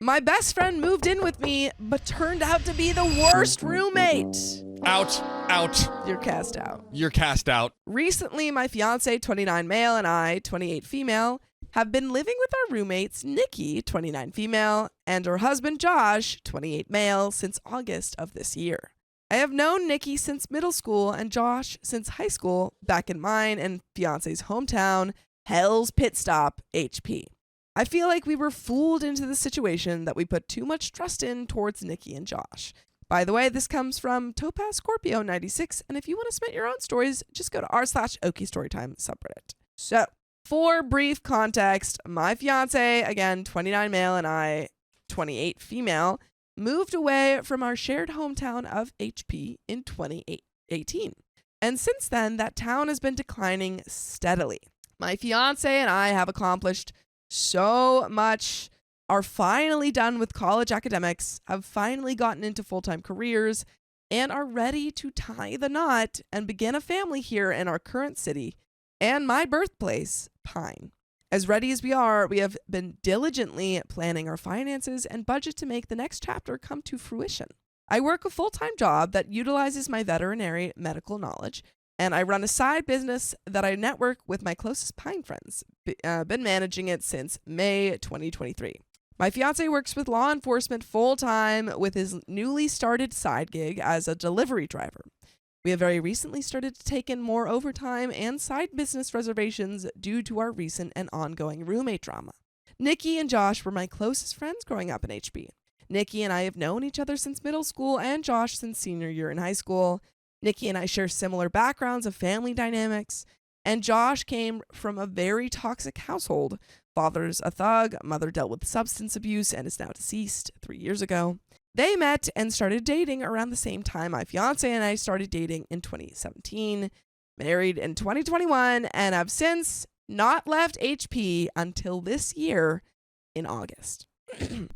My best friend moved in with me, but turned out to be the worst roommate. Out. You're cast out. You're cast out. Recently, my fiance, 29 male, and I, 28 female, have been living with our roommates, Nikki, 29 female, and her husband, Josh, 28 male, since August of this year. I have known Nikki since middle school and Josh since high school, back in mine and fiance's hometown, Hell's Pit Stop, HP. I feel like we were fooled into the situation that we put too much trust in towards Nikki and Josh. By the way, this comes from Topaz Scorpio 96, and if you want to submit your own stories, just go to r/Okie Storytime subreddit. So, for brief context, my fiance, again 29 male and I, 28 female, moved away from our shared hometown of HP in 2018. And since then, that town has been declining steadily. My fiance and I have accomplished so much, are finally done with college academics, have finally gotten into full-time careers, and are ready to tie the knot and begin a family here in our current city and my birthplace, Pine. As ready as we are, we have been diligently planning our finances and budget to make the next chapter come to fruition. I work a full-time job that utilizes my veterinary medical knowledge, and I run a side business that I network with my closest Pine friends. Been managing it since May 2023. My fiance works with law enforcement full-time with his newly started side gig as a delivery driver. We have very recently started to take in more overtime and side business reservations due to our recent and ongoing roommate drama. Nikki and Josh were my closest friends growing up in HB. Nikki and I have known each other since middle school and Josh since senior year in high school. Nikki and I share similar backgrounds of family dynamics, and Josh came from a very toxic household. Father's a thug, mother dealt with substance abuse and is now deceased 3 years ago. They met and started dating around the same time my fiance and I started dating in 2017, married in 2021, and have since not left HP until this year in August.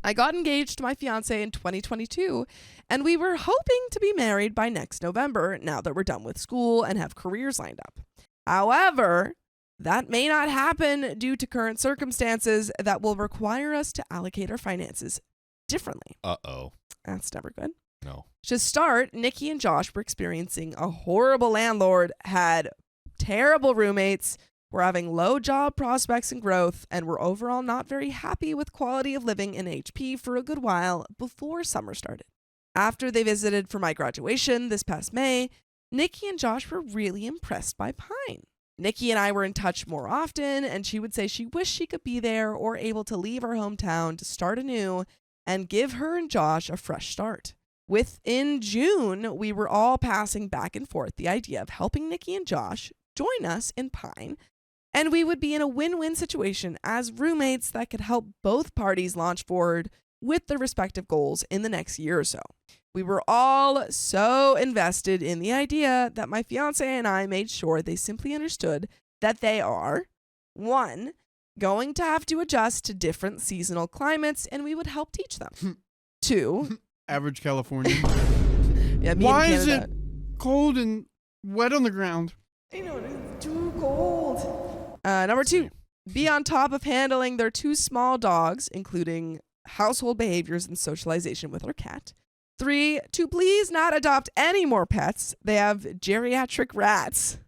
I got engaged to my fiance in 2022, and we were hoping to be married by next November now that we're done with school and have careers lined up. However, that may not happen due to current circumstances that will require us to allocate our finances differently. Uh-oh. That's never good. No. To start, Nikki and Josh were experiencing a horrible landlord, had terrible roommates, were having low job prospects and growth, and were overall not very happy with quality of living in HP for a good while before summer started. After they visited for my graduation this past May, Nikki and Josh were really impressed by Pine. Nikki and I were in touch more often, and she would say she wished she could be there or able to leave our hometown to start anew and give her and Josh a fresh start. Within June, we were all passing back and forth the idea of helping Nikki and Josh join us in Pine, and we would be in a win-win situation as roommates that could help both parties launch forward with their respective goals in the next year or so. We were all so invested in the idea that my fiance and I made sure they simply understood that they are, 1, going to have to adjust to different seasonal climates, and we would help teach them. 2, Average California. yeah, Why is it cold and wet on the ground? I know, it's too cold. Number 2, be on top of handling their 2 small dogs, including household behaviors and socialization with our cat. 3, to please not adopt any more pets. They have geriatric rats.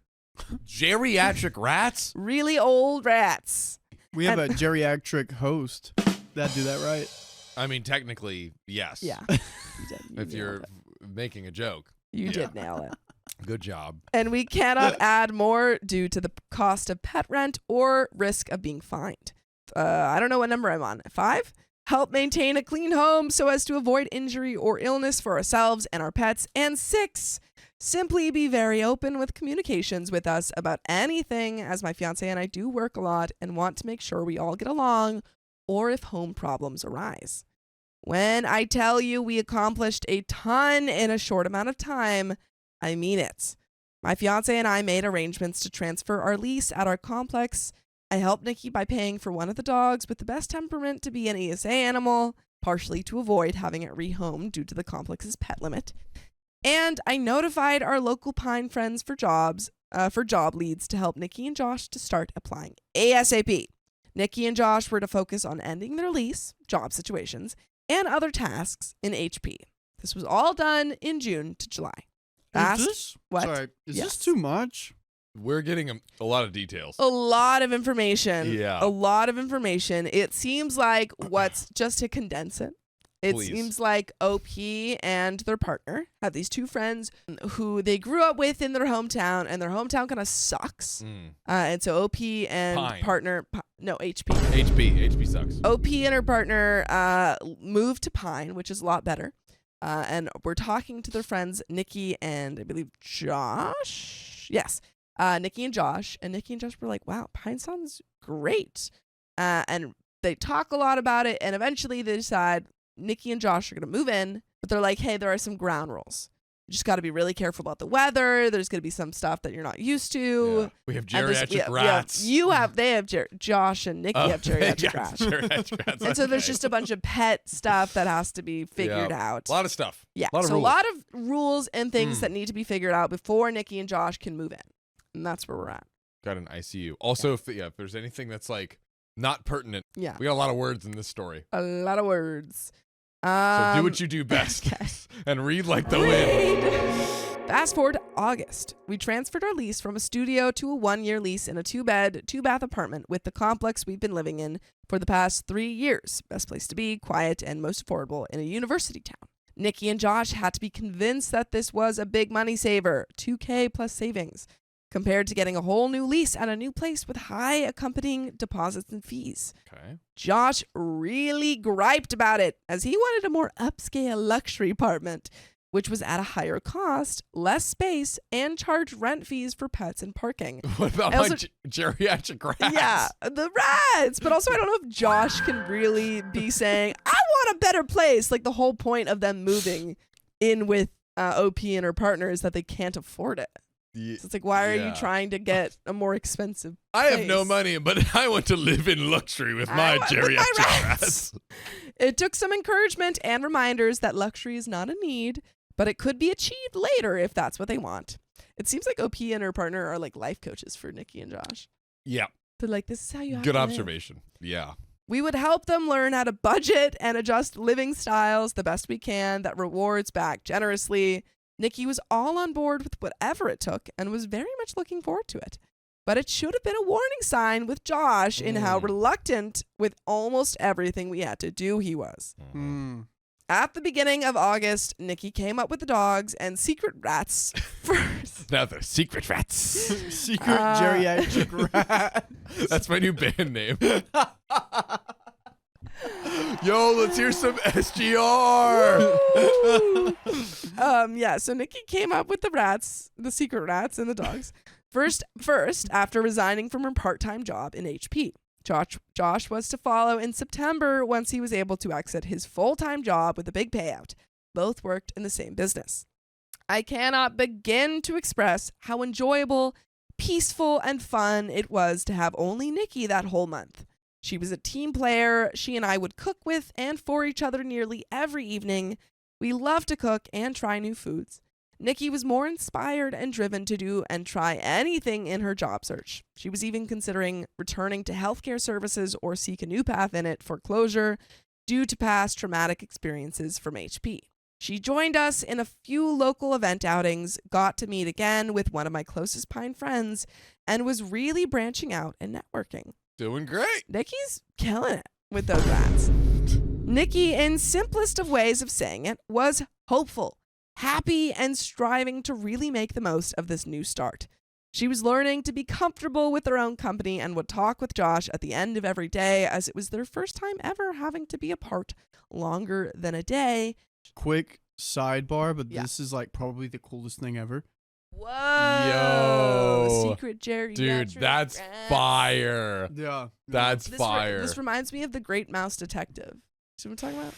Geriatric rats? Really old rats. We have a geriatric host that do that right. I mean, technically, yes. Yeah. You did. You If you're nailed it. making a joke. You Yeah. did nail it. Good job. And we cannot add more due to the cost of pet rent or risk of being fined. I don't know what number I'm on. 5, help maintain a clean home so as to avoid injury or illness for ourselves and our pets. And 6, simply be very open with communications with us about anything, as my fiance and I do work a lot and want to make sure we all get along, or if home problems arise. When I tell you we accomplished a ton in a short amount of time, I mean it. My fiance and I made arrangements to transfer our lease at our complex. I helped Nikki by paying for one of the dogs with the best temperament to be an ESA animal, partially to avoid having it rehomed due to the complex's pet limit. And I notified our local Pine friends for job leads to help Nikki and Josh to start applying ASAP. Nikki and Josh were to focus on ending their lease, job situations, and other tasks in HP. This was all done in June to July. Is this, What? Sorry, is Yes. this too much? We're getting a lot of details. A lot of information. Yeah. A lot of information. It seems like just to condense it, it Please. seems like OP and their partner have these two friends who they grew up with in their hometown, and their hometown kind of sucks. And so OP and Pine. partner, HP. HP sucks. OP and her partner moved to Pine, which is a lot better. And we're talking to their friends, Nikki and I believe Josh. Yes. Nikki and Josh. And Nikki and Josh were like, wow, Pine sounds great. And they talk a lot about it. And eventually they decide Nikki and Josh are going to move in. But they're like, hey, there are some ground rules. You just got to be really careful about the weather. There's going to be some stuff that you're not used to. Yeah. We have And geriatric rats. They have Josh and Nikki have geriatric rats. Geriatric rats. And so there's Okay. just a bunch of pet stuff that has to be figured out. A lot of stuff. Yeah. A lot of So rules. a lot of rules and things that need to be figured out before Nikki and Josh can move in. And that's where we're at. Got an ICU. Also, if there's anything that's like not pertinent, Yeah. we got a lot of words in this story. A lot of words. So do what you do best okay. and read like the wind. Fast forward to August. We transferred our lease from a studio to a 1-year lease in a 2-bed, 2-bath apartment with the complex we've been living in for the past 3 years. Best place to be, quiet, and most affordable in a university town. Nikki and Josh had to be convinced that this was a big money saver, $2,000 plus savings, compared to getting a whole new lease at a new place with high accompanying deposits and fees. Okay. Josh really griped about it as he wanted a more upscale luxury apartment, which was at a higher cost, less space, and charged rent fees for pets and parking. What about I also- my geriatric rats? Yeah, the rats. But also, I don't know if Josh can really be saying, I want a better place. Like, the whole point of them moving in with OP and her partner is that they can't afford it. So it's like, why are you Yeah. trying to get a more expensive I have no place? money, but I want to live in luxury with my with geriatric my rats. It took some encouragement and reminders that luxury is not a need, but it could be achieved later if that's what they want. It seems like OP and her partner are like life coaches for Nikki and Josh. Yeah. They're like, this is how you have Good to live. observation. Yeah. We would help them learn how to budget and adjust living styles the best we can that rewards back generously. Nikki was all on board with whatever it took and was very much looking forward to it. But it should have been a warning sign with Josh in how reluctant with almost everything we had to do he was. At the beginning of August, Nikki came up with the dogs and secret rats first. Now the secret rats. Secret geriatric rat. That's my new band name. Yo, let's hear some SGR. Yeah, so Nikki came up with the rats, the secret rats and the dogs. First, after resigning from her part-time job in HP. Josh was to follow in September once he was able to exit his full-time job with a big payout. Both worked in the same business. I cannot begin to express how enjoyable, peaceful, and fun it was to have only Nikki that whole month. She was a team player. She and I would cook with and for each other nearly every evening. We loved to cook and try new foods. Nikki was more inspired and driven to do and try anything in her job search. She was even considering returning to healthcare services or seek a new path in it for closure due to past traumatic experiences from HP. She joined us in a few local event outings, got to meet again with one of my closest Pine friends, and was really branching out and networking. Doing great. Nikki's killing it with those rats. Nikki, in simplest of ways of saying it, was hopeful, happy, and striving to really make the most of this new start. She was learning to be comfortable with her own company and would talk with Josh at the end of every day as it was their first time ever having to be apart longer than a day. Quick sidebar, but Yeah. this is like probably the coolest thing ever. Whoa. Yo. Secret Jerry. Dude, that's fire. Yeah. That's fire. This reminds me of The Great Mouse Detective. See what I'm talking about?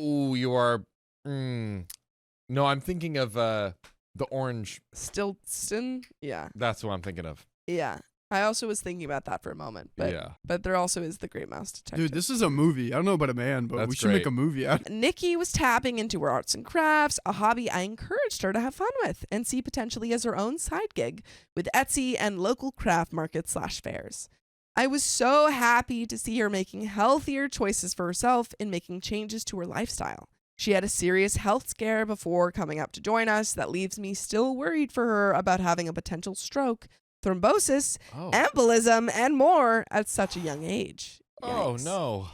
Ooh, you are. No, I'm thinking of the orange. Stilton? Yeah. That's what I'm thinking of. Yeah. I also was thinking about that for a moment. But Yeah. but there also is The Great Mouse Detective. Dude, this is a movie. I don't know about a man, but That's we should make great. a movie out. Nikki was tapping into her arts and crafts, a hobby I encouraged her to have fun with and see potentially as her own side gig with Etsy and local craft markets / fairs. I was so happy to see her making healthier choices for herself and making changes to her lifestyle. She had a serious health scare before coming up to join us that leaves me still worried for her about having a potential stroke, thrombosis, embolism, and more at such a young age. Oh, Yikes. no.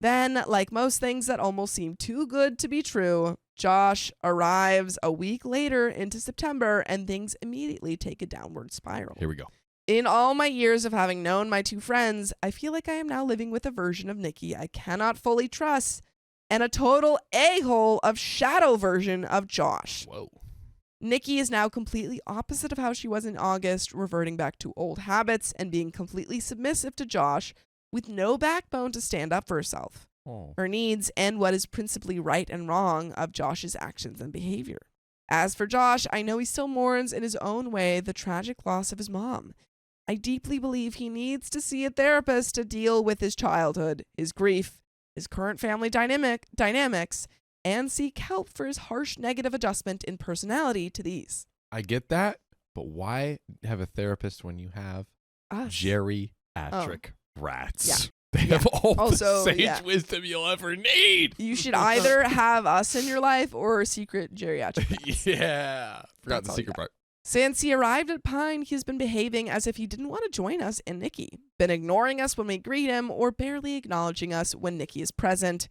Then, like most things that almost seem too good to be true, Josh arrives a week later into September and things immediately take a downward spiral. Here we go. In all my years of having known my two friends, I feel like I am now living with a version of Nikki I cannot fully trust and a total a-hole of shadow version of Josh. Whoa. Nikki is now completely opposite of how she was in August, reverting back to old habits and being completely submissive to Josh with no backbone to stand up for herself, her needs, and what is principally right and wrong of Josh's actions and behavior. As for Josh, I know he still mourns in his own way the tragic loss of his mom. I deeply believe he needs to see a therapist to deal with his childhood, his grief, his current family dynamics, and seek help for his harsh negative adjustment in personality to these. I get that, but why have a therapist when you have Us. geriatric rats? Yeah. They have all Also, the sage yeah. wisdom you'll ever need. You should either have us in your life or a secret geriatric rats. Yeah. Forgot That's the all secret you got. part. Since he arrived at Pine, he's been behaving as if he didn't want to join us and Nikki, been ignoring us when we greet him or barely acknowledging us when Nikki is present,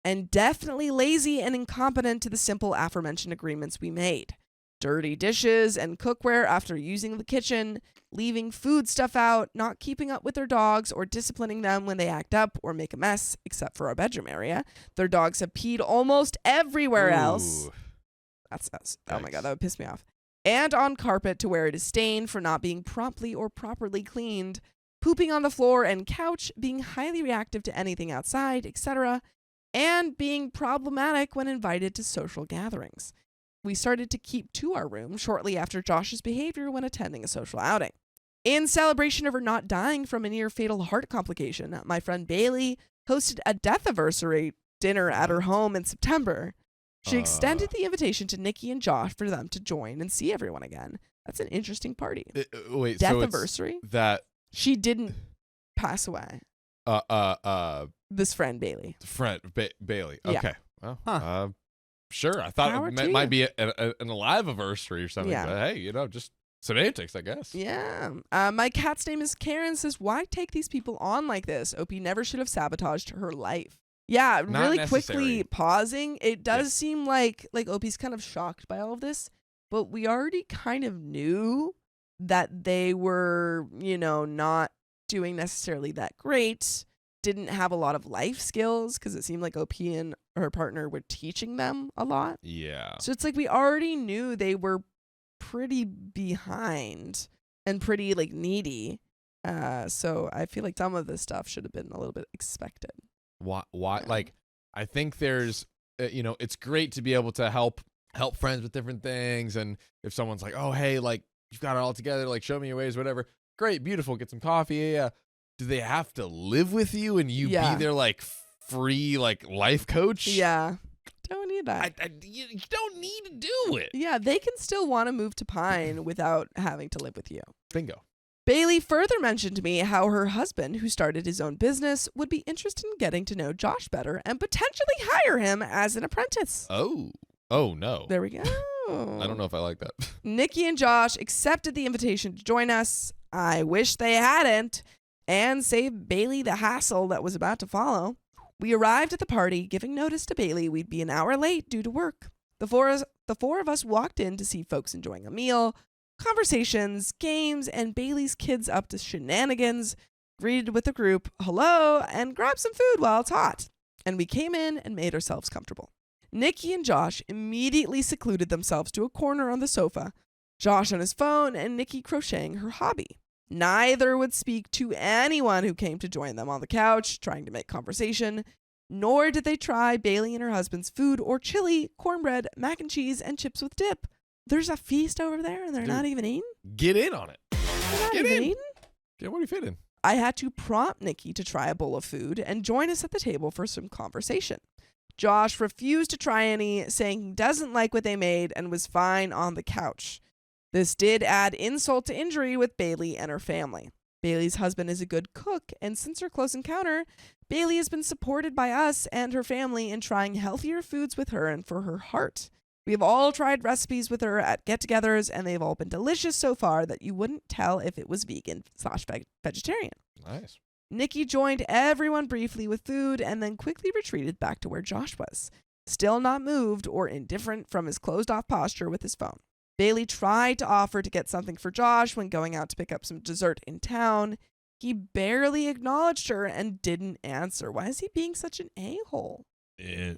and definitely lazy and incompetent to the simple aforementioned agreements we made. Dirty dishes and cookware after using the kitchen, leaving food stuff out, not keeping up with their dogs or disciplining them when they act up or make a mess, except for our bedroom area. Their dogs have peed almost everywhere else. Ooh. That's us. Oh my Yikes. God, that would piss me off. And on carpet to where it is stained for not being promptly or properly cleaned, pooping on the floor and couch, being highly reactive to anything outside, etc., and being problematic when invited to social gatherings. We started to keep to our room shortly after Josh's behavior when attending a social outing. In celebration of her not dying from a near fatal heart complication, my friend Bailey hosted a death anniversary dinner at her home in September. She extended the invitation to Nikki and Josh for them to join and see everyone again. That's an interesting party. Wait, Death so it's anniversary? that She didn't pass away. This friend Bailey. friend Bailey. Yeah. Okay. Well, sure. I thought Power it to might you. be an alive anniversary or something. Yeah. But hey, just semantics, I guess. Yeah. My cat's name is Karen. Says, why take these people on like this? OP never should have sabotaged her life. Yeah, Not really necessary. quickly pausing. It does Yeah. seem like OP's kind of shocked by all of this, but we already kind of knew that they were, not doing necessarily that great, didn't have a lot of life skills because it seemed like OP and her partner were teaching them a lot. Yeah. So it's like we already knew they were pretty behind and pretty needy. So I feel like some of this stuff should have been a little bit expected. Why? Yeah. Like, I think there's, it's great to be able to help friends with different things. And if someone's like, oh, hey, you've got it all together, show me your ways, whatever. Great, beautiful, get some coffee. Yeah. Do they have to live with you and you Yeah. be their free life coach? Yeah. Don't need that. You don't need to do it. Yeah, they can still want to move to Pine without having to live with you. Bingo. Bailey further mentioned to me how her husband, who started his own business, would be interested in getting to know Josh better and potentially hire him as an apprentice. Oh no. There we go. I don't know if I like that. Nikki and Josh accepted the invitation to join us. I wish they hadn't, and saved Bailey the hassle that was about to follow. We arrived at the party, giving notice to Bailey we'd be an hour late due to work. The four of us walked in to see folks enjoying a meal, conversations, games, and Bailey's kids up to shenanigans, greeted with the group, hello, and grabbed some food while it's hot. And we came in and made ourselves comfortable. Nikki and Josh immediately secluded themselves to a corner on the sofa, Josh on his phone and Nikki crocheting her hobby. Neither would speak to anyone who came to join them on the couch, trying to make conversation, nor did they try Bailey and her husband's food or chili, cornbread, mac and cheese, and chips with dip. There's a feast over there and they're Dude, not even eating? Get in on it. They're not Get even in. eating? Yeah, what do you fit in? I had to prompt Nikki to try a bowl of food and join us at the table for some conversation. Josh refused to try any, saying he doesn't like what they made and was fine on the couch. This did add insult to injury with Bailey and her family. Bailey's husband is a good cook, and since her close encounter, Bailey has been supported by us and her family in trying healthier foods with her and for her heart. We have all tried recipes with her at get-togethers, and they've all been delicious so far that you wouldn't tell if it was vegan/vegetarian. Nice. Nikki joined everyone briefly with food and then quickly retreated back to where Josh was, still not moved or indifferent from his closed-off posture with his phone. Bailey tried to offer to get something for Josh when going out to pick up some dessert in town. He barely acknowledged her and didn't answer. Why is he being such an a-hole? Yeah.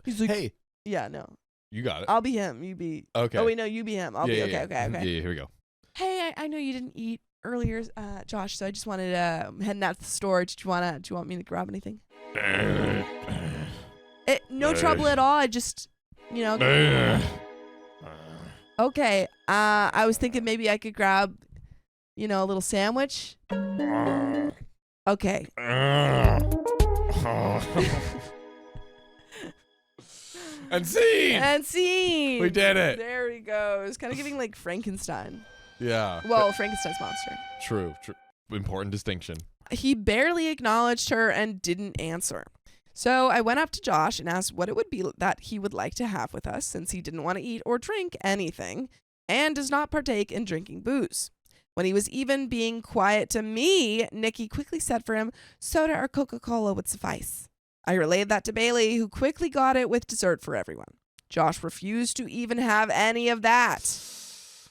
He's like, Hey, yeah, no. you got it. I'll be him. You be. Okay. Oh, wait, no, you be him. I'll be. Okay. Yeah, here we go. Hey, I know you didn't eat earlier, Josh, so I just wanted to heading out to the store. Do you want me to grab anything? No trouble at all. I just, Okay. I was thinking maybe I could grab, a little sandwich. Okay. And scene. And scene. We did it. There we go. It was kind of giving like Frankenstein. Yeah. Well, Frankenstein's monster. True. Important distinction. He barely acknowledged her and didn't answer. So I went up to Josh and asked what it would be that he would like to have with us, since he didn't want to eat or drink anything and does not partake in drinking booze. When he was even being quiet to me, Nikki quickly said for him, soda or Coca-Cola would suffice. I relayed that to Bailey, who quickly got it with dessert for everyone. Josh refused to even have any of that.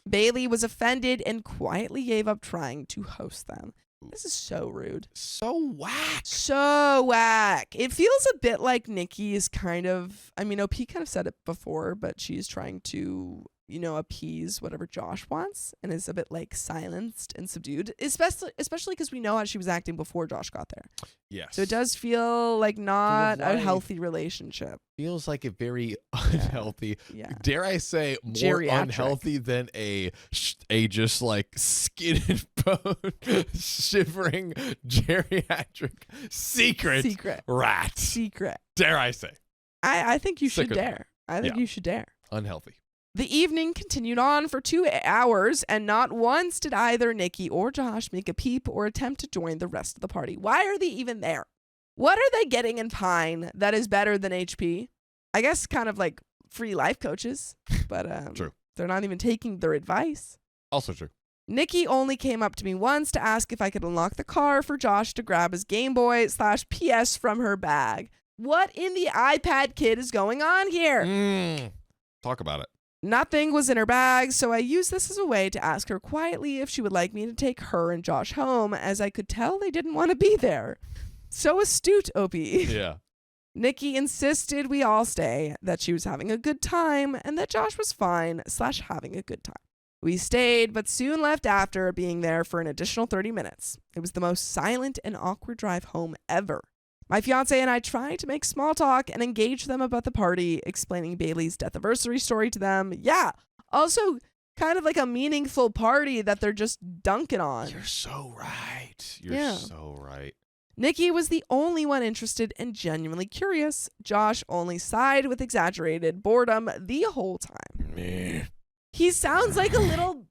Bailey was offended and quietly gave up trying to host them. This is so rude. So whack. So whack. It feels a bit like Nikki is kind of, OP kind of said it before, but she's trying to, appease whatever Josh wants and is a bit like silenced and subdued, especially because we know how she was acting before Josh got there. Yes. So it does feel like not Feels like- a healthy relationship. Feels like a very unhealthy, Yeah. dare I say, more Geriatric. unhealthy than a just like skin and bone shivering geriatric secret rat. Secret. Dare I say. I think you should Sicker than dare. I think you should dare. Unhealthy. The evening continued on for 2 hours, and not once did either Nikki or Josh make a peep or attempt to join the rest of the party. Why are they even there? What are they getting in Pine that is better than HP? I guess kind of like free life coaches, but True. They're not even taking their advice. Also true. Nikki only came up to me once to ask if I could unlock the car for Josh to grab his Game Boy/PS from her bag. What in the iPad kid is going on here? Talk about it. Nothing was in her bag, so I used this as a way to ask her quietly if she would like me to take her and Josh home, as I could tell they didn't want to be there. So astute, OP. Yeah. Nikki insisted we all stay, that she was having a good time, and that Josh was fine / having a good time. We stayed, but soon left after being there for an additional 30 minutes. It was the most silent and awkward drive home ever. My fiance and I tried to make small talk and engage them about the party, explaining Bailey's death-anniversary story to them. Yeah, also kind of like a meaningful party that they're just dunking on. You're so right. You're so right. Nikki was the only one interested and genuinely curious. Josh only sighed with exaggerated boredom the whole time. Meh. He sounds like a little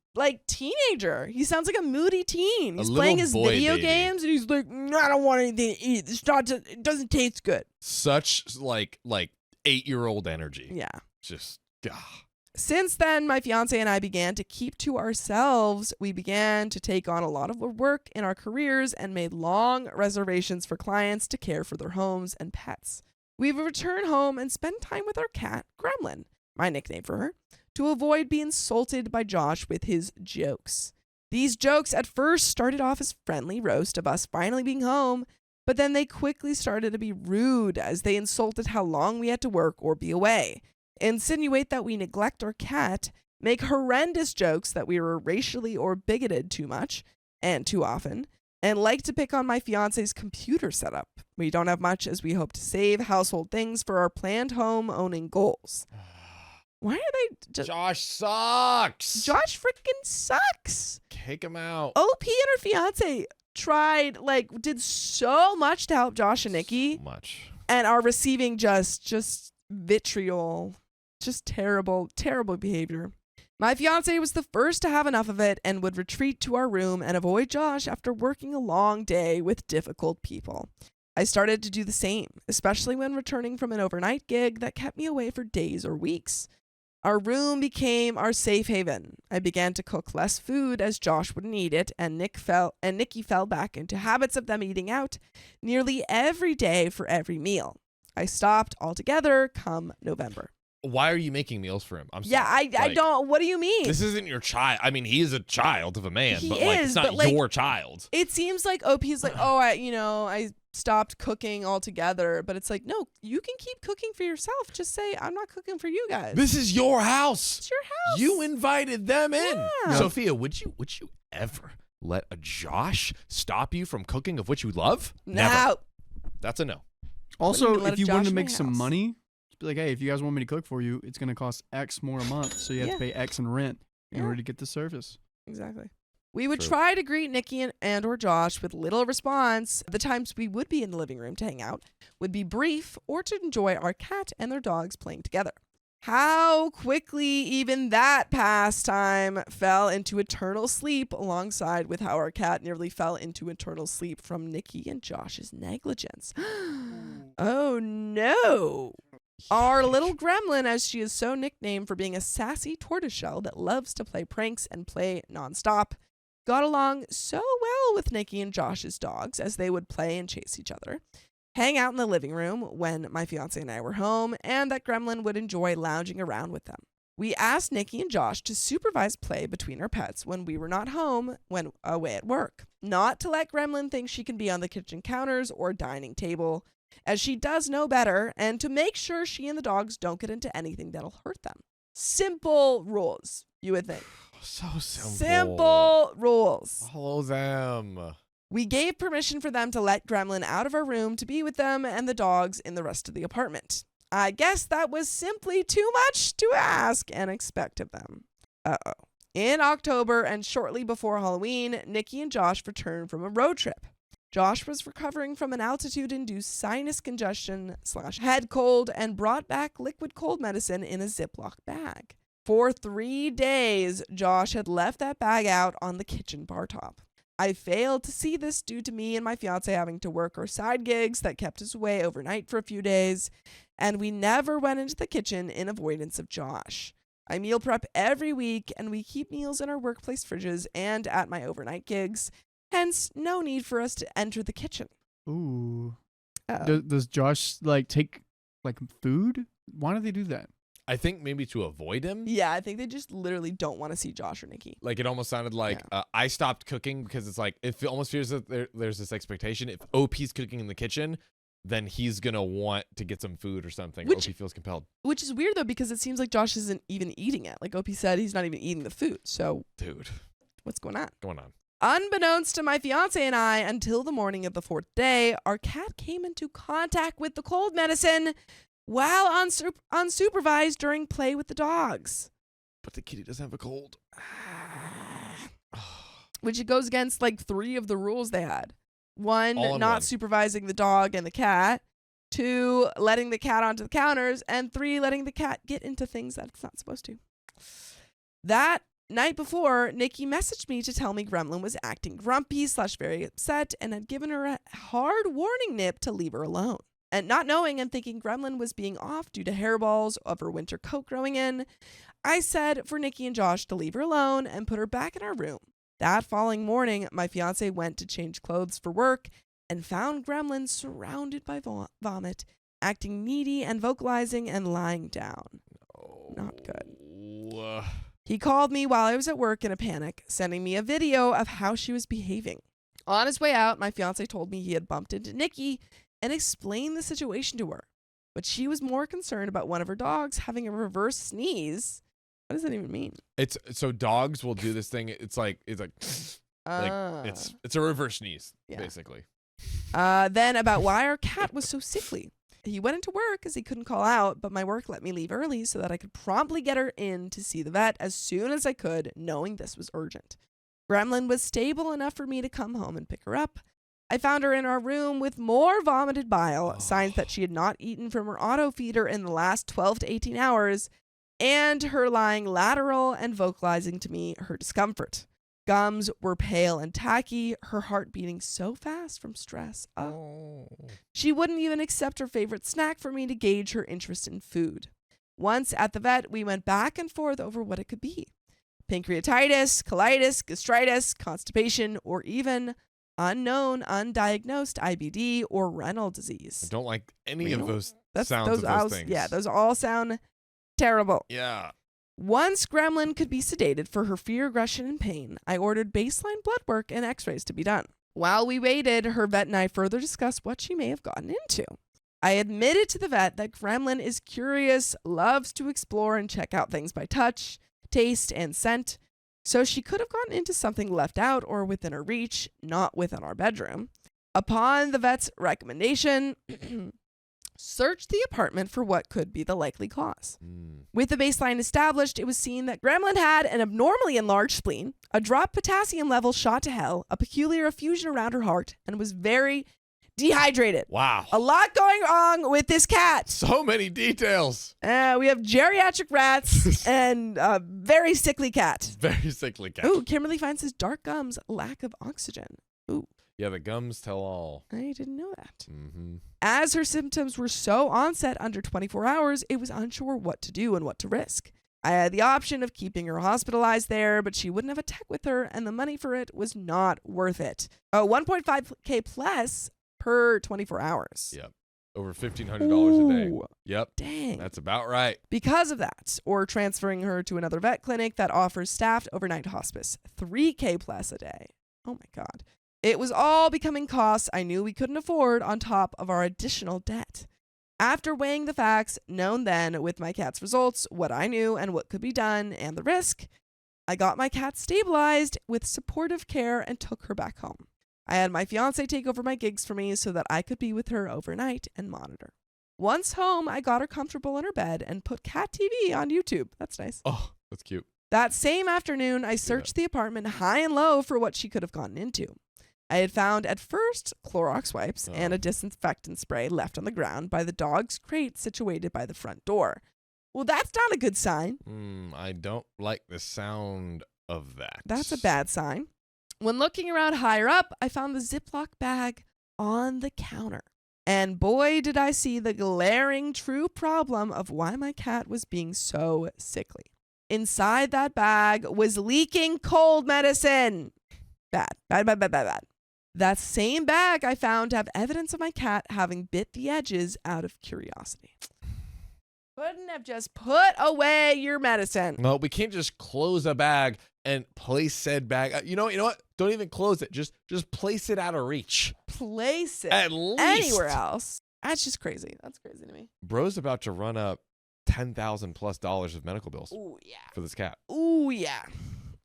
teenager. He sounds like a moody teen. He's A playing little his boy video baby. games and he's like, I don't want anything to eat. It doesn't taste good. Such like 8-year-old energy. Yeah. Just Since then, my fiance and I began to keep to ourselves. We began to take on a lot of work in our careers and made long reservations for clients to care for their homes and pets. We would return home and spend time with our cat, Gremlin, my nickname for her, to avoid being insulted by Josh with his jokes. These jokes at first started off as friendly roast of us finally being home, but then they quickly started to be rude as they insulted how long we had to work or be away, insinuate that we neglect our cat, make horrendous jokes that we were racially or bigoted too much and too often, and like to pick on my fiance's computer setup. We don't have much as we hope to save household things for our planned home owning goals. Why are they just... Josh sucks. Josh freaking sucks. Kick him out. OP and her fiance did so much to help Josh and Nikki. So much. And are receiving just vitriol. Just terrible, terrible behavior. My fiance was the first to have enough of it and would retreat to our room and avoid Josh after working a long day with difficult people. I started to do the same, especially when returning from an overnight gig that kept me away for days or weeks. Our room became our safe haven. I began to cook less food as Josh wouldn't eat it, and Nikki fell back into habits of them eating out nearly every day for every meal. I stopped altogether come November. Why are you making meals for him? I'm sorry. Yeah, I Like, don't. What do you mean? This isn't your child. I mean, he is a child of a man, He but like is, it's not but, like, your child. It seems like OP's like, oh, I stopped cooking altogether. But it's like, no, you can keep cooking for yourself. Just say, I'm not cooking for you guys. This is your house. It's your house. You invited them in. Yeah. Sophia, would you ever let a Josh stop you from cooking of which you love? Never. No. That's a no. Also, let if you Josh wanted to in my make some house. money, just be like, hey, if you guys want me to cook for you, it's going to cost X more a month, so you have Yeah. to pay X in rent in Yeah. order to get the service. Exactly. We would True. try to greet Nikki and or Josh with little response. The times we would be in the living room to hang out would be brief or to enjoy our cat and their dogs playing together. How quickly even that pastime fell into eternal sleep alongside with how our cat nearly fell into eternal sleep from Nikki and Josh's negligence. Oh no. Our little gremlin, as she is so nicknamed for being a sassy tortoiseshell that loves to play pranks and play nonstop, got along so well with Nikki and Josh's dogs as they would play and chase each other, hang out in the living room when my fiance and I were home, and that gremlin would enjoy lounging around with them. We asked Nikki and Josh to supervise play between our pets when we were not home, when away at work, not to let Gremlin think she can be on the kitchen counters or dining table, as she does know better, and to make sure she and the dogs don't get into anything that'll hurt them. Simple rules, you would think. So simple. Simple rules. Follow them. We gave permission for them to let Gremlin out of our room to be with them and the dogs in the rest of the apartment. I guess that was simply too much to ask and expect of them. Uh-oh. In October and shortly before Halloween, Nikki and Josh returned from a road trip. Josh was recovering from an altitude-induced sinus congestion / head cold and brought back liquid cold medicine in a Ziploc bag. For 3 days, Josh had left that bag out on the kitchen bar top. I failed to see this due to me and my fiance having to work our side gigs that kept us away overnight for a few days, and we never went into the kitchen in avoidance of Josh. I meal prep every week, and we keep meals in our workplace fridges and at my overnight gigs, hence no need for us to enter the kitchen. Ooh. Uh-oh. Does Josh take food? Why do they do that? I think maybe to avoid him. Yeah, I think they just literally don't want to see Josh or Nikki. Like it almost sounded like I stopped cooking because it's like it almost feels that there's this expectation. If OP's cooking in the kitchen, then he's gonna want to get some food or something. Which- OP feels compelled. Which is weird, though, because it seems like Josh isn't even eating it. Like OP said, he's not even eating the food. So Dude, what's going on? going on. Unbeknownst to my fiance and I, until the morning of the 4th day, our cat came into contact with the cold medicine while unsupervised during play with the dogs. But the kitty doesn't have a cold. Which it goes against 3 of the rules they had. 1, All in not one. supervising the dog and the cat. 2, letting the cat onto the counters. And 3, letting the cat get into things that it's not supposed to. That night before, Nikki messaged me to tell me Gremlin was acting grumpy / very upset and had given her a hard warning nip to leave her alone. And not knowing and thinking Gremlin was being off due to hairballs of her winter coat growing in, I said for Nikki and Josh to leave her alone and put her back in our room. That following morning, my fiance went to change clothes for work and found Gremlin surrounded by vomit, acting needy and vocalizing and lying down. Not good. He called me while I was at work in a panic, sending me a video of how she was behaving. On his way out, my fiance told me he had bumped into Nikki and explained the situation to her. But she was more concerned about one of her dogs having a reverse sneeze. What does that even mean? It's so dogs will do this thing. It's like it's a reverse sneeze, basically. Then about why our cat was so sickly. He went into work as he couldn't call out, but my work let me leave early so that I could promptly get her in to see the vet as soon as I could, knowing this was urgent. Gremlin was stable enough for me to come home and pick her up. I found her in our room with more vomited bile, signs that she had not eaten from her auto feeder in the last 12 to 18 hours, and her lying lateral and vocalizing to me her discomfort. Gums were pale and tacky, her heart beating so fast from stress. She wouldn't even accept her favorite snack for me to gauge her interest in food. Once at the vet, we went back and forth over what it could be. Pancreatitis, colitis, gastritis, constipation, or even unknown, undiagnosed IBD or renal disease. I don't like any of those sounds those of those things. Yeah, those all sound terrible. Yeah. Once Gremlin could be sedated for her fear, aggression, and pain, I ordered baseline blood work and x-rays to be done. While we waited, her vet and I further discussed what she may have gotten into. I admitted to the vet that Gremlin is curious, loves to explore and check out things by touch, taste, and scent, so she could have gotten into something left out or within her reach, not within our bedroom. Upon the vet's recommendation, searched the apartment for what could be the likely cause. With the baseline established, it was seen that Gremlin had an abnormally enlarged spleen, a dropped potassium level shot to hell, a peculiar effusion around her heart, and was very dehydrated. Wow. A lot going wrong with this cat. So many details. We have geriatric rats and a very sickly cat. Very sickly cat. Ooh, Kimberly finds his dark gums lack of oxygen. Ooh. Yeah, the gums tell all. I didn't know that. Mm-hmm. As her symptoms were so onset under 24 hours, it was unsure what to do and what to risk. I had the option of keeping her hospitalized there, but she wouldn't have a tech with her, and the money for it was not worth it. $1.5K plus per 24 hours. Yep. Over $1,500 a day. Yep. Dang. That's about right. Because of that, or transferring her to another vet clinic that offers staffed overnight hospice, $3K plus a day. Oh my God. It was all becoming costs I knew we couldn't afford on top of our additional debt. After weighing the facts, known then with my cat's results, what I knew and what could be done, and the risk, I got my cat stabilized with supportive care and took her back home. I had my fiance take over my gigs for me so that I could be with her overnight and monitor. Once home, I got her comfortable in her bed and put cat TV on YouTube. That's nice. Oh, that's cute. That same afternoon, I searched the apartment high and low for what she could have gotten into. I had found at first Clorox wipes and a disinfectant spray left on the ground by the dog's crate situated by the front door. Well, that's not a good sign. I don't like the sound of that. That's a bad sign. When looking around higher up, I found the Ziploc bag on the counter. And boy, did I see the glaring true problem of why my cat was being so sickly. Inside that bag was leaking cold medicine. Bad. That same bag I found to have evidence of my cat having bit the edges out of curiosity. Couldn't have just put away your medicine. No, we can't just close a bag and place said bag. You know what? Don't even close it. Just place it out of reach. Place it At least anywhere else. That's just crazy. That's crazy to me. Bro's about to run up $10,000+ of medical bills. Ooh, yeah. For this cat. Ooh, yeah.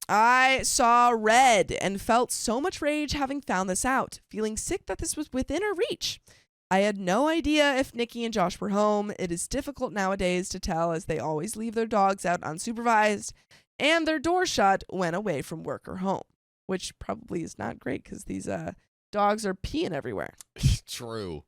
I saw red and felt so much rage having found this out, feeling sick that this was within her reach. I had no idea if Nikki and Josh were home. It is difficult nowadays to tell as they always leave their dogs out unsupervised and their door shut when away from work or home, which probably is not great because these dogs are peeing everywhere. True.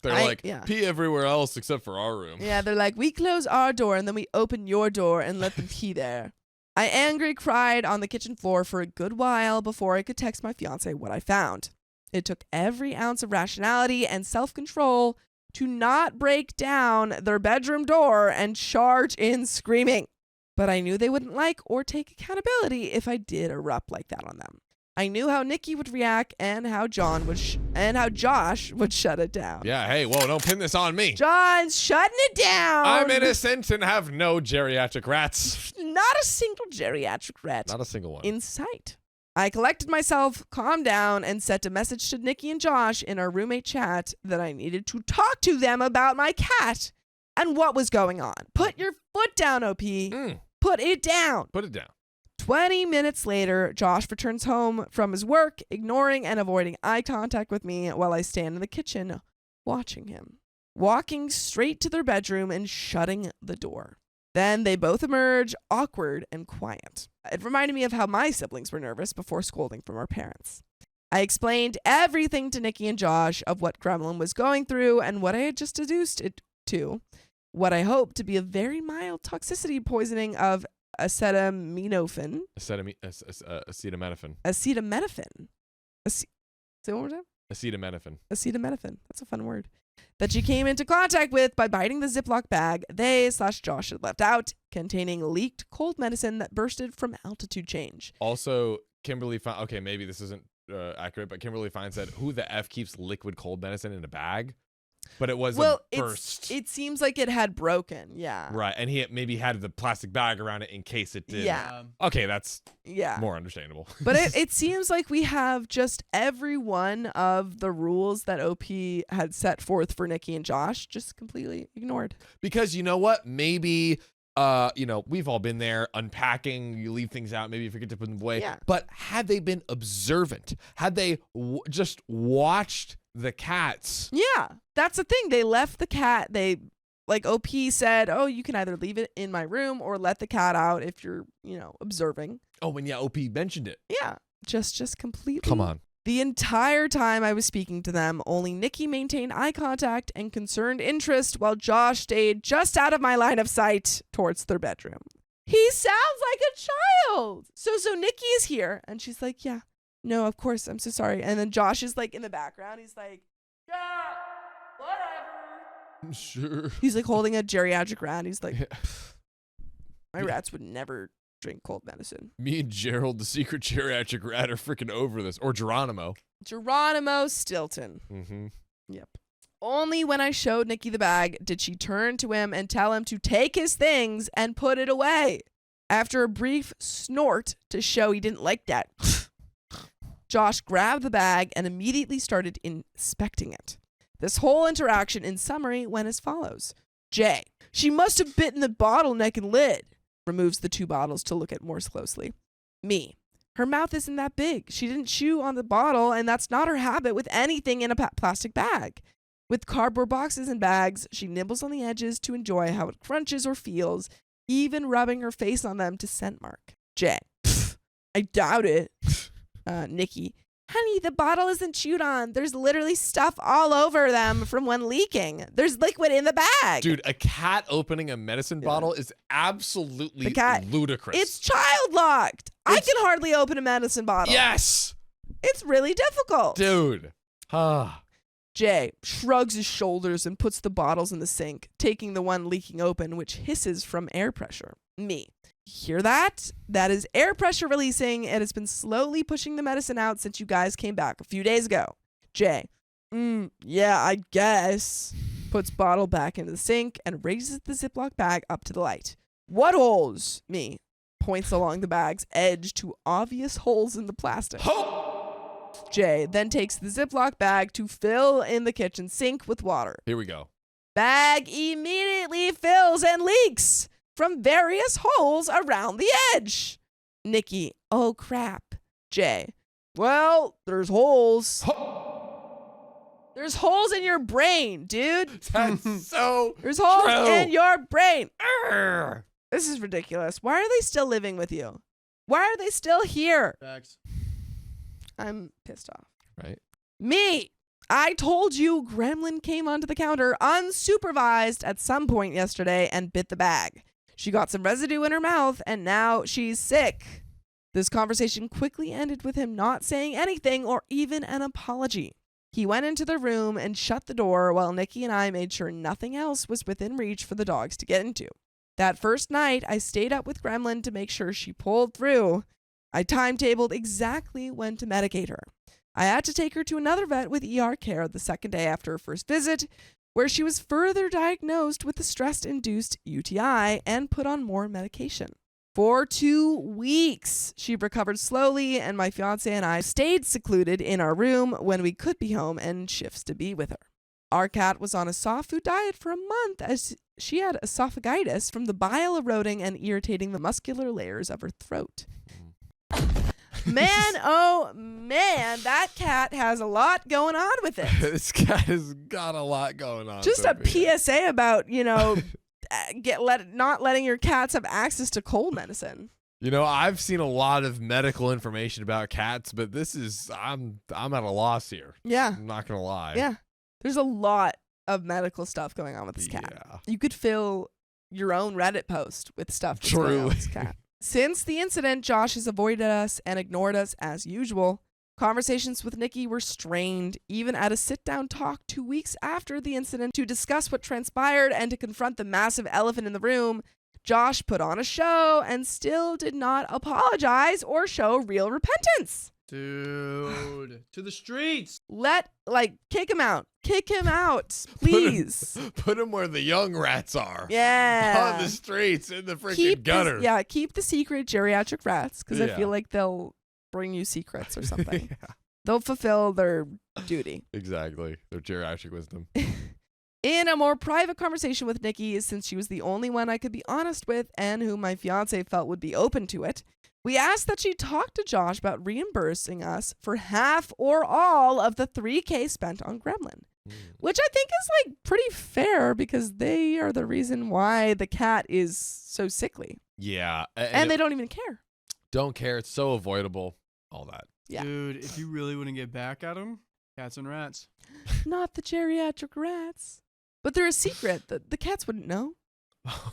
They're pee everywhere else except for our room. Yeah, they're like, we close our door and then we open your door and let them pee there. I angry cried on the kitchen floor for a good while before I could text my fiance what I found. It took every ounce of rationality and self-control to not break down their bedroom door and charge in screaming. But I knew they wouldn't like or take accountability if I did erupt like that on them. I knew how Nikki would react and how Josh would shut it down. Yeah, hey, whoa, don't pin this on me. John's shutting it down. I'm innocent and have no geriatric rats. Not a single geriatric rat. Not a single one. In sight. I collected myself, calmed down, and sent a message to Nikki and Josh in our roommate chat that I needed to talk to them about my cat and what was going on. Put your foot down, OP. Put it down. Put it down. 20 minutes later, Josh returns home from his work, ignoring and avoiding eye contact with me while I stand in the kitchen watching him, walking straight to their bedroom and shutting the door. Then they both emerge, awkward and quiet. It reminded me of how my siblings were nervous before scolding from our parents. I explained everything to Nikki and Josh of what Gremlin was going through and what I had just deduced it to. what I hope to be a very mild toxicity poisoning of acetaminophen. Acetaminophen. Acetaminophen. Say it one more time. Acetaminophen. Acetaminophen. That's a fun word. That she came into contact with by biting the Ziploc bag Josh had left out, containing leaked cold medicine that bursted from altitude change. Also, Kimberly found, okay, maybe this isn't accurate, but Kimberly Fine said, who the F keeps liquid cold medicine in a bag? But it was a burst. It seems like it had broken, yeah. Right, and he maybe had the plastic bag around it in case it did. Yeah. Okay, that's yeah. more understandable. But it seems like we have just every one of the rules that OP had set forth for Nikki and Josh just completely ignored. Because you know what? Maybe, we've all been there unpacking. You leave things out. Maybe you forget to put them away. Yeah. But had they been observant, had they just watched the cats. Yeah, that's the thing. They left the cat. They, like OP said, oh, you can either leave it in my room or let the cat out if you're, observing. Oh, and yeah, OP mentioned it. Yeah, just completely. Come on. The entire time I was speaking to them, only Nikki maintained eye contact and concerned interest while Josh stayed just out of my line of sight towards their bedroom. He sounds like a child. So Nikki is here and she's like, yeah. No, of course, I'm so sorry. And then Josh is like in the background. He's like, yeah, whatever. Sure. He's like holding a geriatric rat. He's like, my rats would never drink cold medicine. Me and Gerald, the secret geriatric rat, are freaking over this. Or Geronimo. Geronimo Stilton. Mm-hmm. Yep. Only when I showed Nikki the bag did she turn to him and tell him to take his things and put it away. After a brief snort to show he didn't like that, Josh grabbed the bag and immediately started inspecting it. This whole interaction, in summary, went as follows. Jay, she must have bitten the bottleneck and lid. Removes the 2 bottles to look at more closely. Me, her mouth isn't that big. She didn't chew on the bottle, and that's not her habit with anything in a plastic bag. With cardboard boxes and bags, she nibbles on the edges to enjoy how it crunches or feels, even rubbing her face on them to scent mark. Jay, I doubt it. Nikki, honey, the bottle isn't chewed on. There's literally stuff all over them from when leaking. There's liquid in the bag. Dude, a cat opening a medicine bottle is absolutely ludicrous. It's child locked. I can hardly open a medicine bottle. Yes. It's really difficult. Dude. Jay shrugs his shoulders and puts the bottles in the sink, taking the one leaking open, which hisses from air pressure. Me. Hear that? That is air pressure releasing. It has been slowly pushing the medicine out since you guys came back a few days ago. Jay, yeah, I guess. Puts bottle back into the sink and raises the Ziploc bag up to the light. What holes? Me. Points along the bag's edge to obvious holes in the plastic. Jay then takes the Ziploc bag to fill in the kitchen sink with water. Here we go. Bag immediately fills and leaks from various holes around the edge. Nikki, oh crap. Jay, well, there's holes. There's holes in your brain, dude. That's so There's holes true. in your brain. Arr. This is ridiculous. Why are they still living with you? Why are they still here? Facts. I'm pissed off. Right. Me. I told you Gremlin came onto the counter unsupervised at some point yesterday and bit the bag. She got some residue in her mouth and now she's sick. This conversation quickly ended with him not saying anything or even an apology. He went into the room and shut the door while Nikki and I made sure nothing else was within reach for the dogs to get into. That first night, I stayed up with Gremlin to make sure she pulled through. I timetabled exactly when to medicate her. I had to take her to another vet with ER care the second day after her first visit, where she was further diagnosed with a stress-induced UTI and put on more medication. For 2 weeks, she recovered slowly, and my fiance and I stayed secluded in our room when we could be home and shifts to be with her. Our cat was on a soft food diet for a month as she had esophagitis from the bile eroding and irritating the muscular layers of her throat. Man, oh man, that cat has a lot going on with it. This guy has got a lot going on. Just a Sophia. PSA about, not letting your cats have access to cold medicine. I've seen a lot of medical information about cats, but this is I'm at a loss here. Yeah. I'm not gonna lie. Yeah. There's a lot of medical stuff going on with this cat. Yeah. You could fill your own Reddit post with stuff that's going on with this cat. Since the incident, Josh has avoided us and ignored us as usual. Conversations with Nikki were strained, even at a sit-down talk 2 weeks after the incident to discuss what transpired and to confront the massive elephant in the room. Josh put on a show and still did not apologize or show real repentance. Dude, to the streets. Kick him out. Kick him out, please. Put him where the young rats are. Yeah. On the streets, in the freaking gutter. Keep the secret geriatric rats, because I Yeah. feel like they'll bring you secrets or something. Yeah. They'll fulfill their duty. Exactly. Their geriatric wisdom. In a more private conversation with Nikki, since she was the only one I could be honest with and whom my fiance felt would be open to it, we asked that she talk to Josh about reimbursing us for half or all of the $3,000 spent on Gremlin, which I think is like pretty fair because they are the reason why the cat is so sickly. Yeah. And they don't even care. Don't care. It's so avoidable. All that. Yeah. Dude, if you really want to get back at them, cats and rats. Not the geriatric rats. But they're a secret that the cats wouldn't know.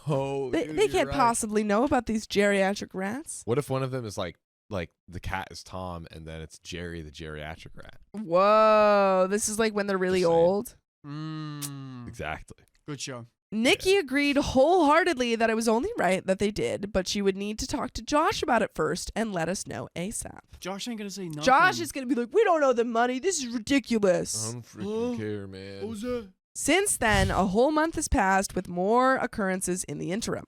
Oh, They dude, can't you're right. possibly know about these geriatric rats. What if one of them is like the cat is Tom and then it's Jerry the geriatric rat? Whoa. This is like when they're really Just saying. old. Exactly. Good show. Nikki agreed wholeheartedly that it was only right that they did, but she would need to talk to Josh about it first and let us know ASAP. Josh ain't gonna say nothing. Josh is going to be like, we don't owe them money. This is ridiculous. I don't freaking care, man. What was that? Since then, a whole month has passed with more occurrences in the interim.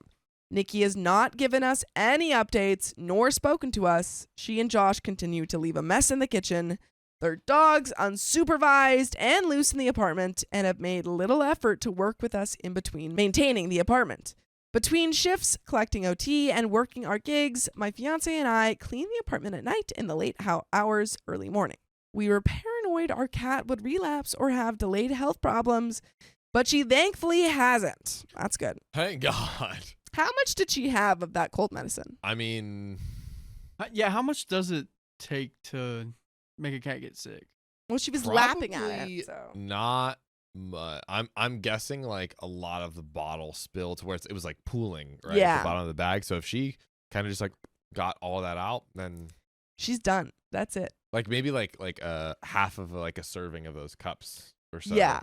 Nikki has not given us any updates nor spoken to us. She and Josh continue to leave a mess in the kitchen. Their dogs unsupervised and loose in the apartment and have made little effort to work with us in between maintaining the apartment. Between shifts, collecting OT, and working our gigs, my fiance and I clean the apartment at night in the late hours, early morning. We were paranoid our cat would relapse or have delayed health problems, but she thankfully hasn't. That's good. Thank God. How much did she have of that cold medicine? I mean, Yeah, how much does it take to make a cat get sick? Well, she was lapping at probably it. So. not much. I'm guessing like a lot of the bottle spilled to where it was like pooling right at Yeah. the bottom of the bag. So if she kind of just like got all that out, then She's done. That's it. like maybe like half of like a serving of those cups or so. Yeah.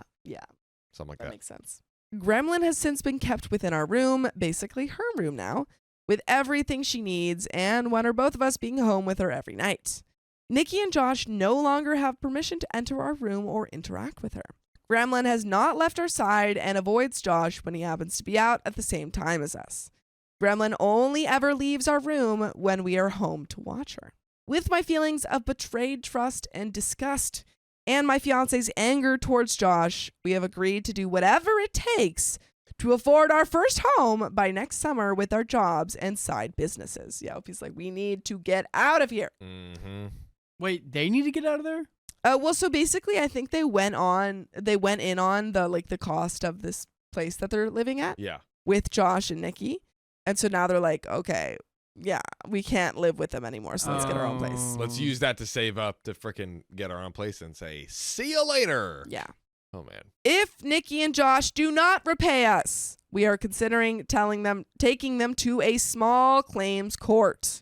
Something like That that. makes sense. Gremlin has since been kept within our room, basically her room now, with everything she needs, and one or both of us being home with her every night. Nikki and Josh no longer have permission to enter our room or interact with her. Gremlin has not left our side and avoids Josh when he happens to be out at the same time as us. Gremlin only ever leaves our room when we are home to watch her. With my feelings of betrayed trust and disgust, and my fiance's anger towards Josh, we have agreed to do whatever it takes to afford our first home by next summer with our jobs and side businesses. Yeah, he's like, we need to get out of here. Mm-hmm. Wait, they need to get out of there? Well, so basically, I think they went in on the cost of this place that they're living at Yeah. with Josh and Nikki, and so now they're like, okay, yeah, we can't live with them anymore, so let's get our own place. Let's use that to save up to frickin' get our own place and say, see you later. Yeah. Oh, man. If Nikki and Josh do not repay us, we are considering taking them to a small claims court.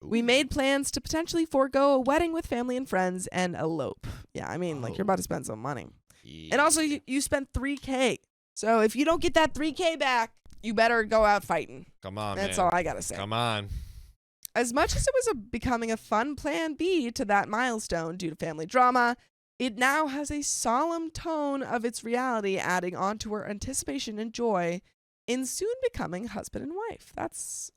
We made plans to potentially forego a wedding with family and friends and elope. Yeah, I mean, like, you're about to spend some money. Yeah. And also, you spent $3,000. So if you don't get that $3,000 back, you better go out fighting. Come on, That's man. all I got to say. Come on. As much as it was becoming a fun plan B to that milestone due to family drama, it now has a solemn tone of its reality, adding on to our anticipation and joy in soon becoming husband and wife. That's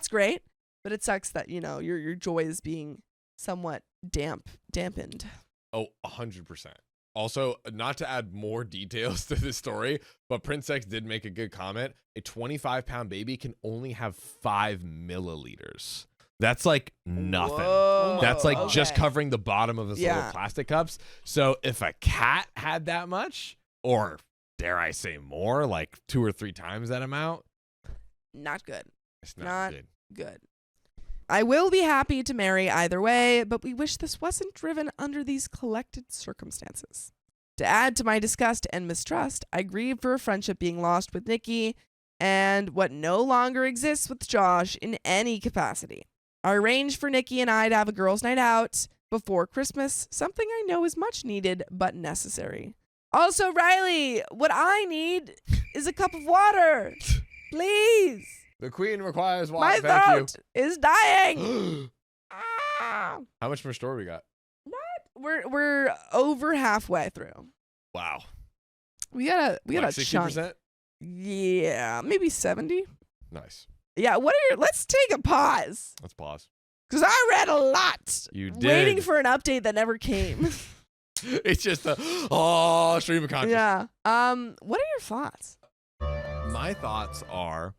great, but it sucks that, your joy is being somewhat dampened. Oh, 100%. Also, not to add more details to this story, but Prince X did make a good comment. A 25-pound baby can only have 5 milliliters. That's like nothing. Whoa, That's like just okay. covering the bottom of his little plastic cups. So if a cat had that much, or dare I say more, like 2 or 3 times that amount, Not good. it's not good. Good. I will be happy to marry either way, but we wish this wasn't driven under these collected circumstances. To add to my disgust and mistrust, I grieve for a friendship being lost with Nikki and what no longer exists with Josh in any capacity. I arranged for Nikki and I to have a girls' night out before Christmas, something I know is much needed but necessary. Also, Riley, what I need is a cup of water. Please. The queen requires water. My Thank throat is dying. you. Ah. How much more store we got? We're over halfway through. Wow. We got Like a chunk. 60%? Yeah, maybe 70. Nice. Yeah, let's take a pause. Let's pause. Because I read a lot. You did. Waiting for an update that never came. It's just a stream of consciousness. Yeah. What are your thoughts? My thoughts are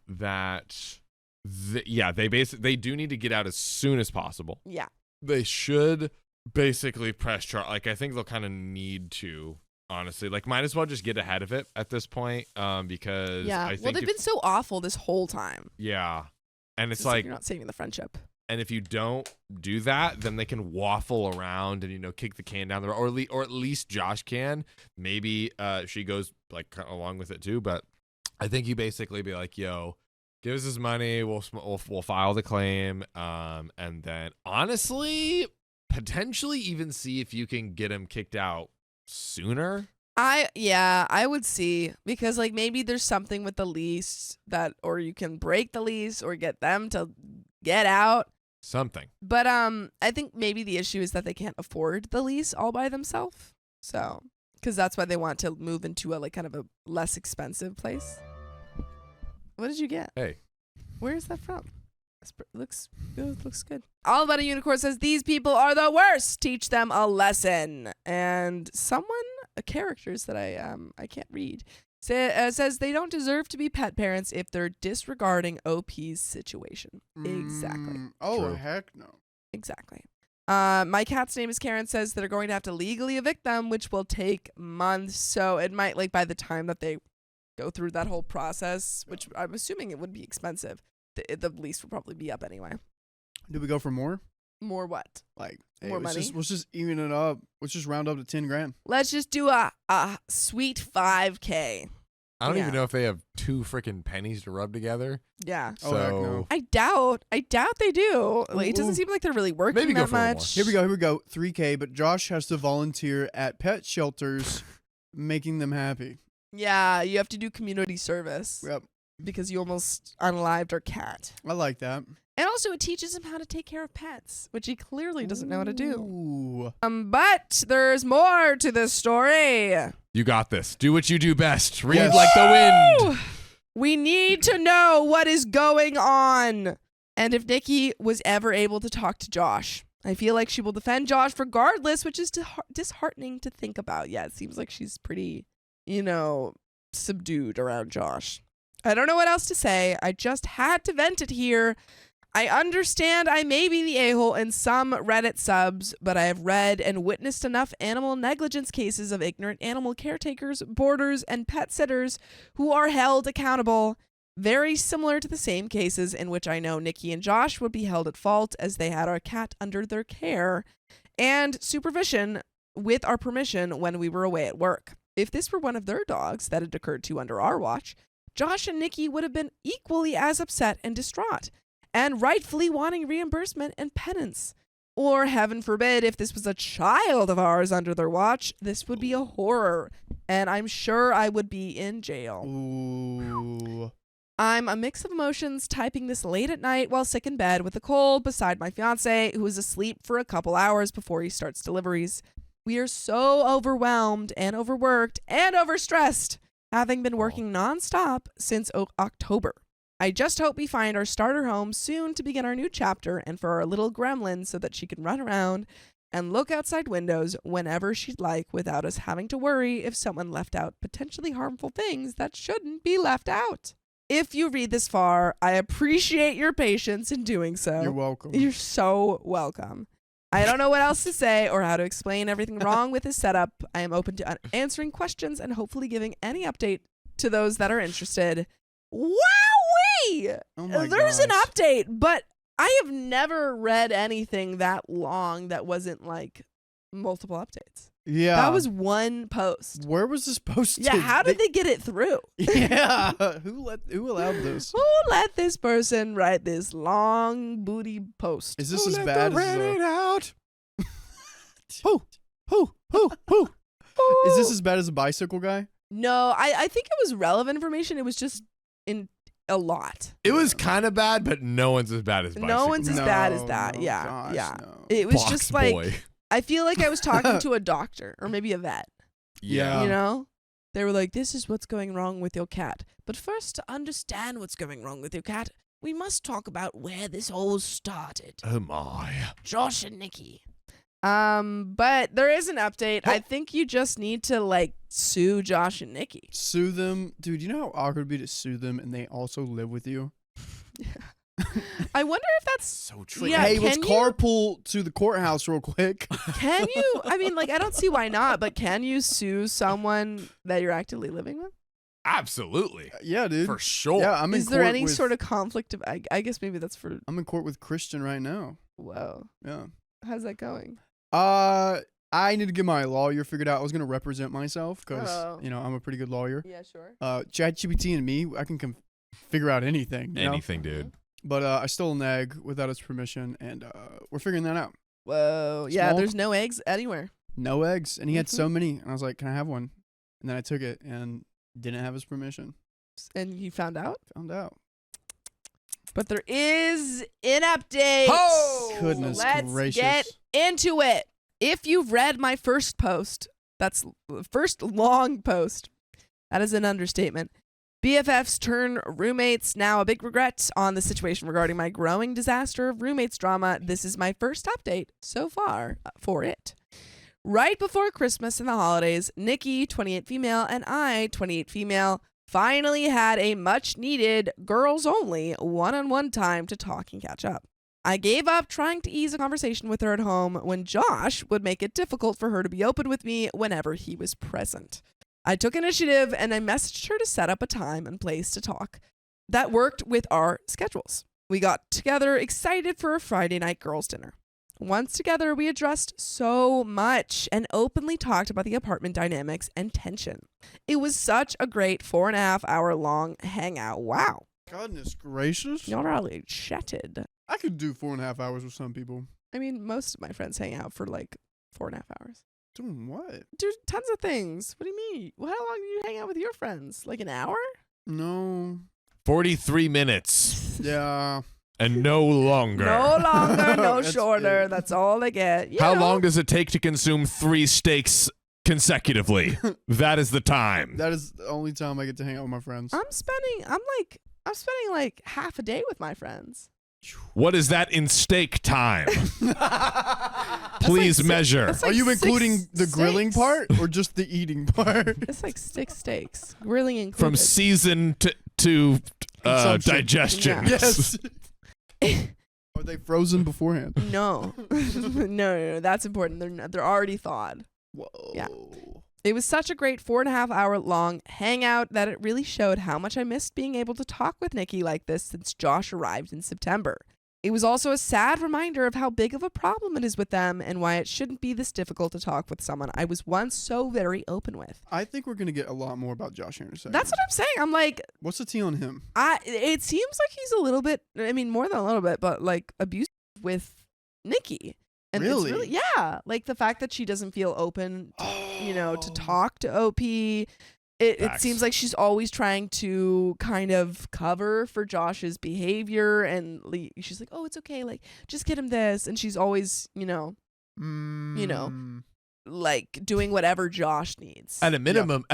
that they do need to get out as soon as possible. Yeah. They should basically press charge. Like, I think they'll kind of need to, honestly. Like, might as well just get ahead of it at this point, because Yeah. I think Well, they've been so awful this whole time. yeah. And it's Just like, you're not saving the friendship. and if you don't do that, then they can waffle around and, kick the can down the road, or at least Josh can. Maybe she goes like along with it too. But I think you basically be like, yo, give us his money. We'll file the claim. And then honestly, potentially even see if you can get him kicked out sooner. I would see, because like maybe there's something with the lease or you can break the lease or get them to get out. Something. But I think maybe the issue is that they can't afford the lease all by themselves. So, because that's why they want to move into a kind of a less expensive place. What did you get? Hey. Where is that from? Looks good. All About a Unicorn says these people are the worst. Teach them a lesson. And characters that I can't read says they don't deserve to be pet parents if they're disregarding OP's situation. Exactly. Oh, True. heck no. Exactly. My cat's name is Karen says they're going to have to legally evict them, which will take months. So it might, like, by the time that they go through that whole process, which I'm assuming it would be expensive, the lease will probably be up anyway. Did we go for more? More what? Like, More money? Let's just even it up. Let's just round up to 10 grand. Let's just do a sweet 5K. I don't Yeah. even know if they have two freaking pennies to rub together. Yeah. So Oh, heck no. I doubt they do. Like, it doesn't Ooh. seem like they're really working Maybe go that for a little much. Here we go. 3K, but Josh has to volunteer at pet shelters, making them happy. Yeah, you have to do community service Yep. because you almost unalived our cat. I like that. And also it teaches him how to take care of pets, which he clearly doesn't know how to do. Ooh. But there's more to this story. you got this. Do what you do best. Read Yes. like the wind. We need to know what is going on. And if Nikki was ever able to talk to Josh, I feel like she will defend Josh regardless, which is disheartening to think about. Yeah, it seems like she's pretty, subdued around Josh. I don't know what else to say. I just had to vent it here. I understand I may be the a-hole in some Reddit subs, but I have read and witnessed enough animal negligence cases of ignorant animal caretakers, boarders, and pet sitters who are held accountable, very similar to the same cases in which I know Nikki and Josh would be held at fault as they had our cat under their care and supervision with our permission when we were away at work. If this were one of their dogs that had occurred to under our watch, Josh and Nikki would have been equally as upset and distraught, and rightfully wanting reimbursement and penance. Or, heaven forbid, if this was a child of ours under their watch, this would be a horror, and I'm sure I would be in jail. Ooh. I'm a mix of emotions typing this late at night while sick in bed with a cold beside my fiance, who is asleep for a couple hours before he starts deliveries. We are so overwhelmed and overworked and overstressed, having been working nonstop since October. I just hope we find our starter home soon to begin our new chapter and for our little gremlin so that she can run around and look outside windows whenever she'd like without us having to worry if someone left out potentially harmful things that shouldn't be left out. If you read this far, I appreciate your patience in doing so. You're welcome. You're so welcome. I don't know what else to say or how to explain everything wrong with this setup. I am open to answering questions and hopefully giving any update to those that are interested. Wowee! Oh my There's an gosh. update, but I have never read anything that long that wasn't like multiple updates. Yeah. That was one post. Where was this posted? Yeah, how did they get it through? Yeah. Who allowed this? Who let this person write this long booty post? Is this Who as let bad the as rabbit out? who? Is this as bad as a bicycle guy? No, I think it was relevant information. It was just in a lot. It was kind of bad, but no one's as bad as No one's as No, bad as that. no, yeah, gosh, yeah. no. It was Box just like boy. I feel like I was talking to a doctor or maybe a vet. Yeah. You know, they were like, "This is what's going wrong with your cat." But first, to understand what's going wrong with your cat, we must talk about where this all started. Oh my. Josh and Nikki. But there is an update. I think you just need to like sue Josh and Nikki. Sue them. Dude, you know how awkward it'd be to sue them and they also live with you? I wonder if that's So true. Yeah, Hey, let's can you- carpool to the courthouse real quick. Can you? I mean, like, I don't see why not, but can you sue someone that you're actively living with? Absolutely. Yeah, dude. For sure. Yeah, I'm in Is there court any with, sort of conflict of? I guess maybe that's for. I'm in court with Christian right now. Whoa, Yeah. how's that going? I need to get my lawyer figured out. I was gonna represent myself because Oh. I'm a pretty good lawyer. Yeah, sure. ChatGPT and me, I can figure out anything. You know? Anything, dude. But I stole an egg without its permission, and we're figuring that out. Whoa, yeah. Small- There's no eggs anywhere. No eggs, and he had Mhm. so many, and I was like, "Can I have one?" And then I took it and didn't have his permission. And you found out. Found out. But there is an update. Oh! Goodness Let's gracious. get into it. If you've read my first post, that's the first long post. That is an understatement. BFFs turn roommates. Now a big regret on the situation regarding my growing disaster of roommates drama. This is my first update so far for it. Right before Christmas and the holidays, Nikki, 28 female, and I, 28 female, finally had a much needed girls only one-on-one time to talk and catch up. I gave up trying to ease a conversation with her at home when Josh would make it difficult for her to be open with me whenever he was present. I took initiative and I messaged her to set up a time and place to talk that worked with our schedules. We got together excited for a Friday night girls' dinner. Once together, we addressed so much and openly talked about the apartment dynamics and tension. It was such a great 4.5 hour long hangout. Wow. Goodness gracious. Y'all really chatted. I could do 4.5 hours with some people. I mean, most of my friends hang out for like 4.5 hours. Doing what? Do tons of things. What do you mean? How long do you hang out with your friends? Like an hour? No. 43 minutes Yeah. and no longer. No longer, no That's shorter. it. That's all they get. You How know. long does it take to consume 3 steaks consecutively? That is the time. That is the only time I get to hang out with my friends. I'm spending like half a day with my friends. What is that in steak time? That's Please like measure. that's Are like you six including the grilling steaks. part or just the eating part? It's like 6 steaks, grilling included. From season to Consumption. digestion. Yeah. Yes. Are they frozen beforehand? no. No, that's important. They're already thawed. Whoa. Yeah. It was such a great 4.5 hour long hangout that it really showed how much I missed being able to talk with Nikki like this since Josh arrived in September. It was also a sad reminder of how big of a problem it is with them and why it shouldn't be this difficult to talk with someone I was once so very open with. I think we're going to get a lot more about Josh here in a second. That's what I'm saying. I'm like, What's the tea on him? it seems like he's a little bit, I mean, more than a little bit, but like abusive with Nikki. And Really? It's really, yeah. Like the fact that she doesn't feel open, to talk to OP. It Facts. seems like she's always trying to kind of cover for Josh's behavior. And she's like, oh, it's okay. Like, just get him this. And she's always, like doing whatever Josh needs. At a minimum,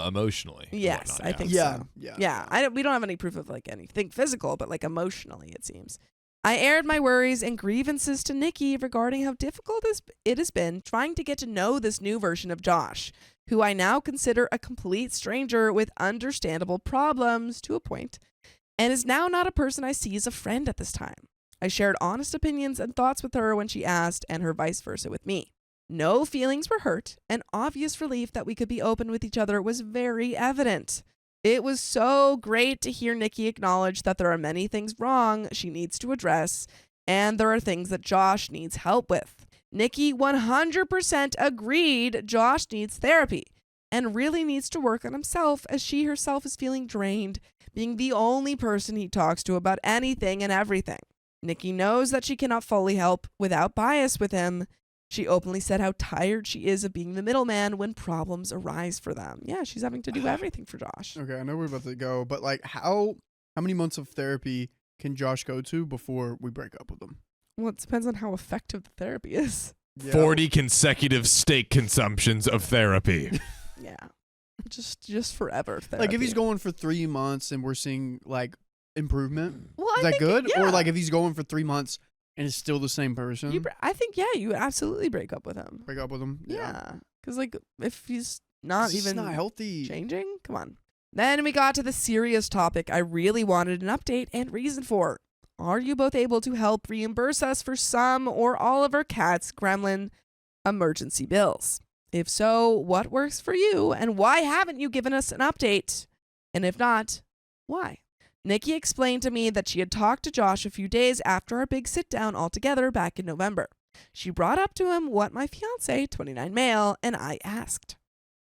emotionally. and Yes, whatnot, I yeah. think Yeah. so. Yeah. Yeah, we don't have any proof of like anything physical, but like emotionally, it seems. I aired my worries and grievances to Nikki regarding how difficult it has been trying to get to know this new version of Josh, who I now consider a complete stranger with understandable problems to a point, and is now not a person I see as a friend at this time. I shared honest opinions and thoughts with her when she asked, and her vice versa with me. No feelings were hurt, and obvious relief that we could be open with each other was very evident. It was so great to hear Nikki acknowledge that there are many things wrong she needs to address, and there are things that Josh needs help with. Nikki 100% agreed Josh needs therapy and really needs to work on himself, as she herself is feeling drained, being the only person he talks to about anything and everything. Nikki knows that she cannot fully help without bias with him. She openly said how tired she is of being the middleman when problems arise for them. Yeah, she's having to do everything for Josh. Okay, I know we're about to go, but like, how many months of therapy can Josh go to before we break up with him? Well, it depends on how effective the therapy is. Yeah. 40 consecutive steak consumptions of therapy. Yeah. Just forever therapy. Like, if he's going for 3 months and we're seeing like improvement, well, is that good? Yeah. Or like if he's going for 3 months and it's still the same person, I think, yeah, you would absolutely break up with him. break up with him? Yeah. Because, like, if he's not It's even not healthy. changing, come on. Then we got to the serious topic I really wanted an update and reason for. Are you both able to help reimburse us for some or all of our cat's gremlin emergency bills? If so, what works for you, and why haven't you given us an update? And if not, why? Nikki explained to me that she had talked to Josh a few days after our big sit-down all together back in November. She brought up to him what my fiancé, 29 male, and I asked.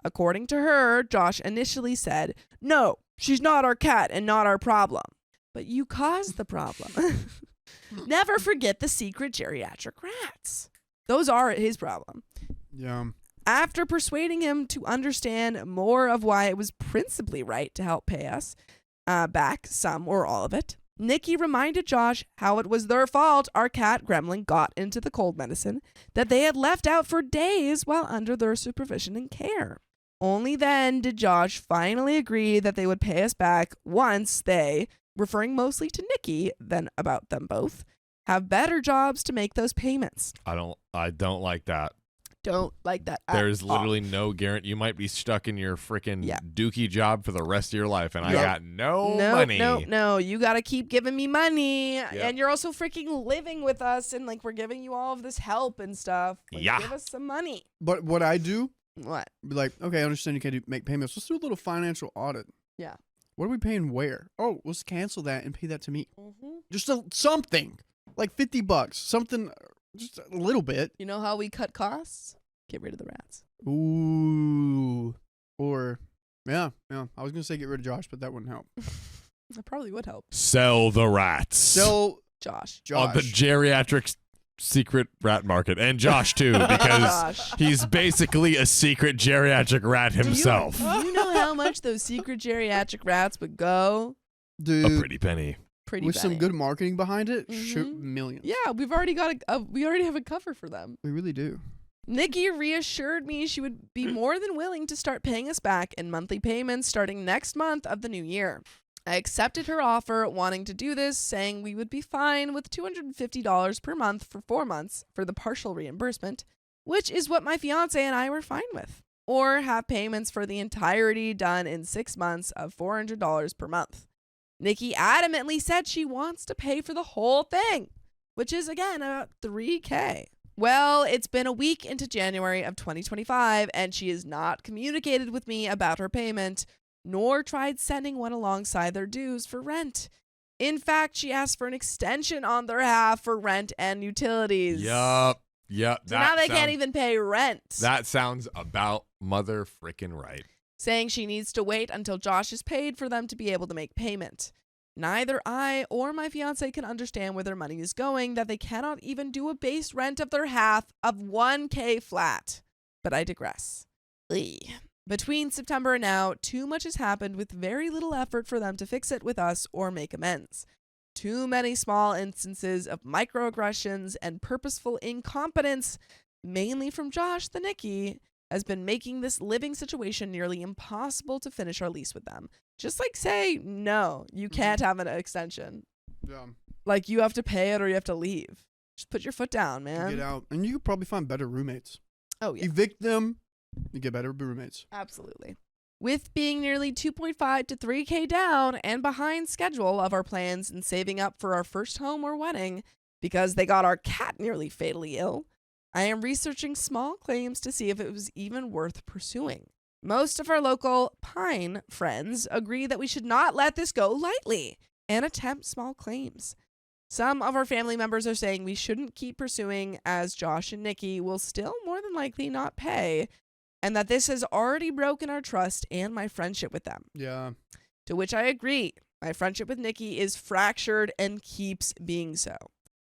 According to her, Josh initially said, "No, she's not our cat and not our problem. But you caused the problem." Never forget the secret geriatric rats. Those are his problem. Yeah. After persuading him to understand more of why it was principally right to help pay us back some or all of it, Nikki reminded Josh how it was their fault our cat gremlin got into the cold medicine that they had left out for days while under their supervision and care. Only then did Josh finally agree that they would pay us back once they, referring mostly to Nikki than about them both, have better jobs to make those payments. I don't like that. Don't like that at There's all. literally no guarantee. You might be stuck in your freaking Yeah. dookie job for the rest of your life, and I Yep. got no No, money. no. You got to keep giving me money. Yep. And you're also freaking living with us, and like we're giving you all of this help and stuff. Like, Yeah. give us some money. But what I do, What? be like, okay, I understand you can't make payments. Let's do a little financial audit. Yeah. What are we paying where? Oh, let's cancel that and pay that to me. Mm-hmm. Just something. Like $50. Something, just a little bit. You know how we cut costs? Get rid of the rats. Ooh. Or, yeah. I was going to say get rid of Josh, but that wouldn't help. That probably would help. Sell the rats. So, Josh. On the geriatric secret rat market. And Josh, too, because Josh. he's basically a secret geriatric rat himself. Do you know how much those secret geriatric rats would go? dude, A pretty penny. Pretty with some penny. good marketing behind it, shoot Mhm. millions. Yeah, we've already got we already have a cover for them. We really do. Nikki reassured me she would be more than willing to start paying us back in monthly payments starting next month of the new year. I accepted her offer, wanting to do this, saying we would be fine with $250 per month for 4 months for the partial reimbursement, which is what my fiance and I were fine with. Or have payments for the entirety done in 6 months of $400 per month. Nikki adamantly said she wants to pay for the whole thing, which is, again, about $3,000. Well, it's been a week into January of 2025, and she has not communicated with me about her payment, nor tried sending one alongside their dues for rent. In fact, she asked for an extension on their half for rent and utilities. Yup. So now they can't even pay rent. That sounds about mother frickin' right. Saying she needs to wait until Josh is paid for them to be able to make payment. Neither I or my fiance can understand where their money is going, that they cannot even do a base rent of their half of $1,000 flat. But I digress. Ugh. Between September and now, too much has happened with very little effort for them to fix it with us or make amends. Too many small instances of microaggressions and purposeful incompetence, mainly from Josh the Nikki, has been making this living situation nearly impossible to finish our lease with them. Just like say, no, you can't have an extension. Yeah. Like you have to pay it or you have to leave. Just put your foot down, man. Get out. And you could probably find better roommates. Oh, yeah. Evict them, you get better roommates. Absolutely. With being nearly 2.5 to 3K down and behind schedule of our plans and saving up for our first home or wedding because they got our cat nearly fatally ill, I am researching small claims to see if it was even worth pursuing. Most of our local Pine friends agree that we should not let this go lightly and attempt small claims. Some of our family members are saying we shouldn't keep pursuing, as Josh and Nikki will still more than likely not pay, and that this has already broken our trust and my friendship with them. Yeah. To which I agree. My friendship with Nikki is fractured and keeps being so.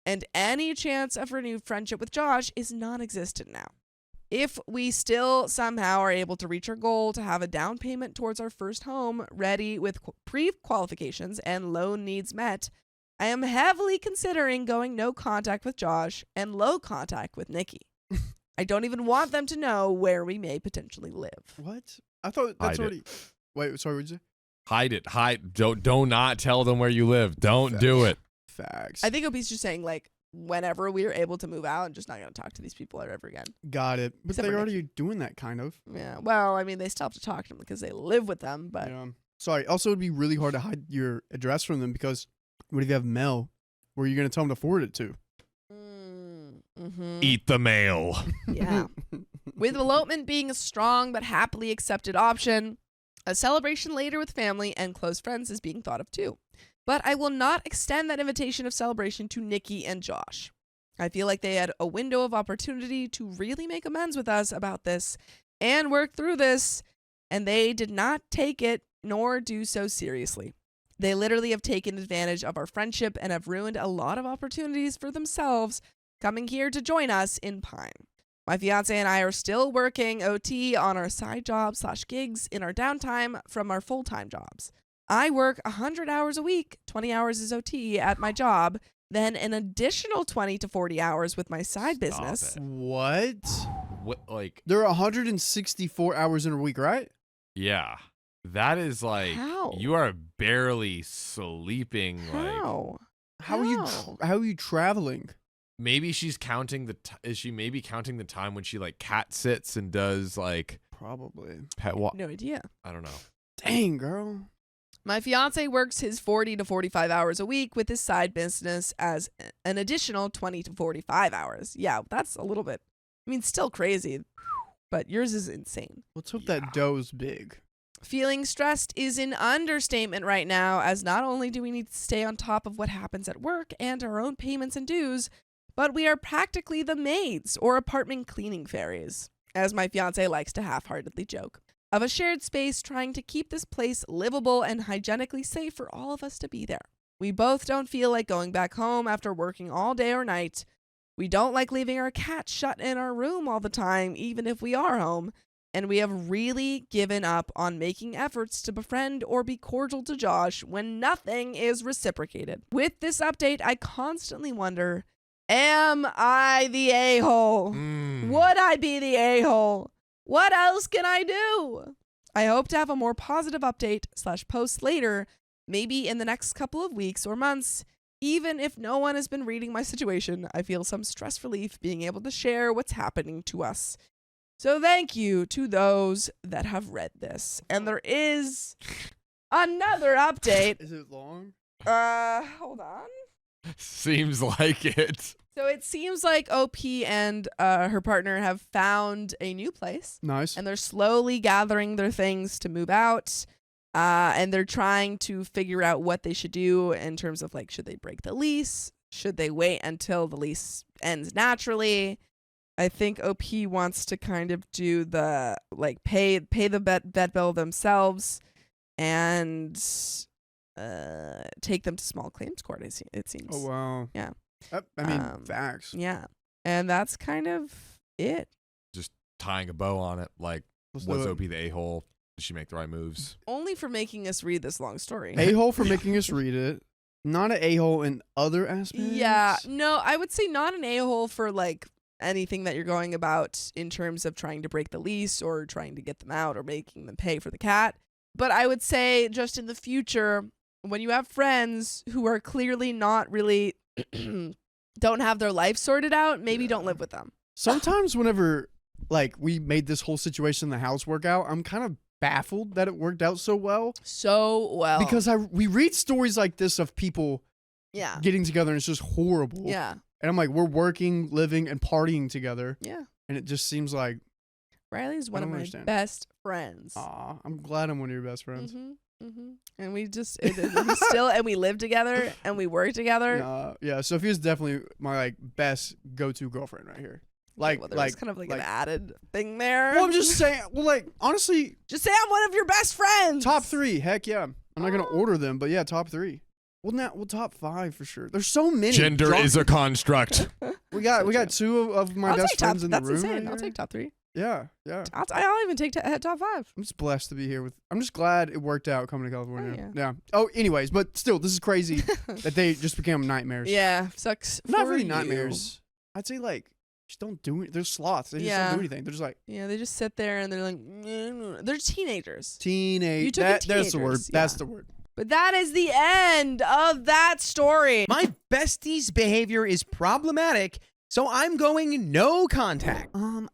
And any chance of renewed friendship with Josh is non-existent now. If we still somehow are able to reach our goal to have a down payment towards our first home ready with pre-qualifications and loan needs met, I am heavily considering going no contact with Josh and low contact with Nikki. I don't even want them to know where we may potentially live. What? I thought that's Hide it. already. Wait, sorry, what'd you say? Hide it. Hide. Don't not tell them where you live. Don't do it. Facts. I think OP's just saying, like, whenever we are able to move out, I'm just not going to talk to these people ever again. Got it. But Except they're for already doing that, kind of. Yeah. Well, I mean, they still have to talk to them because they live with them, but Yeah. Sorry. Also, it'd be really hard to hide your address from them because what if you have mail? Where are you going to tell them to forward it to? Eat the mail. Yeah. With elopement being a strong but happily accepted option, a celebration later with family and close friends is being thought of too. But I will not extend that invitation of celebration to Nikki and Josh. I feel like they had a window of opportunity to really make amends with us about this and work through this, and they did not take it nor do so seriously. They literally have taken advantage of our friendship and have ruined a lot of opportunities for themselves coming here to join us in Pine. My fiance and I are still working OT on our side jobs / gigs in our downtime from our full-time jobs. I work 100 hours a week, 20 hours is OT at my job, then an additional 20 to 40 hours with my side business. it. What? What? Like, There are 164 hours in a week, right? yeah. That is like How? you are barely sleeping. Like, How? How are you? How are you traveling? maybe she's counting the. Is she maybe counting the time when she like cat sits and does like Probably. pet walk? No idea. I don't know. Dang, girl. My fiance works his 40 to 45 hours a week with his side business as an additional 20 to 45 hours. Yeah, that's a little bit, I mean, still crazy, but yours is insane. Let's hope that dough's big. Feeling stressed is an understatement right now, as not only do we need to stay on top of what happens at work and our own payments and dues, but we are practically the maids or apartment cleaning fairies, as my fiance likes to half-heartedly joke, of a shared space trying to keep this place livable and hygienically safe for all of us to be there. We both don't feel like going back home after working all day or night. We don't like leaving our cat shut in our room all the time, even if we are home. And we have really given up on making efforts to befriend or be cordial to Josh when nothing is reciprocated. With this update, I constantly wonder, am I the a-hole? Would I be the a-hole? What else can I do? I hope to have a more positive update / post later, maybe in the next couple of weeks or months. Even if no one has been reading my situation, I feel some stress relief being able to share what's happening to us. So thank you to those that have read this. And there is another update. Is it long? Hold on. Seems like it. So it seems like OP and her partner have found a new place. Nice. And they're slowly gathering their things to move out. And they're trying to figure out what they should do in terms of, like, should they break the lease? Should they wait until the lease ends naturally? I think OP wants to kind of do the, like, pay the vet bill themselves and take them to small claims court, it seems. Oh, wow. Yeah. I mean, facts. Yeah. And that's kind of it. Just tying a bow on it. Like, Let's was do it. OP the a-hole? Did she make the right moves? Only for making us read this long story. A-hole for making us read it. Not an a-hole in other aspects. Yeah. No, I would say not an a-hole for, like, anything that you're going about in terms of trying to break the lease or trying to get them out or making them pay for the cat. But I would say just in the future, when you have friends who are clearly not really don't have their life sorted out, maybe don't live with them. Sometimes whenever, like, we made this whole situation in the house work out, I'm kind of baffled that it worked out so well. So well. Because we read stories like this of people yeah. getting together and it's just horrible. Yeah. And I'm like, we're working, living, and partying together. Yeah. And it just seems like, Riley's one of don't my understand. best friends. aw, I'm glad I'm one of your best friends. Mm-hmm. And we just we live together and we work together. Yeah, Sophia's definitely my like best go-to girlfriend right here. Like, well, there's kind of like an added thing there. Well, I'm just saying. Well, like honestly, just say I'm one of your best friends. Top 3, heck yeah. I'm not gonna order them, but yeah, top 3. Well, top 5 for sure. There's so many. Gender is a construct. We got 2 of my best friends in the room. That's insane. Right I'll take top 3. Yeah. I'll even take top 5. I'm just blessed to be here with. I'm just glad it worked out coming to California. Yeah. Oh, anyways, but still, this is crazy that they just became nightmares. Yeah, sucks. Not really nightmares. I'd say like just don't do it. They're sloths. They just don't do anything. They're just like they just sit there and they're like they're teenagers. Teenage. That's the word. Yeah. That's the word. But that is the end of that story. My bestie's behavior is problematic, so I'm going no contact.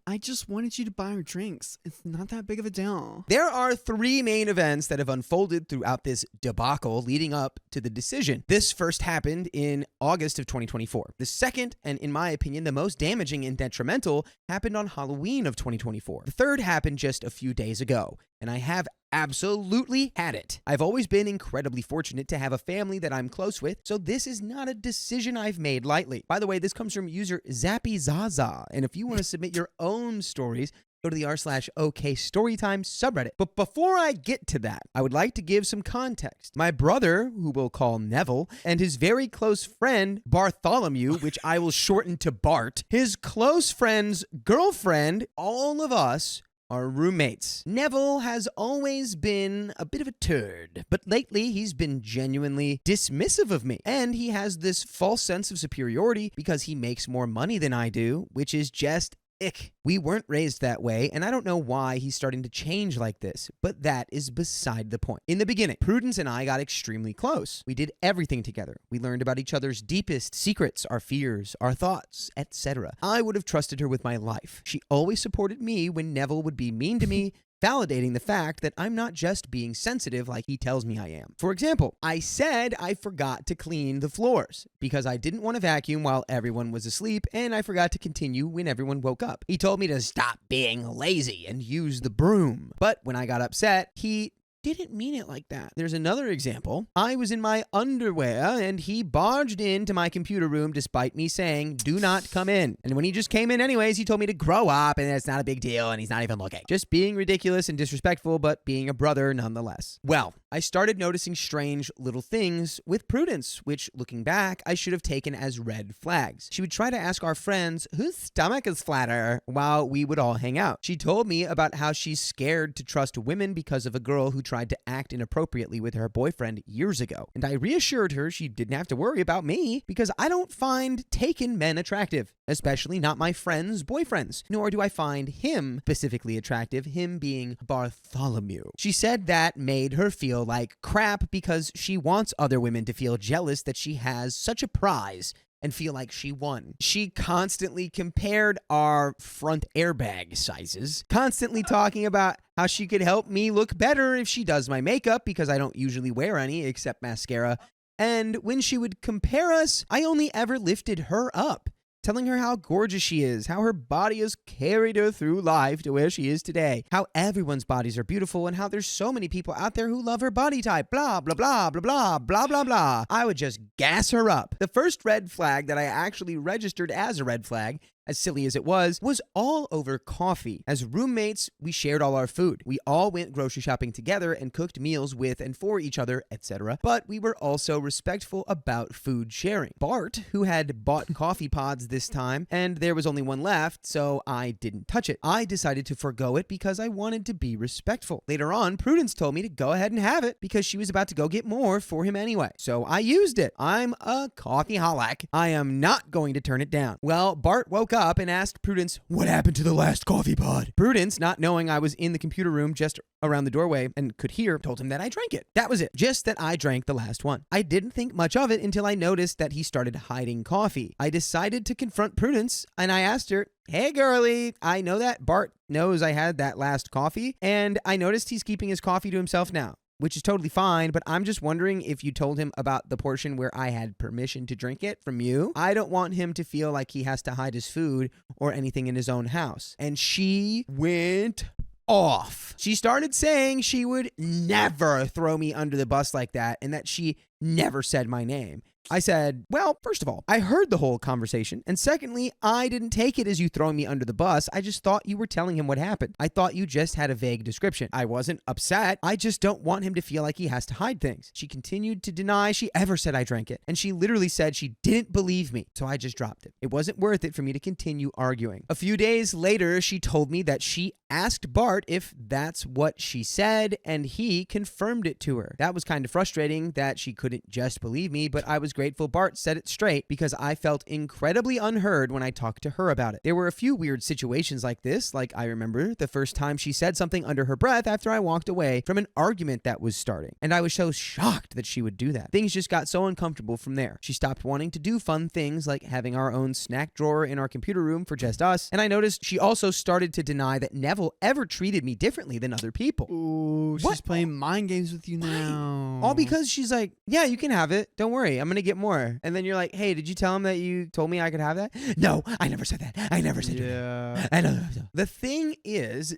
I just wanted you to buy her drinks. It's not that big of a deal. There are 3 main events that have unfolded throughout this debacle leading up to the decision. This first happened in August of 2024. The second, and in my opinion, the most damaging and detrimental, happened on Halloween of 2024. The third happened just a few days ago, and I have absolutely had it. I've always been incredibly fortunate to have a family that I'm close with, so this is not a decision I've made lightly. By the way, this comes from user Zappy Zaza, and if you want to submit your own stories, go to the r/OK Storytime subreddit. But before I get to that, I would like to give some context. My brother, who we'll call Neville, and his very close friend, Bartholomew, which I will shorten to Bart, his close friend's girlfriend, all of us are roommates. Neville has always been a bit of a turd, but lately he's been genuinely dismissive of me. And he has this false sense of superiority because he makes more money than I do, which is just ick. We weren't raised that way, and I don't know why he's starting to change like this, but that is beside the point. In the beginning, Prudence and I got extremely close. We did everything together. We learned about each other's deepest secrets, our fears, our thoughts, etc. I would have trusted her with my life. She always supported me when Neville would be mean to me, validating the fact that I'm not just being sensitive like he tells me I am. For example, I said I forgot to clean the floors because I didn't want to vacuum while everyone was asleep, and I forgot to continue when everyone woke up. He told me to stop being lazy and use the broom. But when I got upset, he didn't mean it like that. There's another example. I was in my underwear and he barged into my computer room despite me saying, do not come in. And when he just came in anyways, he told me to grow up and it's not a big deal and he's not even looking. Just being ridiculous and disrespectful, but being a brother nonetheless. Well, I started noticing strange little things with Prudence, which looking back, I should have taken as red flags. She would try to ask our friends whose stomach is flatter while we would all hang out. She told me about how she's scared to trust women because of a girl who tried to act inappropriately with her boyfriend years ago. And I reassured her she didn't have to worry about me because I don't find taken men attractive, especially not my friends' boyfriends, nor do I find him specifically attractive, him being Bartholomew. She said that made her feel like crap because she wants other women to feel jealous that she has such a prize and feel like she won. She constantly compared our front airbag sizes, constantly talking about how she could help me look better if she does my makeup because I don't usually wear any except mascara. And when she would compare us, I only ever lifted her up, telling her how gorgeous she is, how her body has carried her through life to where she is today, how everyone's bodies are beautiful, and how there's so many people out there who love her body type, blah, blah, blah, blah, blah, blah, blah, blah. I would just gas her up. The first red flag that I actually registered as a red flag, as silly as it was all over coffee. As roommates, we shared all our food. We all went grocery shopping together and cooked meals with and for each other, etc. But we were also respectful about food sharing. Bart, who had bought coffee pods this time, and there was only one left, so I didn't touch it. I decided to forgo it because I wanted to be respectful. Later on, Prudence told me to go ahead and have it because she was about to go get more for him anyway. So I used it. I'm a coffeeholic. I am not going to turn it down. Well, Bart woke up and asked Prudence, what happened to the last coffee pod? Prudence, not knowing I was in the computer room just around the doorway and could hear, told him that I drank it. That was it. Just that I drank the last one. I didn't think much of it until I noticed that he started hiding coffee. I decided to confront Prudence and I asked her, hey girlie, I know that Bart knows I had that last coffee and I noticed he's keeping his coffee to himself now, which is totally fine, but I'm just wondering if you told him about the portion where I had permission to drink it from you. I don't want him to feel like he has to hide his food or anything in his own house. And she went off. She started saying she would never throw me under the bus like that and that she never said my name. I said, well, first of all, I heard the whole conversation. And secondly, I didn't take it as you throwing me under the bus. I just thought you were telling him what happened. I thought you just had a vague description. I wasn't upset. I just don't want him to feel like he has to hide things. She continued to deny she ever said I drank it. And she literally said she didn't believe me. So I just dropped it. It wasn't worth it for me to continue arguing. A few days later, she told me that she asked Bart if that's what she said, and he confirmed it to her. That was kind of frustrating that she couldn't just believe me, but I was grateful Bart said it straight because I felt incredibly unheard when I talked to her about it. There were a few weird situations like this, like I remember the first time she said something under her breath after I walked away from an argument that was starting, and I was so shocked that she would do that. Things just got so uncomfortable from there. She stopped wanting to do fun things like having our own snack drawer in our computer room for just us, and I noticed she also started to deny that Neville ever treated me differently than other people. Ooh, she's playing mind games with you now. All because she's like, yeah, you can have it. Don't worry. I'm going to get more. And then you're like, hey, did you tell him that you told me I could have that? No, I never said that. I never said that. I know. The thing is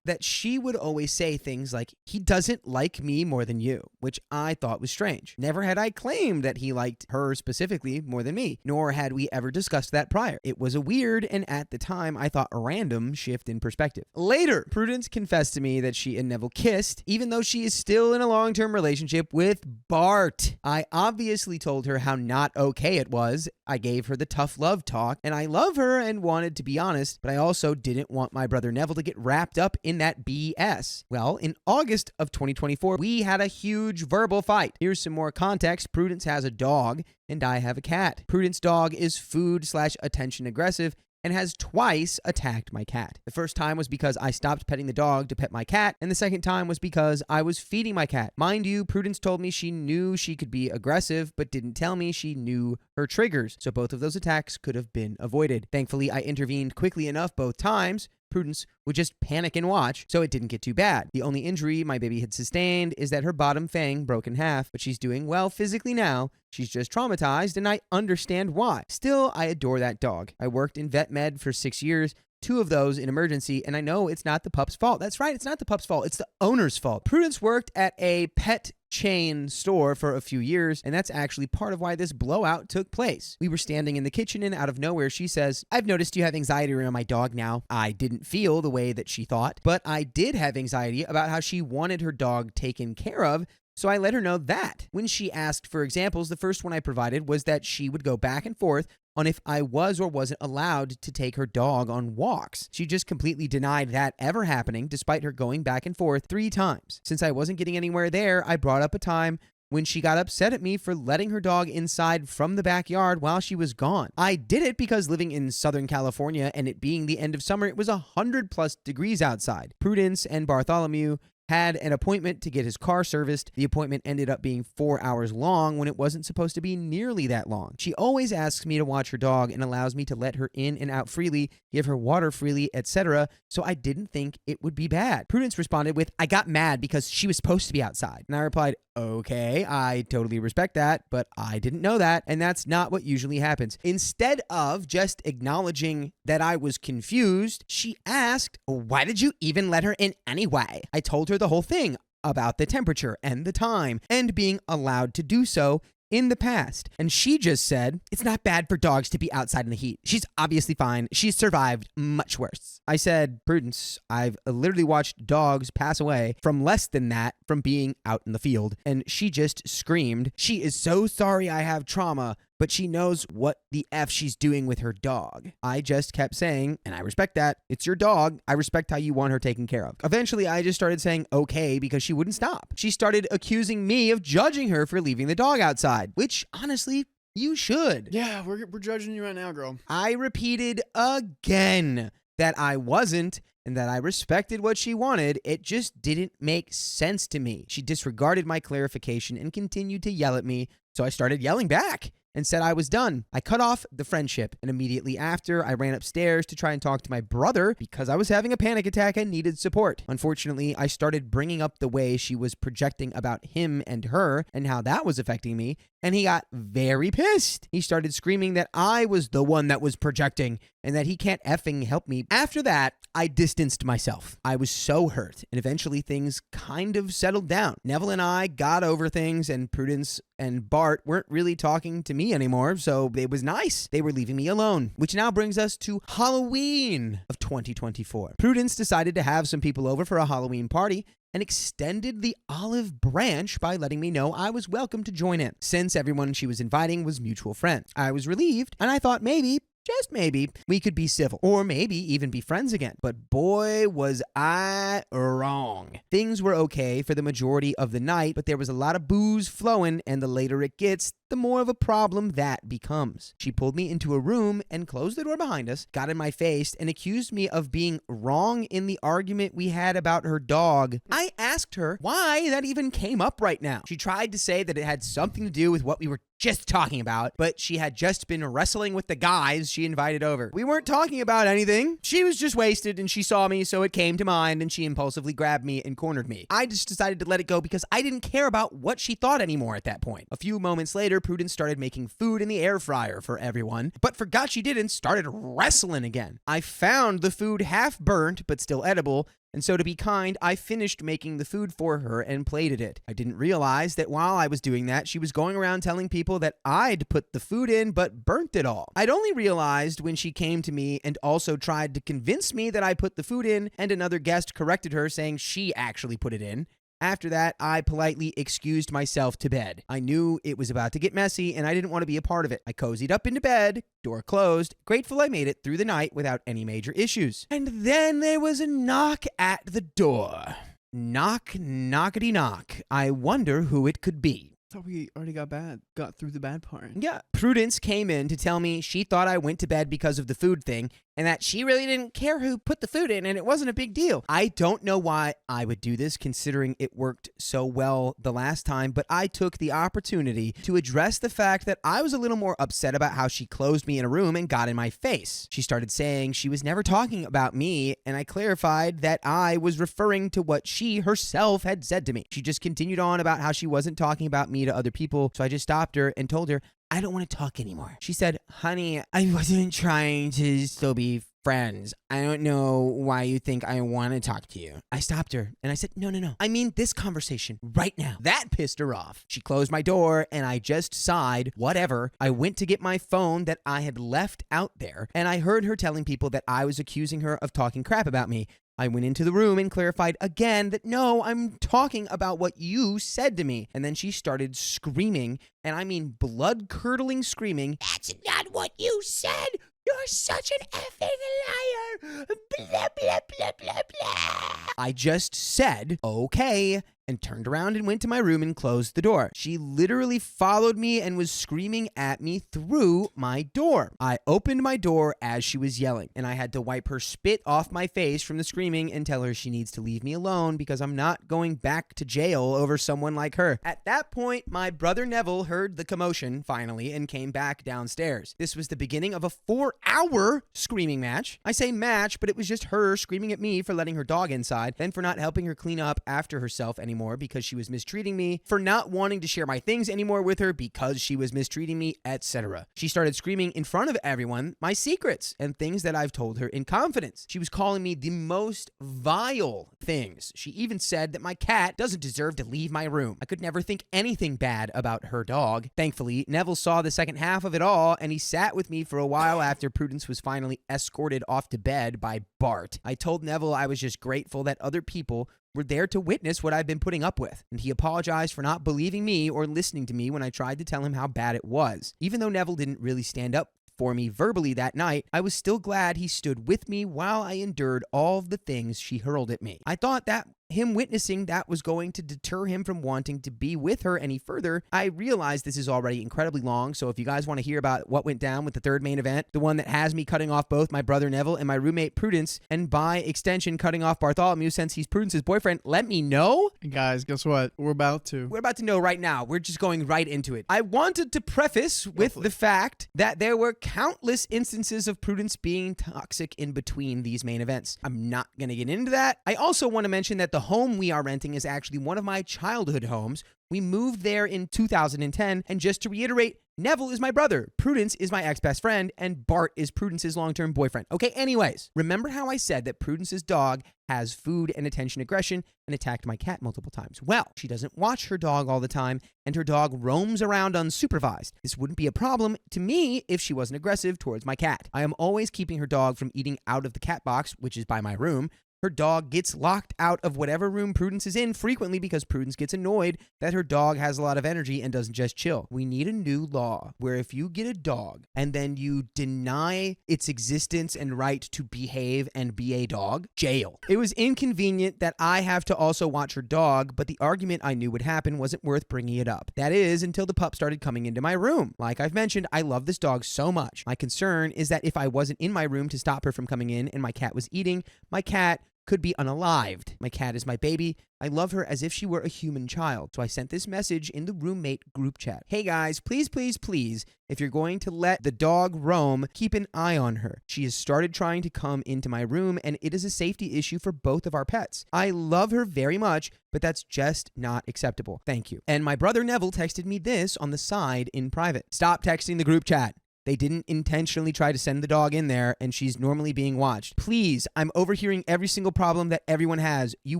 that she would always say things like, he doesn't like me more than you, which I thought was strange. Never had I claimed that he liked her specifically more than me, nor had we ever discussed that prior. It was a weird, and at the time, I thought a random shift in perspective. Later, Prudence confessed to me that she and Neville kissed, even though she is still in a long-term relationship with Bart. I obviously told her how not okay it was. I gave her the tough love talk, and I love her and wanted to be honest, but I also didn't want my brother Neville to get wrapped up in that BS. Well, in August of 2024, we had a huge verbal fight. Here's some more context. Prudence has a dog, and I have a cat. Prudence's dog is food/attention aggressive and has twice attacked my cat. The first time was because I stopped petting the dog to pet my cat, and the second time was because I was feeding my cat. Mind you, Prudence told me she knew she could be aggressive, but didn't tell me she knew her triggers, so both of those attacks could have been avoided. Thankfully, I intervened quickly enough both times. Prudence would just panic and watch, so it didn't get too bad. The only injury my baby had sustained is that her bottom fang broke in half, but she's doing well physically now. She's just traumatized, and I understand why. Still, I adore that dog. I worked in vet med for 6 years, 2 of those in emergency, and I know it's not the pup's fault. That's right, it's not the pup's fault. It's the owner's fault. Prudence worked at a pet chain store for a few years, and that's actually part of why this blowout took place. We were standing in the kitchen, and out of nowhere she says, I've noticed you have anxiety around my dog now. I didn't feel the way that she thought, but I did have anxiety about how she wanted her dog taken care of, so I let her know that. When she asked for examples, the first one I provided was that she would go back and forth on if I was or wasn't allowed to take her dog on walks. She just completely denied that ever happening, despite her going back and forth 3 times. Since I wasn't getting anywhere there, I brought up a time when she got upset at me for letting her dog inside from the backyard while she was gone. I did it because living in Southern California and it being the end of summer, it was 100+ degrees outside. Prudence and Bartholomew had an appointment to get his car serviced. The appointment ended up being 4 hours long when it wasn't supposed to be nearly that long. She always asks me to watch her dog and allows me to let her in and out freely, give her water freely, etc., so I didn't think it would be bad. Prudence responded with, I got mad because she was supposed to be outside. And I replied, okay, I totally respect that, but I didn't know that, and that's not what usually happens. Instead of just acknowledging that I was confused, she asked, why did you even let her in anyway? I told her the whole thing about the temperature and the time and being allowed to do so in the past. And she just said, it's not bad for dogs to be outside in the heat. She's obviously fine. She's survived much worse. I said, Prudence, I've literally watched dogs pass away from less than that from being out in the field. And she just screamed, she is so sorry I have trauma, but she knows what the F she's doing with her dog. I just kept saying, and I respect that, it's your dog. I respect how you want her taken care of. Eventually, I just started saying okay because she wouldn't stop. She started accusing me of judging her for leaving the dog outside, which honestly, you should. Yeah, we're judging you right now, girl. I repeated again that I wasn't and that I respected what she wanted. It just didn't make sense to me. She disregarded my clarification and continued to yell at me, so I started yelling back. and said I was done. I cut off the friendship, and immediately after, I ran upstairs to try and talk to my brother because I was having a panic attack and needed support. Unfortunately, I started bringing up the way she was projecting about him and her and how that was affecting me, and he got very pissed. He started screaming that I was the one that was projecting and that he can't effing help me. After that, I distanced myself. I was so hurt, and eventually things kind of settled down. Neville and I got over things, and Prudence and Bart weren't really talking to me anymore, so it was nice. They were leaving me alone, which now brings us to Halloween of 2024. Prudence decided to have some people over for a Halloween party and extended the olive branch by letting me know I was welcome to join in, since everyone she was inviting was mutual friends. I was relieved, and I thought maybe, just maybe, we could be civil, or maybe even be friends again. But boy, was I wrong. Things were okay for the majority of the night, but there was a lot of booze flowing, and the later it gets, the more of a problem that becomes. She pulled me into a room and closed the door behind us, got in my face, and accused me of being wrong in the argument we had about her dog. I asked her why that even came up right now. She tried to say that it had something to do with what we were just talking about, but she had just been wrestling with the guys she invited over. We weren't talking about anything. She was just wasted and she saw me, so it came to mind, and she impulsively grabbed me and cornered me. I just decided to let it go because I didn't care about what she thought anymore at that point. A few moments later, Prudence started making food in the air fryer for everyone, but forgot she didn't, started wrestling again. I found the food half burnt but still edible, and so to be kind, I finished making the food for her and plated it. I didn't realize that while I was doing that, she was going around telling people that I'd put the food in but burnt it all. I'd only realized when she came to me and also tried to convince me that I put the food in, and another guest corrected her saying she actually put it in. After that, I politely excused myself to bed. I knew it was about to get messy, and I didn't want to be a part of it. I cozied up into bed, door closed, grateful I made it through the night without any major issues. And then there was a knock at the door. Knock, knockety knock. I wonder who it could be. I thought we already got through the bad part. Yeah. Prudence came in to tell me she thought I went to bed because of the food thing, and that she really didn't care who put the food in, and it wasn't a big deal. I don't know why I would do this, considering it worked so well the last time, but I took the opportunity to address the fact that I was a little more upset about how she closed me in a room and got in my face. She started saying she was never talking about me, and I clarified that I was referring to what she herself had said to me. She just continued on about how she wasn't talking about me to other people, so I just stopped her and told her I don't want to talk anymore. She said, honey, I wasn't trying to still be friends. I don't know why you think I want to talk to you. I stopped her and I said, no. I mean this conversation right now. That pissed her off. She closed my door and I just sighed, whatever. I went to get my phone that I had left out there, and I heard her telling people that I was accusing her of talking crap about me. I went into the room and clarified again that no, I'm talking about what you said to me. And then she started screaming, and I mean blood-curdling screaming. That's not what you said. You're such an effing liar. Blah, blah, blah, blah, blah. I just said, okay, and turned around and went to my room and closed the door. She literally followed me and was screaming at me through my door. I opened my door as she was yelling, and I had to wipe her spit off my face from the screaming and tell her she needs to leave me alone because I'm not going back to jail over someone like her. At that point, my brother Neville heard the commotion finally and came back downstairs. This was the beginning of a 4-hour screaming match. I say match, but it was just her screaming at me for letting her dog inside, then for not helping her clean up after herself anymore because she was mistreating me, for not wanting to share my things anymore with her because she was mistreating me, etc. She started screaming in front of everyone my secrets and things that I've told her in confidence. She was calling me the most vile things. She even said that my cat doesn't deserve to leave my room. I could never think anything bad about her dog. Thankfully, Neville saw the second half of it all, and he sat with me for a while after Prudence was finally escorted off to bed by Bart. I told Neville I was just grateful that other people were there to witness what I've been putting up with, and he apologized for not believing me or listening to me when I tried to tell him how bad it was. Even though Neville didn't really stand up for me verbally that night, I was still glad he stood with me while I endured all of the things she hurled at me. I thought that him witnessing that was going to deter him from wanting to be with her any further. I realize this is already incredibly long, so if you guys want to hear about what went down with the third main event, the one that has me cutting off both my brother Neville and my roommate Prudence, and by extension cutting off Bartholomew since he's Prudence's boyfriend, let me know. And guys, guess what? We're about to know right now. We're just going right into it. I wanted to preface with the fact that there were countless instances of Prudence being toxic in between these main events. I'm not going to get into that. I also want to mention that the home we are renting is actually one of my childhood homes. We moved there in 2010, and just to reiterate, Neville is my brother, Prudence is my ex-best friend, and Bart is Prudence's long-term boyfriend. Okay, anyways, remember how I said that Prudence's dog has food and attention aggression and attacked my cat multiple times? Well, she doesn't watch her dog all the time, and her dog roams around unsupervised. This wouldn't be a problem to me if she wasn't aggressive towards my cat. I am always keeping her dog from eating out of the cat box, which is by my room. Her dog gets locked out of whatever room Prudence is in frequently because Prudence gets annoyed that her dog has a lot of energy and doesn't just chill. We need a new law where if you get a dog and then you deny its existence and right to behave and be a dog, jail. It was inconvenient that I have to also watch her dog, but the argument I knew would happen wasn't worth bringing it up. That is, until the pup started coming into my room. Like I've mentioned, I love this dog so much. My concern is that if I wasn't in my room to stop her from coming in and my cat was eating, my cat could be unalived. My cat is my baby. I love her as if she were a human child. So I sent this message in the roommate group chat. Hey guys, please, please, please, if you're going to let the dog roam, keep an eye on her. She has started trying to come into my room and it is a safety issue for both of our pets. I love her very much, but that's just not acceptable. Thank you. And my brother Neville texted me this on the side in private. Stop texting the group chat. They didn't intentionally try to send the dog in there, and she's normally being watched. Please, I'm overhearing every single problem that everyone has. You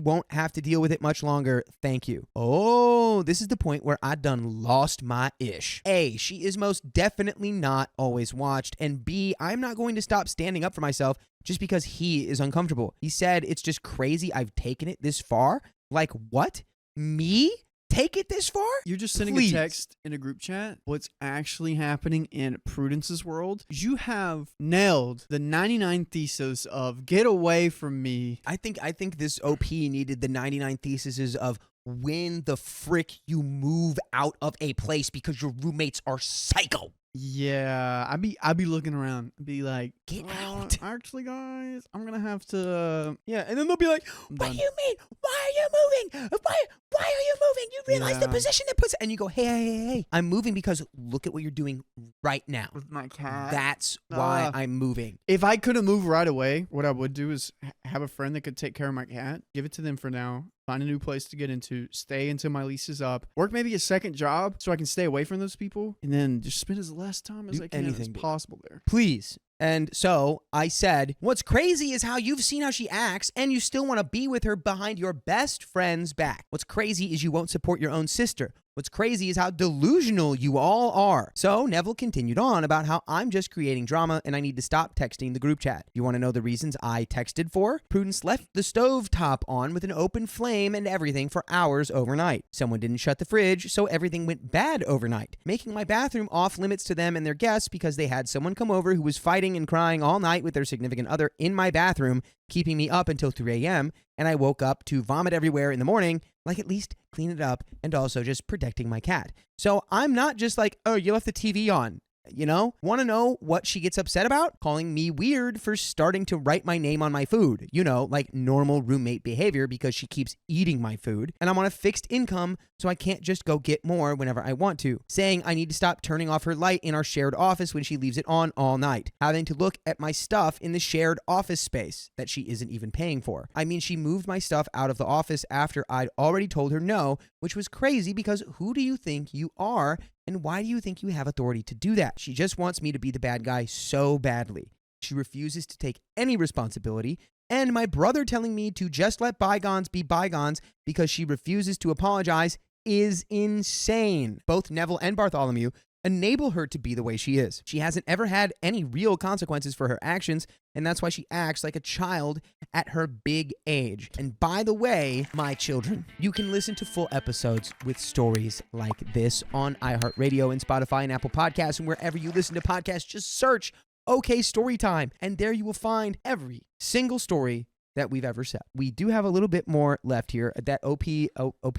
won't have to deal with it much longer. Thank you. Oh, this is the point where I done lost my ish. A, she is most definitely not always watched, and B, I'm not going to stop standing up for myself just because he is uncomfortable. He said it's just crazy I've taken it this far. Like what? Me? Take it this far? You're just sending Please. a text in a group chat. What's actually happening in Prudence's world? You have nailed the 99 thesis of get away from me. I think this OP needed the 99 theses of when the frick you move out of a place because your roommates are psycho. Yeah, I'd be looking around and be like, Get out. Actually, guys, I'm gonna have to. Yeah, and then they'll be like, I'm what done. do you mean? Why are you moving? Why are you moving? You realize the Yeah. position it puts, and you go, hey, I'm moving because look at what you're doing right now. With my cat. That's why I'm moving. If I couldn't move right away, what I would do is have a friend that could take care of my cat, give it to them for now, find a new place to get into, stay until my lease is up, work maybe a second job so I can stay away from those people, and then just spend as less time as Do I can as anything, dude. possible there. Please. And so I said, what's crazy is how you've seen how she acts and you still want to be with her behind your best friend's back. What's crazy is you won't support your own sister. What's crazy is how delusional you all are. So Neville continued on about how I'm just creating drama and I need to stop texting the group chat. You want to know the reasons I texted for? Prudence left the stove top on with an open flame and everything for hours overnight. Someone didn't shut the fridge, so everything went bad overnight, making my bathroom off limits to them and their guests because they had someone come over who was fighting and crying all night with their significant other in my bathroom, keeping me up until 3 a.m., and I woke up to vomit everywhere in the morning, like at least clean it up and also just protecting my cat. So I'm not just like, oh, you left the TV on. You know, want to know what she gets upset about? Calling me weird for starting to write my name on my food. You know, like normal roommate behavior because she keeps eating my food. And I'm on a fixed income, so I can't just go get more whenever I want to. Saying I need to stop turning off her light in our shared office when she leaves it on all night. Having to look at my stuff in the shared office space that she isn't even paying for. I mean, she moved my stuff out of the office after I'd already told her no, which was crazy because who do you think you are? And why do you think you have authority to do that? She just wants me to be the bad guy so badly. She refuses to take any responsibility. And my brother telling me to just let bygones be bygones because she refuses to apologize is insane. Both Neville and Bartholomew enable her to be the way she is. She hasn't ever had any real consequences for her actions, and that's why she acts like a child at her big age. And by the way, my children, you can listen to full episodes with stories like this on iHeartRadio and Spotify and Apple Podcasts, and wherever you listen to podcasts, just search OK Storytime, and there you will find every single story that we've ever set. We do have a little bit more left here. That OP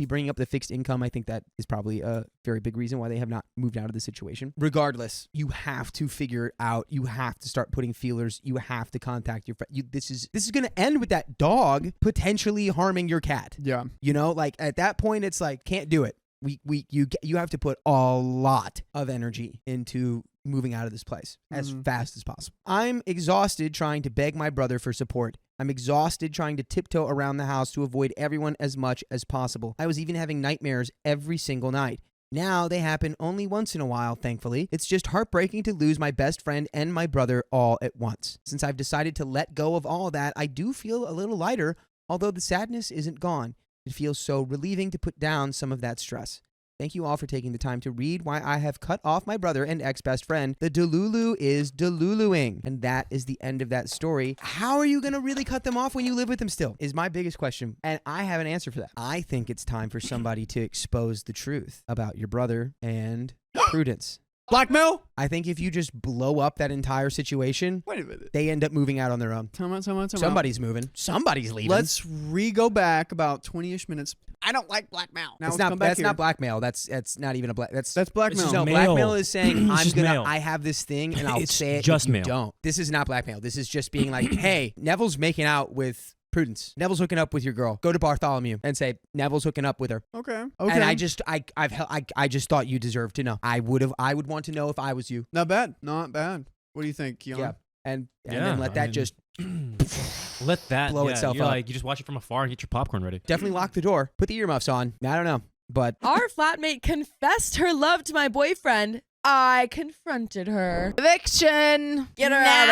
bringing up the fixed income, I think that is probably a very big reason why they have not moved out of the situation. Regardless, you have to figure it out. You have to start putting feelers. You have to contact your friend. This is going to end with that dog potentially harming your cat. Yeah. You know, like at that point, it's like, can't do it. You have to put a lot of energy into moving out of this place as fast as possible. I'm exhausted trying to beg my brother for support. I'm exhausted trying to tiptoe around the house to avoid everyone as much as possible. I was even having nightmares every single night. Now they happen only once in a while, thankfully. It's just heartbreaking to lose my best friend and my brother all at once. Since I've decided to let go of all that, I do feel a little lighter, although the sadness isn't gone. It feels so relieving to put down some of that stress. Thank you all for taking the time to read why I have cut off my brother and ex-best friend. The Delulu is Deluluing. And that is the end of that story. How are you going to really cut them off when you live with them still? Is my biggest question. And I have an answer for that. I think it's time for somebody to expose the truth about your brother and Prudence. Blackmail? I think if you just blow up that entire situation, Wait a minute. they end up moving out on their own. Time out. Somebody's moving. Somebody's leaving. Let's go back about 20-ish minutes. I don't like blackmail. Now let's come back That's here. not blackmail. That's not even a black. That's blackmail. It's No, mail. blackmail is saying It's just mail. I have this thing and I'll It's say it. just if you mail. Don't. This is not blackmail. This is just being like, hey, Neville's making out with Prudence. Neville's hooking up with your girl. Go to Bartholomew and say Neville's hooking up with her. Okay. And I just thought you deserved to know. I would want to know if I was you. Not bad. What do you think, Keon? Yeah. And Yeah, then let I that mean- just Let that blow itself you're up. Like, you just watch it from afar and get your popcorn ready. definitely lock the door. Put the earmuffs on. I don't know. But Our flatmate confessed her love to my boyfriend. I confronted her. Eviction. Get her out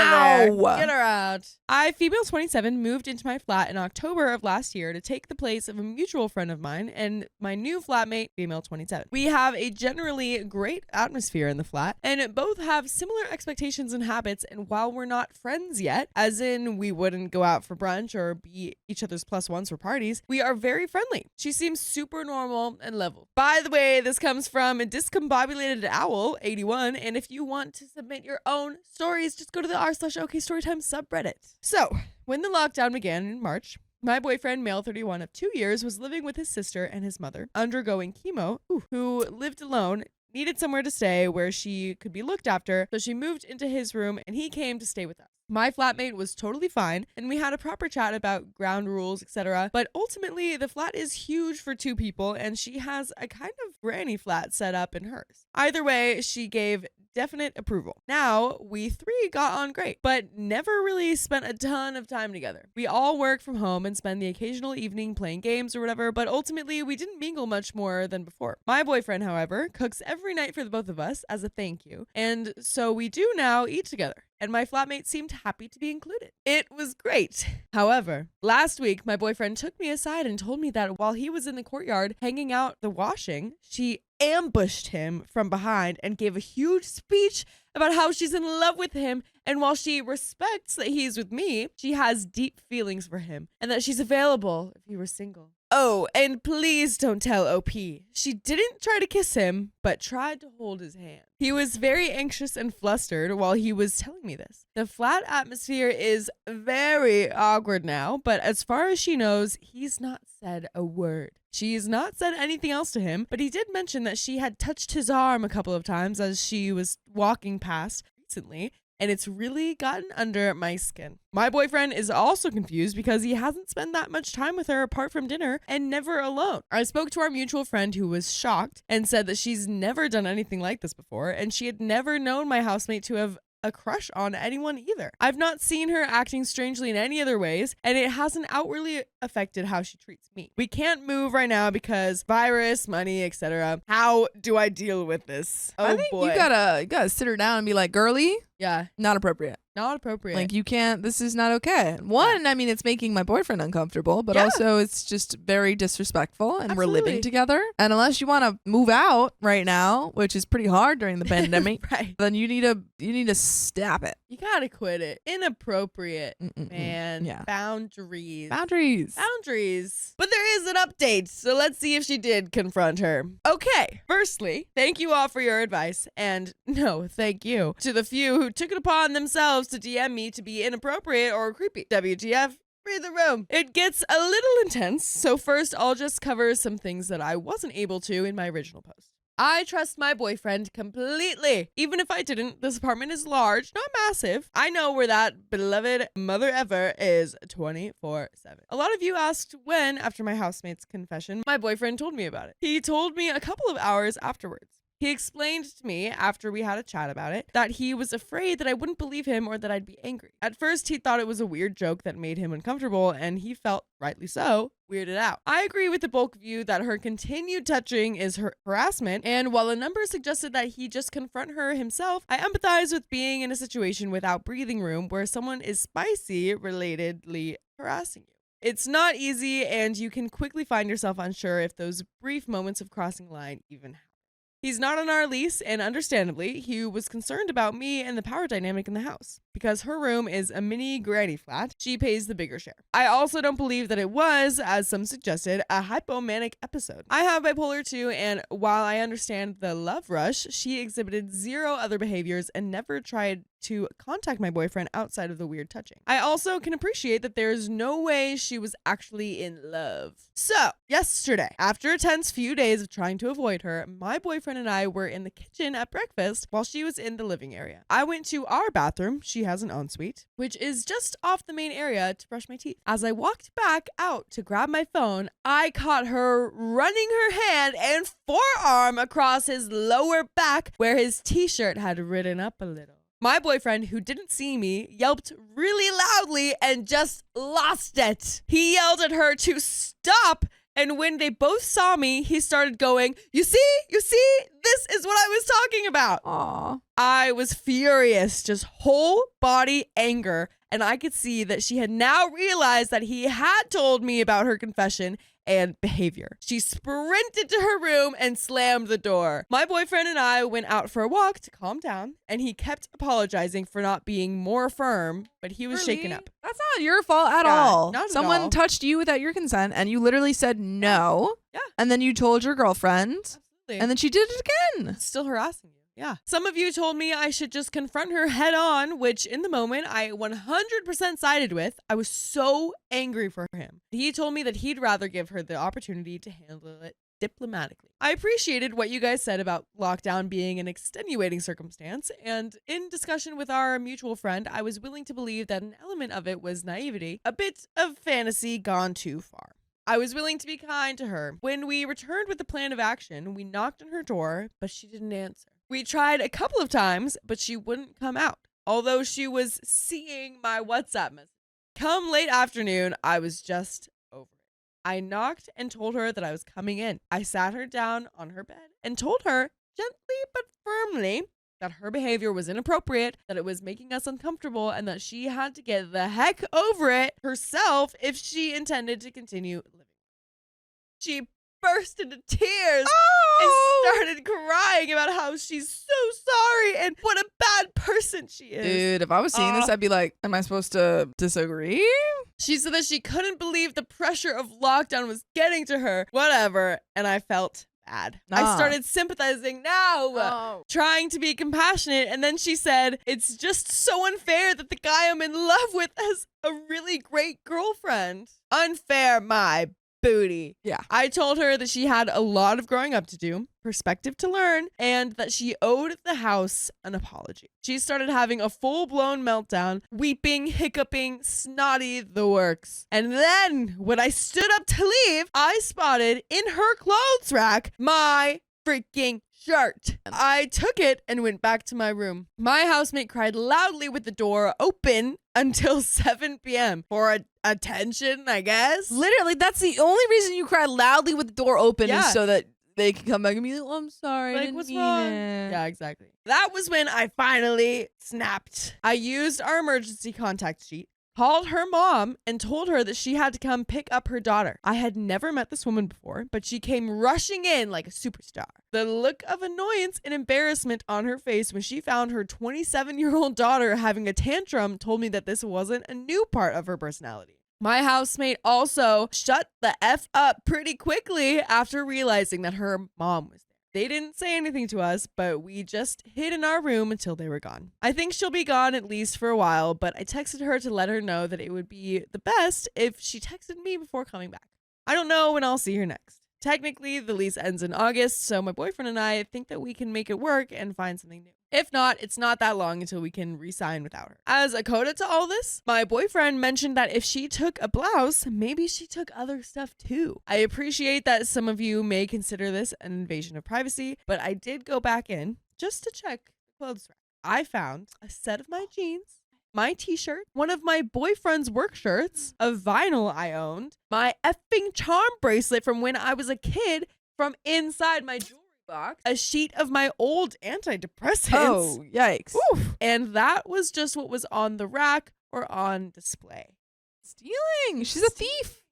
of there. Get her out. I, female 27, moved into my flat in October of last year to take the place of a mutual friend of mine and my new flatmate, female 27. We have a generally great atmosphere in the flat and both have similar expectations and habits. And while we're not friends yet, as in we wouldn't go out for brunch or be each other's plus ones for parties, we are very friendly. She seems super normal and level. By the way, this comes from a discombobulated owl, 81, and if you want to submit your own stories, just go to the r/OK Storytime subreddit. So, when the lockdown began in March, my boyfriend, male 31 of 2 years, was living with his sister and his mother, undergoing chemo, who lived alone, needed somewhere to stay where she could be looked after, so she moved into his room and he came to stay with us. My flatmate was totally fine, and we had a proper chat about ground rules, etc. But ultimately, the flat is huge for 2 people, and she has a kind of granny flat set up in hers. Either way, she gave definite approval. Now, we 3 got on great, but never really spent a ton of time together. We all work from home and spend the occasional evening playing games or whatever, but ultimately, we didn't mingle much more than before. My boyfriend, however, cooks every night for the both of us as a thank you, and so we do now eat together. And my flatmate seemed happy to be included. It was great. However, last week, my boyfriend took me aside and told me that while he was in the courtyard hanging out the washing, she ambushed him from behind and gave a huge speech about how she's in love with him. And while she respects that he's with me, she has deep feelings for him and that she's available if he were single. Oh, and please don't tell OP. She didn't try to kiss him, but tried to hold his hand. He was very anxious and flustered while he was telling me this. The flat atmosphere is very awkward now, but as far as she knows, he's not said a word. She's not said anything else to him, but he did mention that she had touched his arm a couple of times as she was walking past recently, and it's really gotten under my skin. My boyfriend is also confused because he hasn't spent that much time with her apart from dinner and never alone. I spoke to our mutual friend who was shocked and said that she's never done anything like this before, and she had never known my housemate to have a crush on anyone either. I've not seen her acting strangely in any other ways, and it hasn't outwardly affected how she treats me. We can't move right now because virus, money, etc. How do I deal with this? Oh, I think boy. you gotta sit her down and be like, girly, Yeah, not appropriate. not appropriate. Like, you can't, this is not okay. One, I mean, it's making my boyfriend uncomfortable, but Yeah. also it's just very disrespectful, and we're living Absolutely. together. And unless you want to move out right now, which is pretty hard during the pandemic, right. then you need to stop it. You gotta quit it. Inappropriate, Mm-mm-mm. man. Yeah. Boundaries. Boundaries. Boundaries. But there is an update, so let's see if she did confront her. Okay. Firstly, thank you all for your advice, and no, thank you to the few who took it upon themselves to DM me to be inappropriate or creepy. WTF? read the room. It gets a little intense, so first I'll just cover some things that I wasn't able to in my original post. I trust my boyfriend completely. Even if I didn't, this apartment is large, not massive. I know where that beloved mother ever is 24/7. A lot of you asked when, after my housemate's confession, my boyfriend told me about it. He told me a couple of hours afterwards. He explained to me, after we had a chat about it, that he was afraid that I wouldn't believe him or that I'd be angry. At first, he thought it was a weird joke that made him uncomfortable, and he felt, rightly so, weirded out. I agree with the bulk view that her continued touching is harassment, and while a number suggested that he just confront her himself, I empathize with being in a situation without breathing room where someone is spicy relatedly harassing you. It's not easy, and you can quickly find yourself unsure if those brief moments of crossing line even happen. He's not on our lease, and understandably, he was concerned about me and the power dynamic in the house. Because her room is a mini granny flat, she pays the bigger share. I also don't believe that it was, as some suggested, a hypomanic episode. I have bipolar 2, and while I understand the love rush, she exhibited zero other behaviors and never tried to contact my boyfriend outside of the weird touching. I also can appreciate that there's no way she was actually in love. So, yesterday, after a tense few days of trying to avoid her, my boyfriend and I were in the kitchen at breakfast while she was in the living area. I went to our bathroom, she has an ensuite, which is just off the main area, to brush my teeth. As I walked back out to grab my phone, I caught her running her hand and forearm across his lower back where his t-shirt had ridden up a little. My boyfriend, who didn't see me, yelped really loudly and just lost it. He yelled at her to stop, and when they both saw me, he started going, you see, this is what I was talking about. Aw. I was furious, just whole body anger, and I could see that she had now realized that he had told me about her confession and behavior. She sprinted to her room and slammed the door. My boyfriend and I went out for a walk to calm down, and he kept apologizing for not being more firm, but he was shaken up. That's not your fault at Yeah, all. not at Someone all. touched you without your consent, and you literally said no. Yeah. And then you told your girlfriend, Absolutely. and then she did it again. Still harassing you. Yeah. Some of you told me I should just confront her head on, which in the moment I 100% sided with. I was so angry for him. He told me that he'd rather give her the opportunity to handle it diplomatically. I appreciated what you guys said about lockdown being an extenuating circumstance, and in discussion with our mutual friend, I was willing to believe that an element of it was naivety, a bit of fantasy gone too far. I was willing to be kind to her. When we returned with the plan of action, we knocked on her door, but she didn't answer. We tried a couple of times, but she wouldn't come out, although she was seeing my WhatsApp message. Come late afternoon, I was just over it. I knocked and told her that I was coming in. I sat her down on her bed and told her, gently but firmly, that her behavior was inappropriate, that it was making us uncomfortable, and that she had to get the heck over it herself if she intended to continue living. She burst into tears and started crying about how she's so sorry and what a bad person she is. Dude, if I was seeing this, I'd be like, am I supposed to disagree? She said that she couldn't believe the pressure of lockdown was getting to her. Whatever. And I felt bad. I Nah. started sympathizing now, trying to be compassionate. And then she said, it's just so unfair that the guy I'm in love with has a really great girlfriend. Unfair, my booty. Yeah. I told her that she had a lot of growing up to do, perspective to learn, and that she owed the house an apology. She started having a full-blown meltdown, weeping, hiccuping, snotty, the works. And then, when I stood up to leave, I spotted in her clothes rack my freaking shirt. I took it and went back to my room. My housemate cried loudly with the door open until 7 p.m. for attention, I guess. Literally, that's the only reason you cry loudly with the door open Yeah. is so that they can come back and be like, oh, I'm sorry. I Like, didn't what's mean wrong? it." Yeah, exactly. That was when I finally snapped. I used our emergency contact sheet, called her mom, and told her that she had to come pick up her daughter. I had never met this woman before, but she came rushing in like a superstar. The look of annoyance and embarrassment on her face when she found her 27-year-old daughter having a tantrum told me that this wasn't a new part of her personality. My housemate also shut the F up pretty quickly after realizing that her mom was there. They didn't say anything to us, but we just hid in our room until they were gone. I think she'll be gone at least for a while, but I texted her to let her know that it would be the best if she texted me before coming back. I don't know when I'll see her next. Technically, the lease ends in August, so my boyfriend and I think that we can make it work and find something new. If not, it's not that long until we can re-sign without her. As a coda to all this, my boyfriend mentioned that if she took a blouse, maybe she took other stuff too. I appreciate that some of you may consider this an invasion of privacy, but I did go back in just to check the clothes rack. I found a set of my jeans, my t-shirt, one of my boyfriend's work shirts, a vinyl I owned, my effing charm bracelet from when I was a kid from inside my jewelry box, a sheet of my old antidepressants. Oh, yikes. Oof. And that was just what was on the rack or on display. Stealing. She's a thief.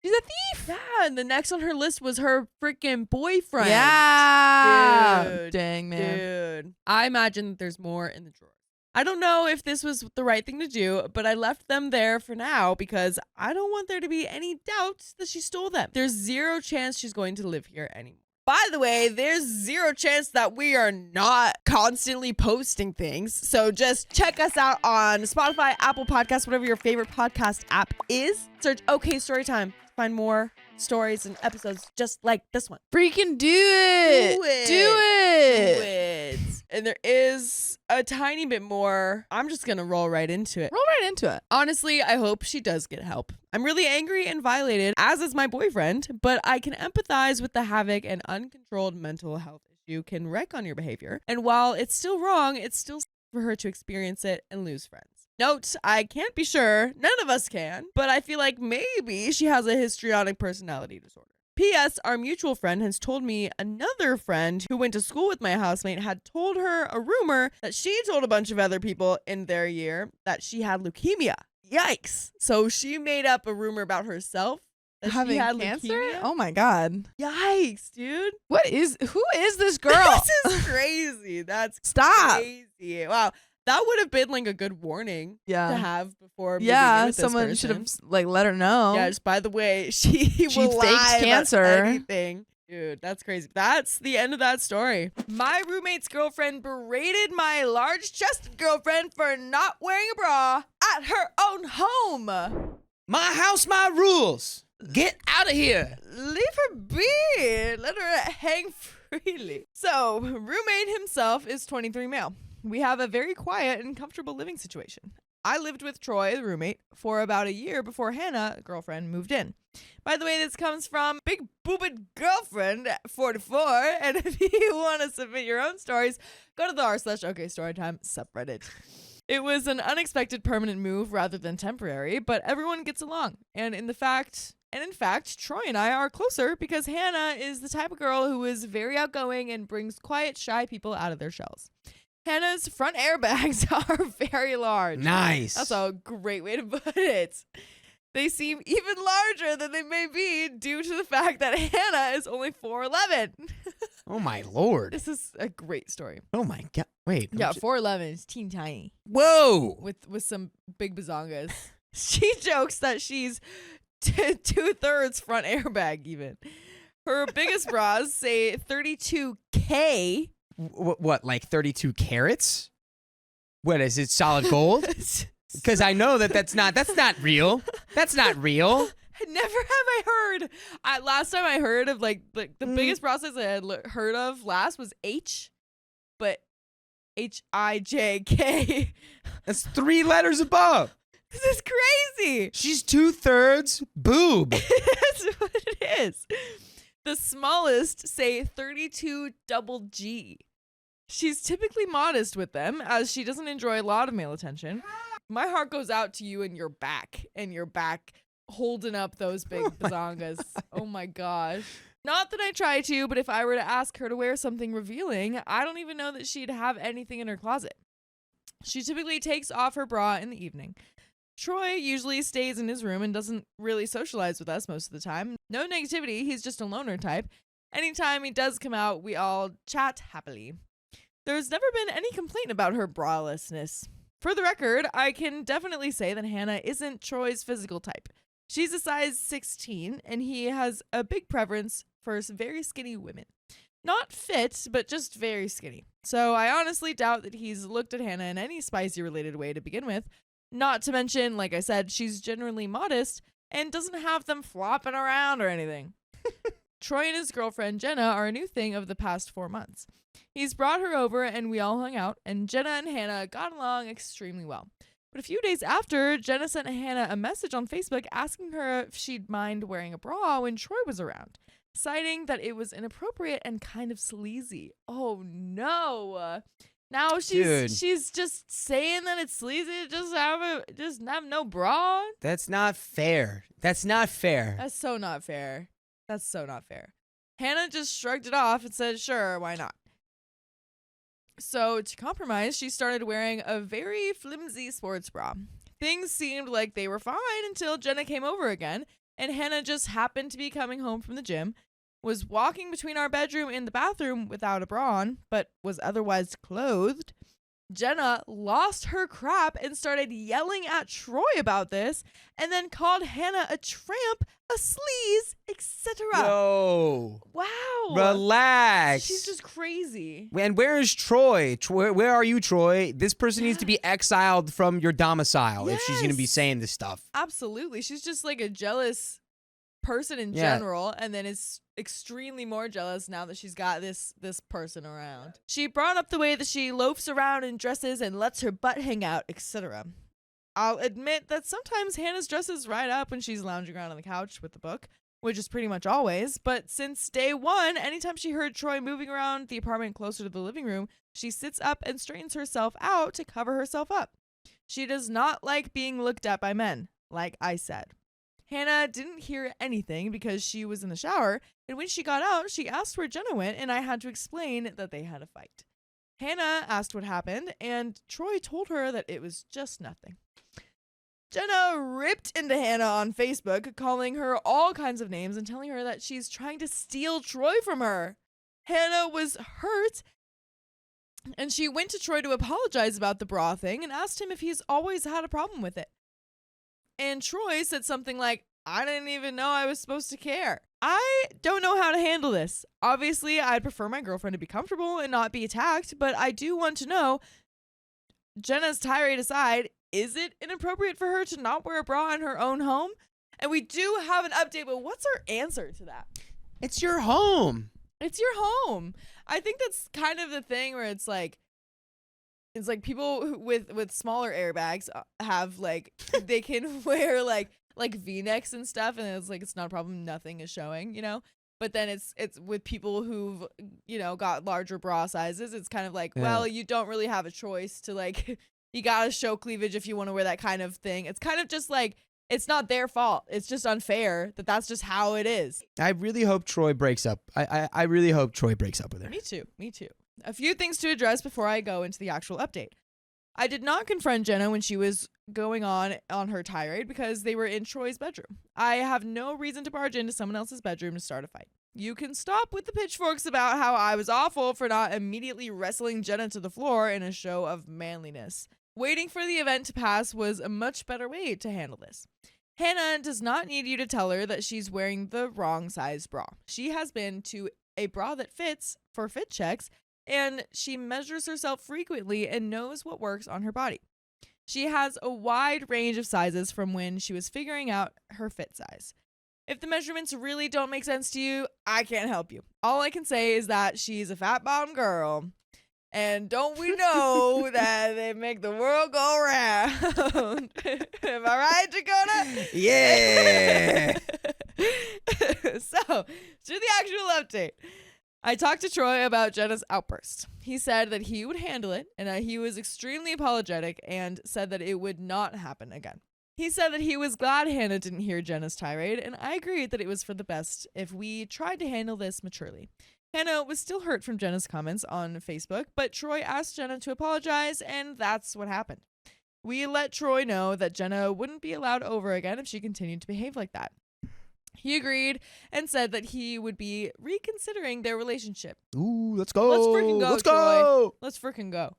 She's a thief. Yeah, and the next on her list was her freaking boyfriend. Yeah. Dude. Dang, man. Dude. I imagine there's more in the drawer. I don't know if this was the right thing to do, but I left them there for now because I don't want there to be any doubts that she stole them. There's zero chance she's going to live here anymore. By the way, there's zero chance that we are not constantly posting things. So just check us out on Spotify, Apple Podcasts, whatever your favorite podcast app is. Search OK Storytime to find more stories and episodes just like this one. Freaking do it. Do it. Do it. Do it. And there is a tiny bit more. I'm just going to roll right into it. Roll right into it. Honestly, I hope she does get help. I'm really angry and violated, as is my boyfriend, but I can empathize with the havoc an uncontrolled mental health issue can wreak on your behavior. And while it's still wrong, it's still for her to experience it and lose friends. Note, I can't be sure, none of us can, but I feel like maybe she has a histrionic personality disorder. P.S. Our mutual friend has told me another friend who went to school with my housemate had told her a rumor that she told a bunch of other people in their year that she had leukemia. Yikes. So she made up a rumor about herself that Having she had cancer? leukemia. Oh my God. Yikes, dude. Who is this girl? This is crazy. That's Stop. crazy. Wow. That would have been like a good warning to Yeah. have before. moving in Yeah. with this Someone should have person. let her know. Yeah, just by the way, she will faked lie about cancer. anything. Dude, that's crazy. That's the end of that story. My roommate's girlfriend berated my large-chested girlfriend for not wearing a bra at her own home. My house, my rules. Get out of here. Leave her be. Let her hang freely. So, roommate himself is 23 male. We have a very quiet and comfortable living situation. I lived with Troy, the roommate, for about a year before Hannah, girlfriend, moved in. By the way, this comes from Big Boobed Girlfriend 44. And if you want to submit your own stories, go to the r/OK Storytime subreddit. It was an unexpected permanent move rather than temporary, but everyone gets along. And in fact, Troy and I are closer because Hannah is the type of girl who is very outgoing and brings quiet, shy people out of their shells. Hannah's front airbags are very large. Nice. That's a great way to put it. They seem even larger than they may be due to the fact that Hannah is only 4'11". Oh my Lord. This is a great story. Oh my God. Wait. Yeah, 4'11" is teen tiny Whoa. with some big bazongas. She jokes that she's 2/3 front airbag even. Her biggest bras say 32K. What, like 32 carats? What is it, solid gold? Because I know that's not real. That's not real. Never have I heard. Last time I heard of like the biggest process I had heard of last was H, but HIJK. That's 3 letters above. This is crazy. She's 2/3 boob. That's what it is. The smallest say 32 double G. She's typically modest with them as she doesn't enjoy a lot of male attention. My heart goes out to you and your back holding up those big bazongas. Oh my gosh. Not that I try to, but if I were to ask her to wear something revealing, I don't even know that she'd have anything in her closet. She typically takes off her bra in the evening. Troy usually stays in his room and doesn't really socialize with us most of the time. No negativity, he's just a loner type. Anytime he does come out, we all chat happily. There's never been any complaint about her bralessness. For the record, I can definitely say that Hannah isn't Troy's physical type. She's a size 16, and he has a big preference for very skinny women. Not fit, but just very skinny. So I honestly doubt that he's looked at Hannah in any spicy related way to begin with. Not to mention, like I said, she's generally modest and doesn't have them flopping around or anything. Troy and his girlfriend Jenna are a new thing of the past 4 months. He's brought her over and we all hung out, and Jenna and Hannah got along extremely well. But a few days after, Jenna sent Hannah a message on Facebook asking her if she'd mind wearing a bra when Troy was around, citing that it was inappropriate and kind of sleazy. Oh no. Now she's just saying that it's sleazy to just have no bra. That's not fair. That's not fair. That's so not fair. That's so not fair. Hannah just shrugged it off and said, sure, why not? So to compromise, she started wearing a very flimsy sports bra. Things seemed like they were fine until Jenna came over again, and Hannah just happened to be coming home from the gym, was walking between our bedroom and the bathroom without a bra on, but was otherwise clothed. Jenna lost her crap and started yelling at Troy about this, and then called Hannah a tramp, a sleaze, etc. Yo. Wow. Relax. She's just crazy. And where is Troy? Where are you, Troy? This person needs to be exiled from your domicile if she's going to be Yes. saying this stuff. Absolutely. She's just like a jealous person in Yeah. general, and then is extremely more jealous now that she's got this person around. She brought up the way that she loafs around in dresses and lets her butt hang out, etc. I'll admit that sometimes Hannah's dresses right up when she's lounging around on the couch with the book, which is pretty much always, but since day one, anytime she heard Troy moving around the apartment closer to the living room, she sits up and straightens herself out to cover herself up. She does not like being looked at by men, like I said. Hannah didn't hear anything because she was in the shower, and when she got out, she asked where Jenna went, and I had to explain that they had a fight. Hannah asked what happened, and Troy told her that it was just nothing. Jenna ripped into Hannah on Facebook, calling her all kinds of names and telling her that she's trying to steal Troy from her. Hannah was hurt, and she went to Troy to apologize about the bra thing and asked him if he's always had a problem with it. And Troy said something like, I didn't even know I was supposed to care. I don't know how to handle this. Obviously, I'd prefer my girlfriend to be comfortable and not be attacked, but I do want to know, Jenna's tirade aside, is it inappropriate for her to not wear a bra in her own home? And we do have an update, but what's her answer to that? It's your home. It's your home. I think that's kind of the thing where it's like people with smaller airbags have like they can wear like V-necks and stuff, and it's like it's not a problem, nothing is showing, you know. But then it's with people who've, you know, got larger bra sizes, it's kind of like, well, you don't really have a choice to like you gotta show cleavage if you want to wear that kind of thing. It's kind of just like it's not their fault. It's just unfair that that's just how it is. I really hope Troy breaks up. I really hope Troy breaks up with her. Me too. A few things to address before I go into the actual update. I did not confront Jenna when she was going on her tirade because they were in Troy's bedroom. I have no reason to barge into someone else's bedroom to start a fight. You can stop with the pitchforks about how I was awful for not immediately wrestling Jenna to the floor in a show of manliness. Waiting for the event to pass was a much better way to handle this. Hannah does not need you to tell her that she's wearing the wrong size bra. She has been to a bra that fits for fit checks, and she measures herself frequently and knows what works on her body. She has a wide range of sizes from when she was figuring out her fit size. If the measurements really don't make sense to you, I can't help you. All I can say is that she's a fat bottom girl. And don't we know that they make the world go round? Am I right, Dakota? Yeah. So, to the actual update. I talked to Troy about Jenna's outburst. He said that he would handle it, and that he was extremely apologetic and said that it would not happen again. He said that he was glad Hannah didn't hear Jenna's tirade, and I agreed that it was for the best if we tried to handle this maturely. Hannah was still hurt from Jenna's comments on Facebook, but Troy asked Jenna to apologize, and that's what happened. We let Troy know that Jenna wouldn't be allowed over again if she continued to behave like that. He agreed and said that he would be reconsidering their relationship. Ooh, let's go. Let's freaking go, Let's Troy. go. Let's freaking go.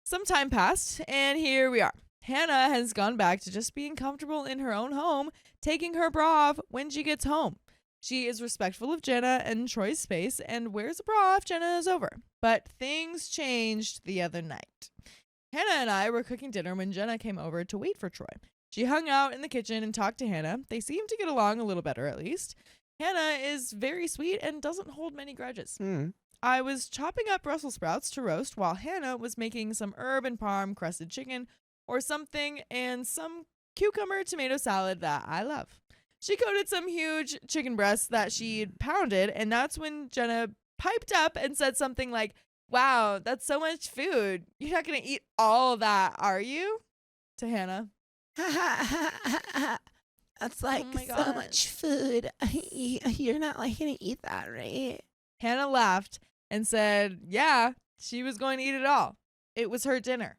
Some time passed, and here we are. Hannah has gone back to just being comfortable in her own home, taking her bra off when she gets home. She is respectful of Jenna and Troy's space and wears a bra if Jenna is over. But things changed the other night. Hannah and I were cooking dinner when Jenna came over to wait for Troy. She hung out in the kitchen and talked to Hannah. They seemed to get along a little better, at least. Hannah is very sweet and doesn't hold many grudges. I was chopping up Brussels sprouts to roast while Hannah was making some herb and parm crusted chicken or something and some cucumber tomato salad that I love. She coated some huge chicken breasts that she'd pounded, and that's when Jenna piped up and said something like, "Wow, that's so much food. You're not going to eat all of that, are you?" To Hannah. That's like Oh my so God. much food. You're not like gonna eat that, right? Hannah laughed and said, yeah, she was going to eat it all. It was her dinner.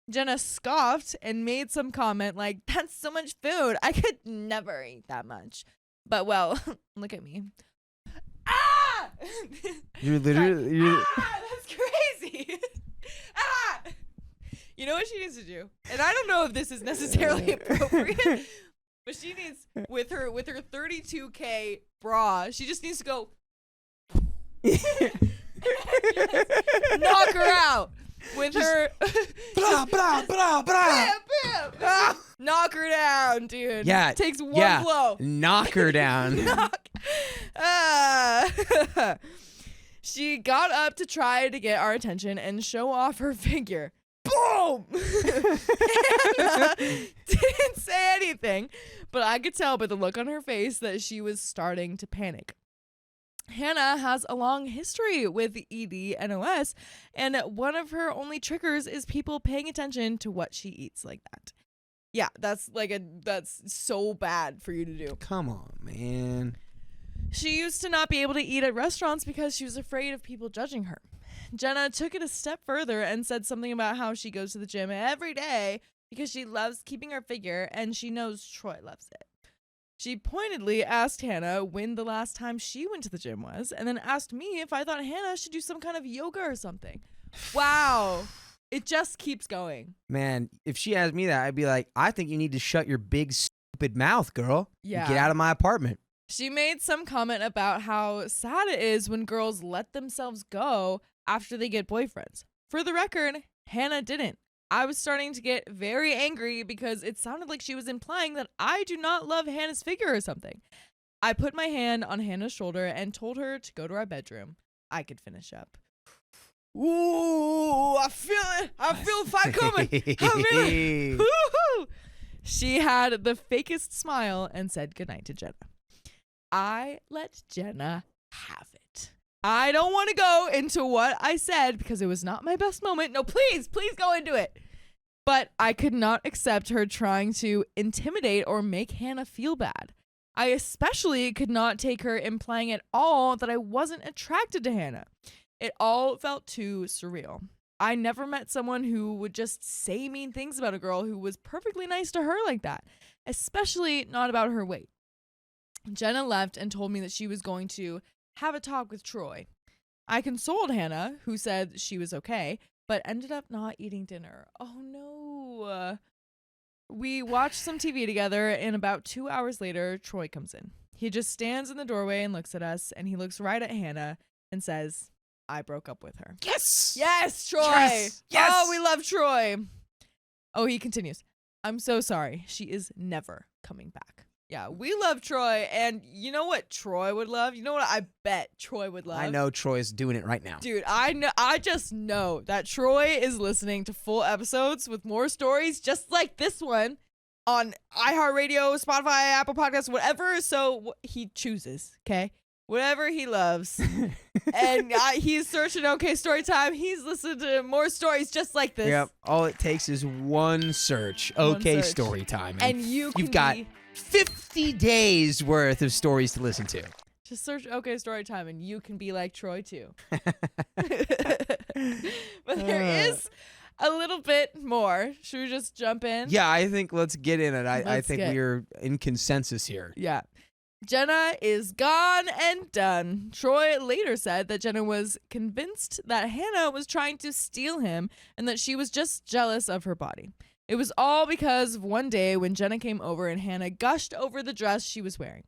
Jenna scoffed and made some comment like, "That's so much food. I could never eat that much." But, well, look at me. Ah! You're literally. That's crazy. Ah! You know what she needs to do? And I don't know if this is necessarily appropriate, but she needs, with her 32K bra, she just needs to go knock her out with her Blah, blah, blah, blah. bam, bam. Knock her down, dude. Yeah, Takes one yeah. blow. Knock her down. She got up to try to get our attention and show off her figure. Boom! Hannah didn't say anything, but I could tell by the look on her face that she was starting to panic. Hannah has a long history with ED and OS, and one of her only triggers is people paying attention to what she eats like that. Yeah, that's so bad for you to do. Come on, man. She used to not be able to eat at restaurants because she was afraid of people judging her. Jenna took it a step further and said something about how she goes to the gym every day because she loves keeping her figure and she knows Troy loves it. She pointedly asked Hannah when the last time she went to the gym was, and then asked me if I thought Hannah should do some kind of yoga or something. Wow. It just keeps going. Man, if she asked me that, I'd be like, I think you need to shut your big, stupid mouth, girl. Yeah. Get out of my apartment. She made some comment about how sad it is when girls let themselves go after they get boyfriends. For the record, Hannah didn't. I was starting to get very angry because it sounded like she was implying that I do not love Hannah's figure or something. I put my hand on Hannah's shoulder and told her to go to our bedroom. I could finish up. Ooh, I feel it. I feel the fight coming. I feel it. Woo-hoo. She had the fakest smile and said goodnight to Jenna. I let Jenna have it. I don't want to go into what I said because it was not my best moment. No, please go into it. But I could not accept her trying to intimidate or make Hannah feel bad. I especially could not take her implying at all that I wasn't attracted to Hannah. It all felt too surreal. I never met someone who would just say mean things about a girl who was perfectly nice to her like that, especially not about her weight. Jenna left and told me that she was going to have a talk with Troy. I consoled Hannah, who said she was okay, but ended up not eating dinner. Oh no. We watched some TV together, and about 2 hours later, Troy comes in. He just stands in the doorway and looks at us, and he looks right at Hannah and says, I broke up with her. Yes! Yes, Troy! Yes! Yes! Oh, we love Troy. Oh, he continues. I'm so sorry. She is never coming back. Yeah, we love Troy, and you know what Troy would love? You know what I bet Troy would love? I know Troy's doing it right now. Dude, I just know that Troy is listening to full episodes with more stories just like this one on iHeartRadio, Spotify, Apple Podcasts, whatever. So he chooses, okay? Whatever he loves. And he's searching OK Story Time. He's listening to more stories just like this. Yep. All it takes is one search. One OK search. Story Time. And you've got 50 days worth of stories to listen to. Just search OK Story Time and you can be like Troy too. But there is a little bit more. Should we just jump in? Yeah, I think let's get in it. I Let's think get- we're in consensus here. Yeah. Jenna is gone and done. Troy later said that Jenna was convinced that Hannah was trying to steal him and that she was just jealous of her body. It was all because of one day when Jenna came over and Hannah gushed over the dress she was wearing.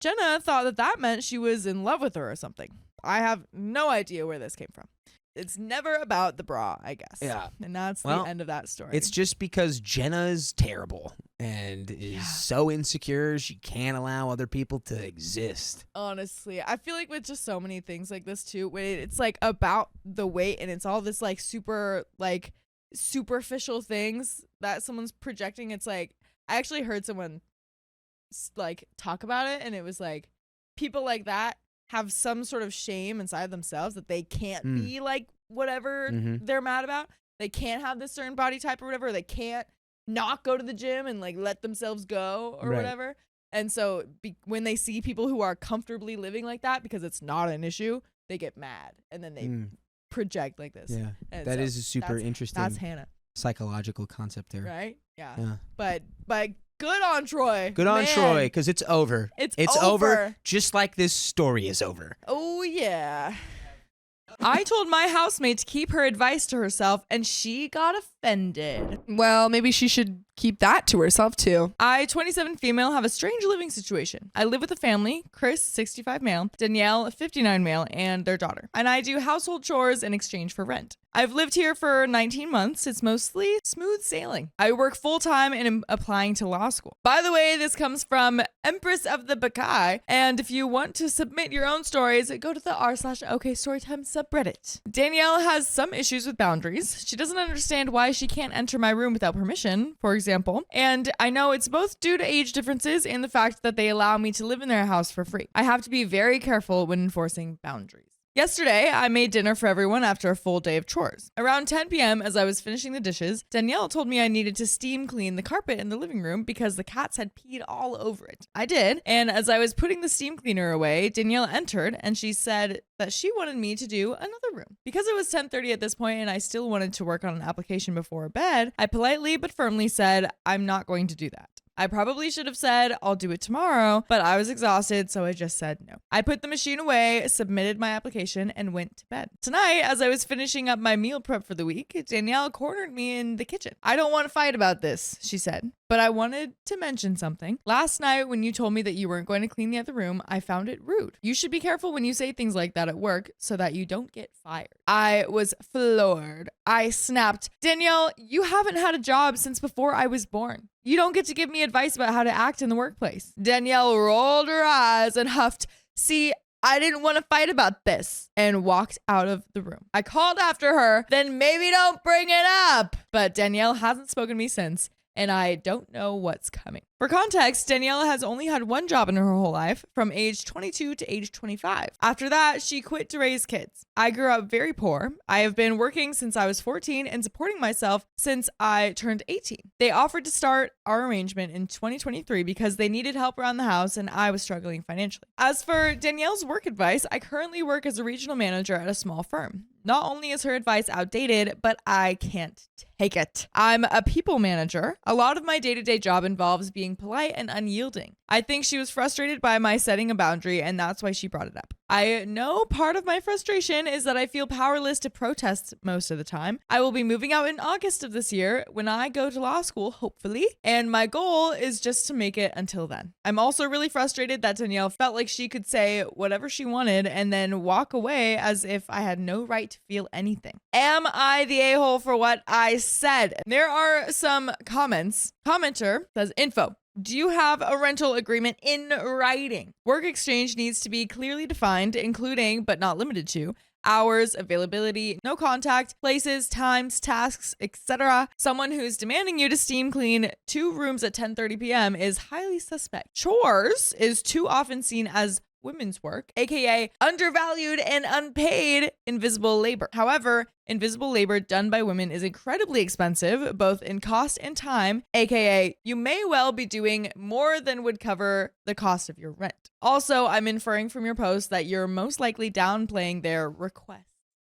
Jenna thought that that meant she was in love with her or something. I have no idea where this came from. It's never about the bra, I guess. Yeah. And that's Well, the end of that story. It's just because Jenna's terrible and is so insecure she can't allow other people to exist. Honestly, I feel like with just so many things like this too, when it's like about the weight and it's all this like super like superficial things that someone's projecting. It's like, I actually heard someone like talk about it, and it was like people like that have some sort of shame inside themselves that they can't be like whatever they're mad about. They can't have this certain body type or whatever. They can't not go to the gym and like let themselves go or whatever. And so when they see people who are comfortably living like that because it's not an issue, they get mad and then they project like this. Yeah, and that so is a super interesting That's Hannah, psychological concept there. right? Yeah. Yeah. But good on Troy. Good on Man. Troy, because it's over. It's over, just like this story is over. Oh, yeah. I told my housemate to keep her advice to herself, and she got offended. Well, maybe she should keep that to herself too. I, 27 female, have a strange living situation. I live with a family, Chris, 65 male, Danielle, 59 male, and their daughter. And I do household chores in exchange for rent. I've lived here for 19 months. It's mostly smooth sailing. I work full-time and am applying to law school. By the way, this comes from Empress of the Bacai. And if you want to submit your own stories, go to the r/OKStorytime subreddit. Danielle has some issues with boundaries. She doesn't understand why she can't enter my room without permission, for example. And I know it's both due to age differences and the fact that they allow me to live in their house for free. I have to be very careful when enforcing boundaries. Yesterday, I made dinner for everyone after a full day of chores. Around 10 p.m., as I was finishing the dishes, Danielle told me I needed to steam clean the carpet in the living room because the cats had peed all over it. I did, and as I was putting the steam cleaner away, Danielle entered, and she said that she wanted me to do another room. Because it was 10:30 at this point and I still wanted to work on an application before bed, I politely but firmly said, I'm not going to do that. I probably should have said, I'll do it tomorrow, but I was exhausted, so I just said no. I put the machine away, submitted my application, and went to bed. Tonight, as I was finishing up my meal prep for the week, Danielle cornered me in the kitchen. I don't want to fight about this, she said, but I wanted to mention something. Last night, when you told me that you weren't going to clean the other room, I found it rude. You should be careful when you say things like that at work so that you don't get fired. I was floored. I snapped, Danielle, you haven't had a job since before I was born. You don't get to give me advice about how to act in the workplace. Danielle rolled her eyes and huffed, see, I didn't want to fight about this, and walked out of the room. I called after her, then maybe don't bring it up. But Danielle hasn't spoken to me since, and I don't know what's coming. For context, Danielle has only had one job in her whole life, from age 22 to age 25. After that, she quit to raise kids. I grew up very poor. I have been working since I was 14 and supporting myself since I turned 18. They offered to start our arrangement in 2023 because they needed help around the house and I was struggling financially. As for Danielle's work advice, I currently work as a regional manager at a small firm. Not only is her advice outdated, but I can't take it. I'm a people manager. A lot of my day-to-day job involves being polite and unyielding. I think she was frustrated by my setting a boundary, and that's why she brought it up. I know part of my frustration is that I feel powerless to protest most of the time. I will be moving out in August of this year when I go to law school, hopefully, and my goal is just to make it until then. I'm also really frustrated that Danielle felt like she could say whatever she wanted and then walk away as if I had no right to feel anything. Am I the a-hole for what I said? There are some comments. Commenter says, info. Do you have a rental agreement in writing? Work exchange needs to be clearly defined, including, but not limited to, hours, availability, no contact, places, times, tasks, etc. Someone who's demanding you to steam clean 2 rooms at 10:30 p.m. is highly suspect. Chores is too often seen as women's work, aka undervalued and unpaid invisible labor. However, invisible labor done by women is incredibly expensive, both in cost and time, aka you may well be doing more than would cover the cost of your rent. Also, I'm inferring from your post that you're most likely downplaying their request.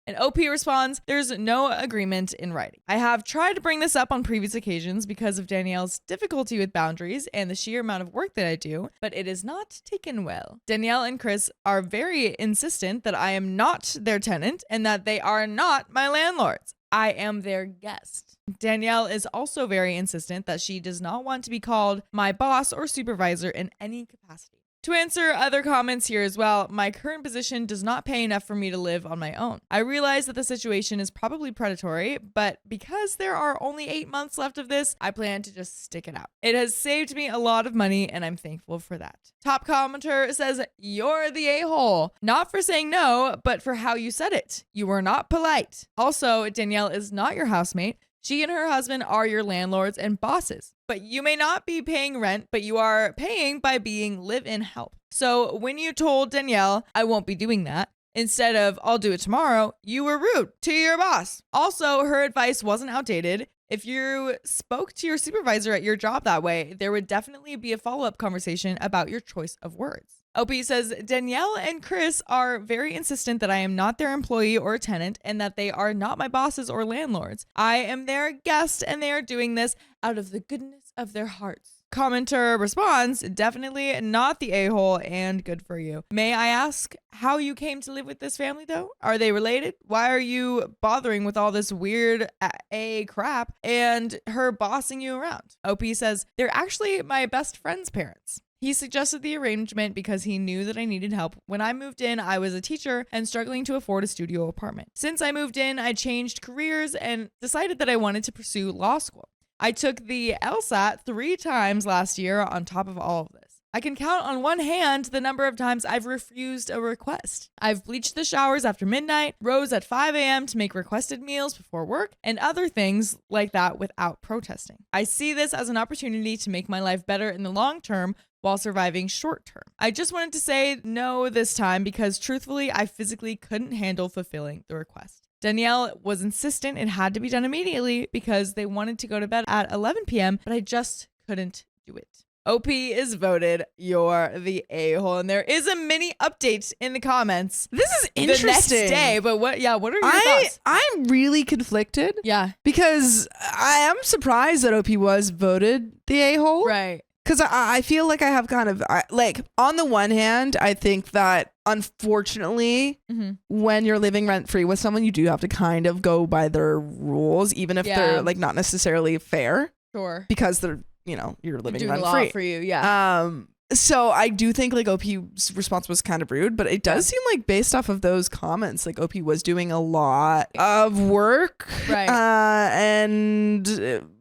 And OP responds, there's no agreement in writing. I have tried to bring this up on previous occasions because of Danielle's difficulty with boundaries and the sheer amount of work that I do, but it is not taken well. Danielle and Chris are very insistent that I am not their tenant and that they are not my landlords. I am their guest. Danielle is also very insistent that she does not want to be called my boss or supervisor in any capacity. To answer other comments here as well, my current position does not pay enough for me to live on my own. I realize that the situation is probably predatory, but because there are only 8 months left of this, I plan to just stick it out. It has saved me a lot of money and I'm thankful for that. Top commenter says, "You're the a-hole. Not for saying no, but for how you said it. You were not polite. Also, Danielle is not your housemate. She and her husband are your landlords and bosses. But you may not be paying rent, but you are paying by being live-in help. So when you told Danielle, I won't be doing that, instead of I'll do it tomorrow, you were rude to your boss. Also, her advice wasn't outdated. If you spoke to your supervisor at your job that way, there would definitely be a follow-up conversation about your choice of words." OP says, "Danielle and Chris are very insistent that I am not their employee or tenant and that they are not my bosses or landlords. I am their guest and they are doing this out of the goodness of their hearts." Commenter responds, "Definitely not the a-hole and good for you. May I ask how you came to live with this family though? Are they related? Why are you bothering with all this weird A crap and her bossing you around?" OP says, "They're actually my best friend's parents. He suggested the arrangement because he knew that I needed help. When I moved in, I was a teacher and struggling to afford a studio apartment. Since I moved in, I changed careers and decided that I wanted to pursue law school. I took the LSAT 3 times last year on top of all of this. I can count on one hand the number of times I've refused a request. I've bleached the showers after midnight, rose at 5 a.m. to make requested meals before work, and other things like that without protesting. I see this as an opportunity to make my life better in the long term while surviving short term. I just wanted to say no this time because truthfully, I physically couldn't handle fulfilling the request. Danielle was insistent it had to be done immediately because they wanted to go to bed at 11 p.m., but I just couldn't do it." OP is voted you're the a-hole, and there is a mini update in the comments. This is The next interesting. day, but what are your thoughts? I'm really conflicted Yeah, because I am surprised that OP was voted the a-hole. right. Because I feel like I have kind of, like, on the one hand, I think that unfortunately, when you're living rent free with someone, you do have to kind of go by their rules, even if Yeah. they're like not necessarily fair, Sure. because they're, you're living Doing a rent lot free. for you, yeah. So I do think like OP's response was kind of rude, but it does seem like based off of those comments, like OP was doing a lot of work. Right. And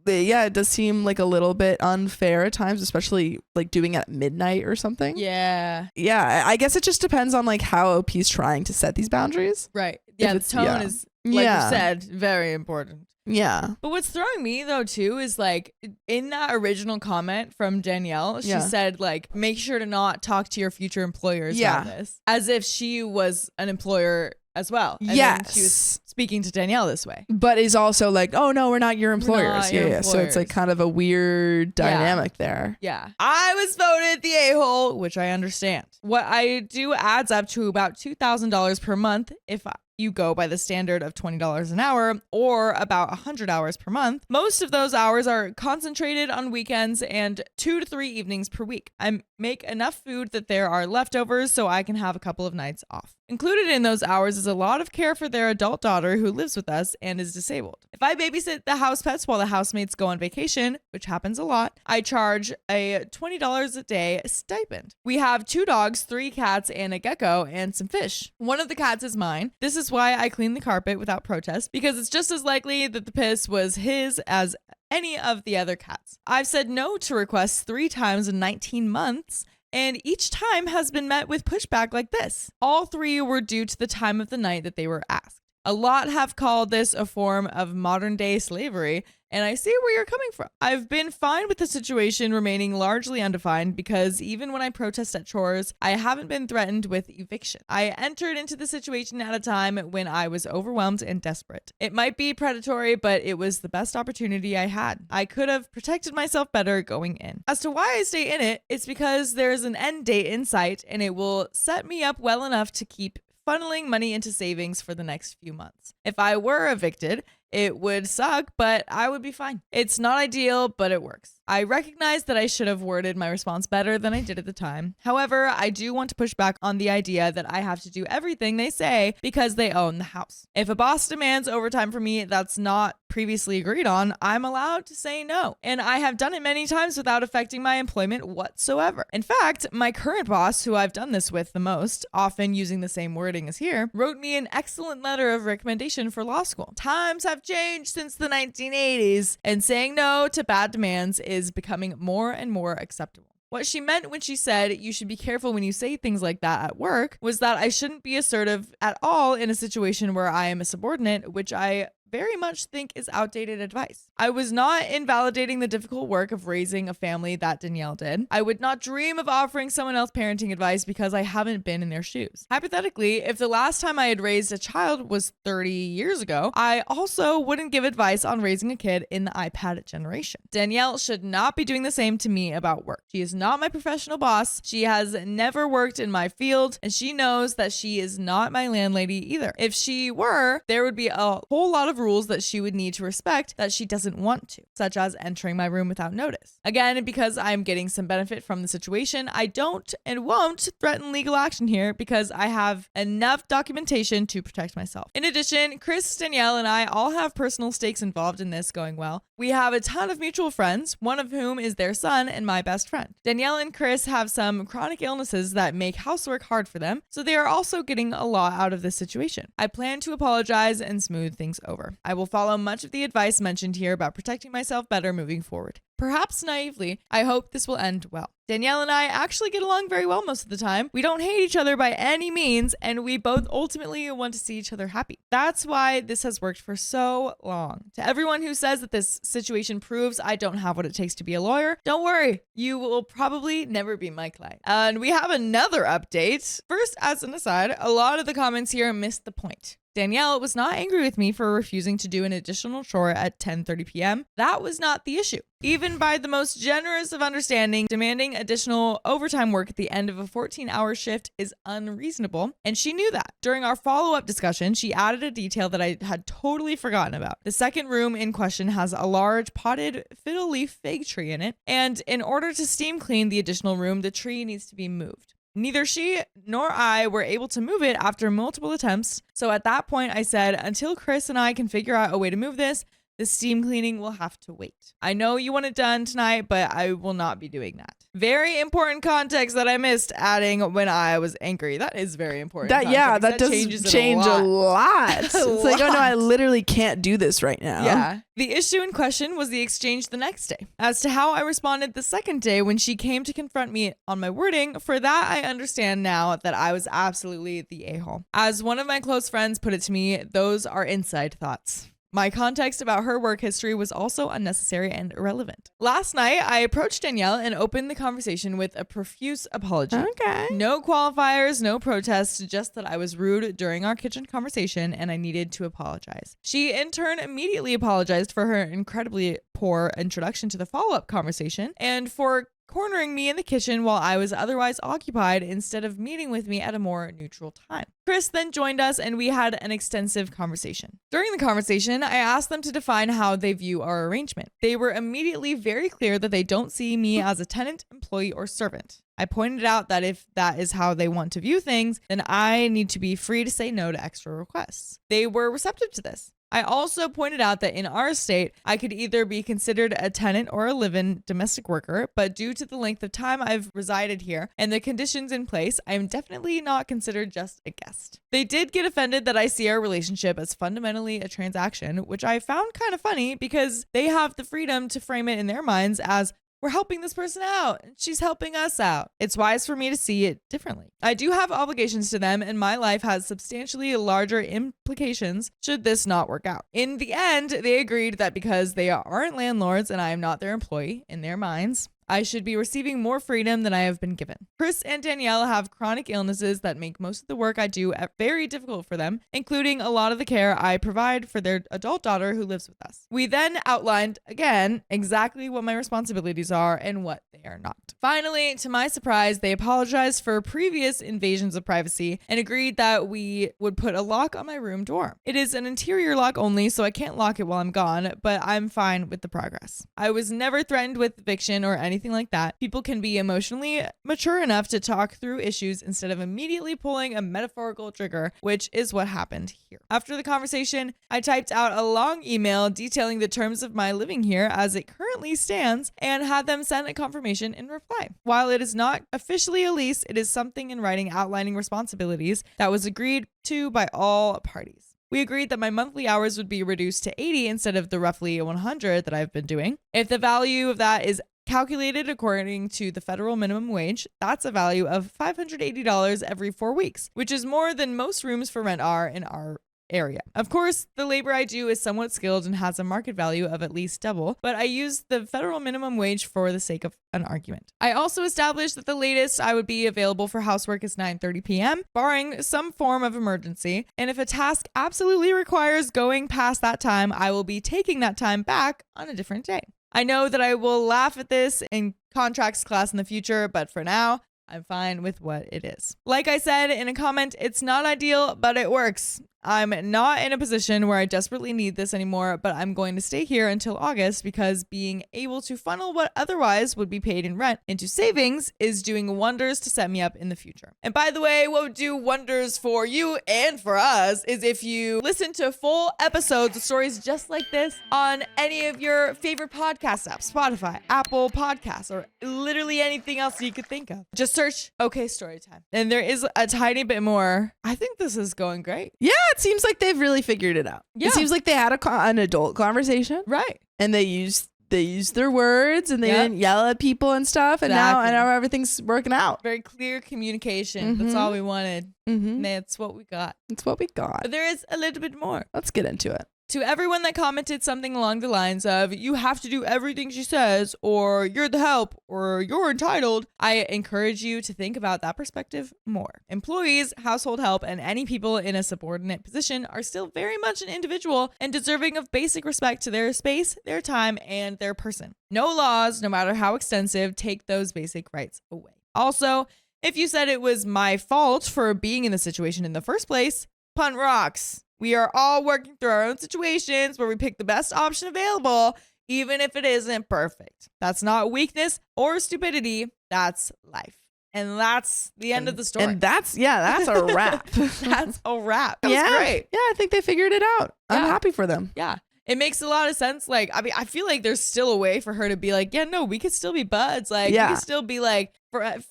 yeah, it does seem like a little bit unfair at times, especially like doing it at midnight or something. Yeah. Yeah. I guess it just depends on like how OP's trying to set these boundaries. Right. Yeah, the it's- tone yeah. is, like Yeah. you said, very important. Yeah. But what's throwing me though too is like in that original comment from Danielle, she Yeah. said like make sure to not talk to your future employers Yeah. about this, as if she was an employer as well. And then she was Yes. speaking to Danielle this way. But is also like, oh no, we're not your employers. not your Yeah. So it's like employers. kind of a weird dynamic there. Yeah. I was voted the a-hole, which I understand. What I do adds up to about $2,000 per month if you go by the standard of $20 an hour or about 100 hours per month. Most of those hours are concentrated on weekends and 2 to 3 evenings per week. I make enough food that there are leftovers so I can have a couple of nights off. Included in those hours is a lot of care for their adult daughter who lives with us and is disabled. If I babysit the house pets while the housemates go on vacation, which happens a lot, I charge a $20 a day stipend. We have 2 dogs, 3 cats, and a gecko, and some fish. One of the cats is mine. This is why I clean the carpet without protest, because it's just as likely that the piss was his as any of the other cats. I've said no to requests 3 times in 19 months, and each time has been met with pushback like this. All 3 were due to the time of the night that they were asked. A lot have called this a form of modern day slavery, and I see where you're coming from. I've been fine with the situation remaining largely undefined because even when I protest at chores, I haven't been threatened with eviction. I entered into the situation at a time when I was overwhelmed and desperate. It might be predatory, but it was the best opportunity I had. I could have protected myself better going in. As to why I stay in it, it's because there's an end date in sight and it will set me up well enough to keep funneling money into savings for the next few months. If I were evicted, it would suck, but I would be fine. It's not ideal, but it works. I recognize that I should have worded my response better than I did at the time. However, I do want to push back on the idea that I have to do everything they say because they own the house. If a boss demands overtime from me, that's not previously agreed on, I'm allowed to say no. And I have done it many times without affecting my employment whatsoever. In fact, my current boss, who I've done this with the most, often using the same wording as here, wrote me an excellent letter of recommendation for law school. Times have changed since the 1980s, and saying no to bad demands is becoming more and more acceptable. What she meant when she said you should be careful when you say things like that at work was that I shouldn't be assertive at all in a situation where I am a subordinate, which I very much think is outdated advice. I was not invalidating the difficult work of raising a family that Danielle did. I would not dream of offering someone else parenting advice because I haven't been in their shoes. Hypothetically, if the last time I had raised a child was 30 years ago, I also wouldn't give advice on raising a kid in the iPad generation. Danielle should not be doing the same to me about work. She is not my professional boss. She has never worked in my field, and she knows that she is not my landlady either. If she were, there would be a whole lot of rules that she would need to respect that she doesn't want to, such as entering my room without notice. Again, because I'm getting some benefit from the situation, I don't and won't threaten legal action here because I have enough documentation to protect myself. In addition, Chris, Danielle, and I all have personal stakes involved in this going well. We have a ton of mutual friends, one of whom is their son and my best friend. Danielle and Chris have some chronic illnesses that make housework hard for them, so they are also getting a lot out of this situation. I plan to apologize and smooth things over. I will follow much of the advice mentioned here about protecting myself better moving forward. Perhaps naively, I hope this will end well. Danielle and I actually get along very well most of the time. We don't hate each other by any means, and we both ultimately want to see each other happy. That's why this has worked for so long. To everyone who says that this situation proves I don't have what it takes to be a lawyer, don't worry. You will probably never be my client. And we have another update. First, as an aside, a lot of the comments here missed the point. Danielle was not angry with me for refusing to do an additional chore at 10:30 p.m. That was not the issue. Even by the most generous of understanding, demanding additional overtime work at the end of a 14-hour shift is unreasonable, and she knew that. During our follow-up discussion, she added a detail that I had totally forgotten about. The second room in question has a large potted fiddle leaf fig tree in it, and in order to steam clean the additional room, the tree needs to be moved. Neither she nor I were able to move it after multiple attempts, so at that point I said, until Chris and I can figure out a way to move this, the steam cleaning will have to wait. I know you want it done tonight, but I will not be doing that. Very important context that I missed adding when I was angry. That is very important. That does changes it change a lot. It's like, oh no, I lot. literally can't do this right now. Yeah. The issue in question was the exchange the next day. As to how I responded the second day when she came to confront me on my wording, for that I understand now that I was absolutely the a-hole. As one of my close friends put it to me, those are inside thoughts. My context about her work history was also unnecessary and irrelevant. Last night, I approached Danielle and opened the conversation with a profuse apology. Okay. No qualifiers, no protests, just that I was rude during our kitchen conversation and I needed to apologize. She, in turn, immediately apologized for her incredibly poor introduction to the follow-up conversation and for cornering me in the kitchen while I was otherwise occupied instead of meeting with me at a more neutral time. Chris then joined us and we had an extensive conversation. During the conversation, I asked them to define how they view our arrangement. They were immediately very clear that they don't see me as a tenant, employee, or servant. I pointed out that if that is how they want to view things, then I need to be free to say no to extra requests. They were receptive to this. I also pointed out that in our state, I could either be considered a tenant or a live-in domestic worker, but due to the length of time I've resided here and the conditions in place, I am definitely not considered just a guest. They did get offended that I see our relationship as fundamentally a transaction, which I found kind of funny because they have the freedom to frame it in their minds as we're helping this person out and she's helping us out. It's wise for me to see it differently. I do have obligations to them and my life has substantially larger implications should this not work out. In the end, they agreed that because they aren't landlords and I am not their employee, in their minds, I should be receiving more freedom than I have been given. Chris and Danielle have chronic illnesses that make most of the work I do very difficult for them, including a lot of the care I provide for their adult daughter who lives with us. We then outlined, again, exactly what my responsibilities are and what they are not. Finally, to my surprise, they apologized for previous invasions of privacy and agreed that we would put a lock on my room door. It is an interior lock only, so I can't lock it while I'm gone, but I'm fine with the progress. I was never threatened with eviction or anything anything like that, people can be emotionally mature enough to talk through issues instead of immediately pulling a metaphorical trigger, which is what happened here. After the conversation, I typed out a long email detailing the terms of my living here as it currently stands and had them send a confirmation in reply. While it is not officially a lease, it is something in writing outlining responsibilities that was agreed to by all parties. We agreed that my monthly hours would be reduced to 80 instead of the roughly 100 that I've been doing. If the value of that is calculated according to the federal minimum wage, that's a value of $580 every 4 weeks, which is more than most rooms for rent are in our area. Of course, the labor I do is somewhat skilled and has a market value of at least double, but I use the federal minimum wage for the sake of an argument. I also established that the latest I would be available for housework is 9:30 p.m., barring some form of emergency, and if a task absolutely requires going past that time, I will be taking that time back on a different day. I know that I will laugh at this in contracts class in the future, but for now, I'm fine with what it is. Like I said in a comment, it's not ideal, but it works. I'm not in a position where I desperately need this anymore, but I'm going to stay here until August because being able to funnel what otherwise would be paid in rent into savings is doing wonders to set me up in the future. And by the way, what would do wonders for you and for us is if you listen to full episodes of stories just like this on any of your favorite podcast apps, Spotify, Apple Podcasts, or literally anything else you could think of. Just search OK Storytime. And there is a tiny bit more. I think this is going great. Yeah, it seems like they've really figured it out. Yeah. It seems like they had an adult conversation, Right. and they used their words, and they didn't yell at people and stuff, and now everything's working out. Very clear communication. That's all we wanted. Mm-hmm. And that's what we got. That's what we got. But there is a little bit more. Let's get into it. To everyone that commented something along the lines of, you have to do everything she says, or you're the help, or you're entitled, I encourage you to think about that perspective more. Employees, household help, and any people in a subordinate position are still very much an individual and deserving of basic respect to their space, their time, and their person. No laws, no matter how extensive, take those basic rights away. Also, if you said it was my fault for being in the situation in the first place, punt rocks. We are all working through our own situations where we pick the best option available, even if it isn't perfect. That's not weakness or stupidity. That's life. And that's the end of the story. And that's a wrap. That's a wrap. That was great. Yeah, I think they figured it out. I'm Yeah. happy for them. Yeah. It makes a lot of sense. Like, I mean, I feel like there's still a way for her to be like, yeah, no, we could still be buds. Like, we could still be like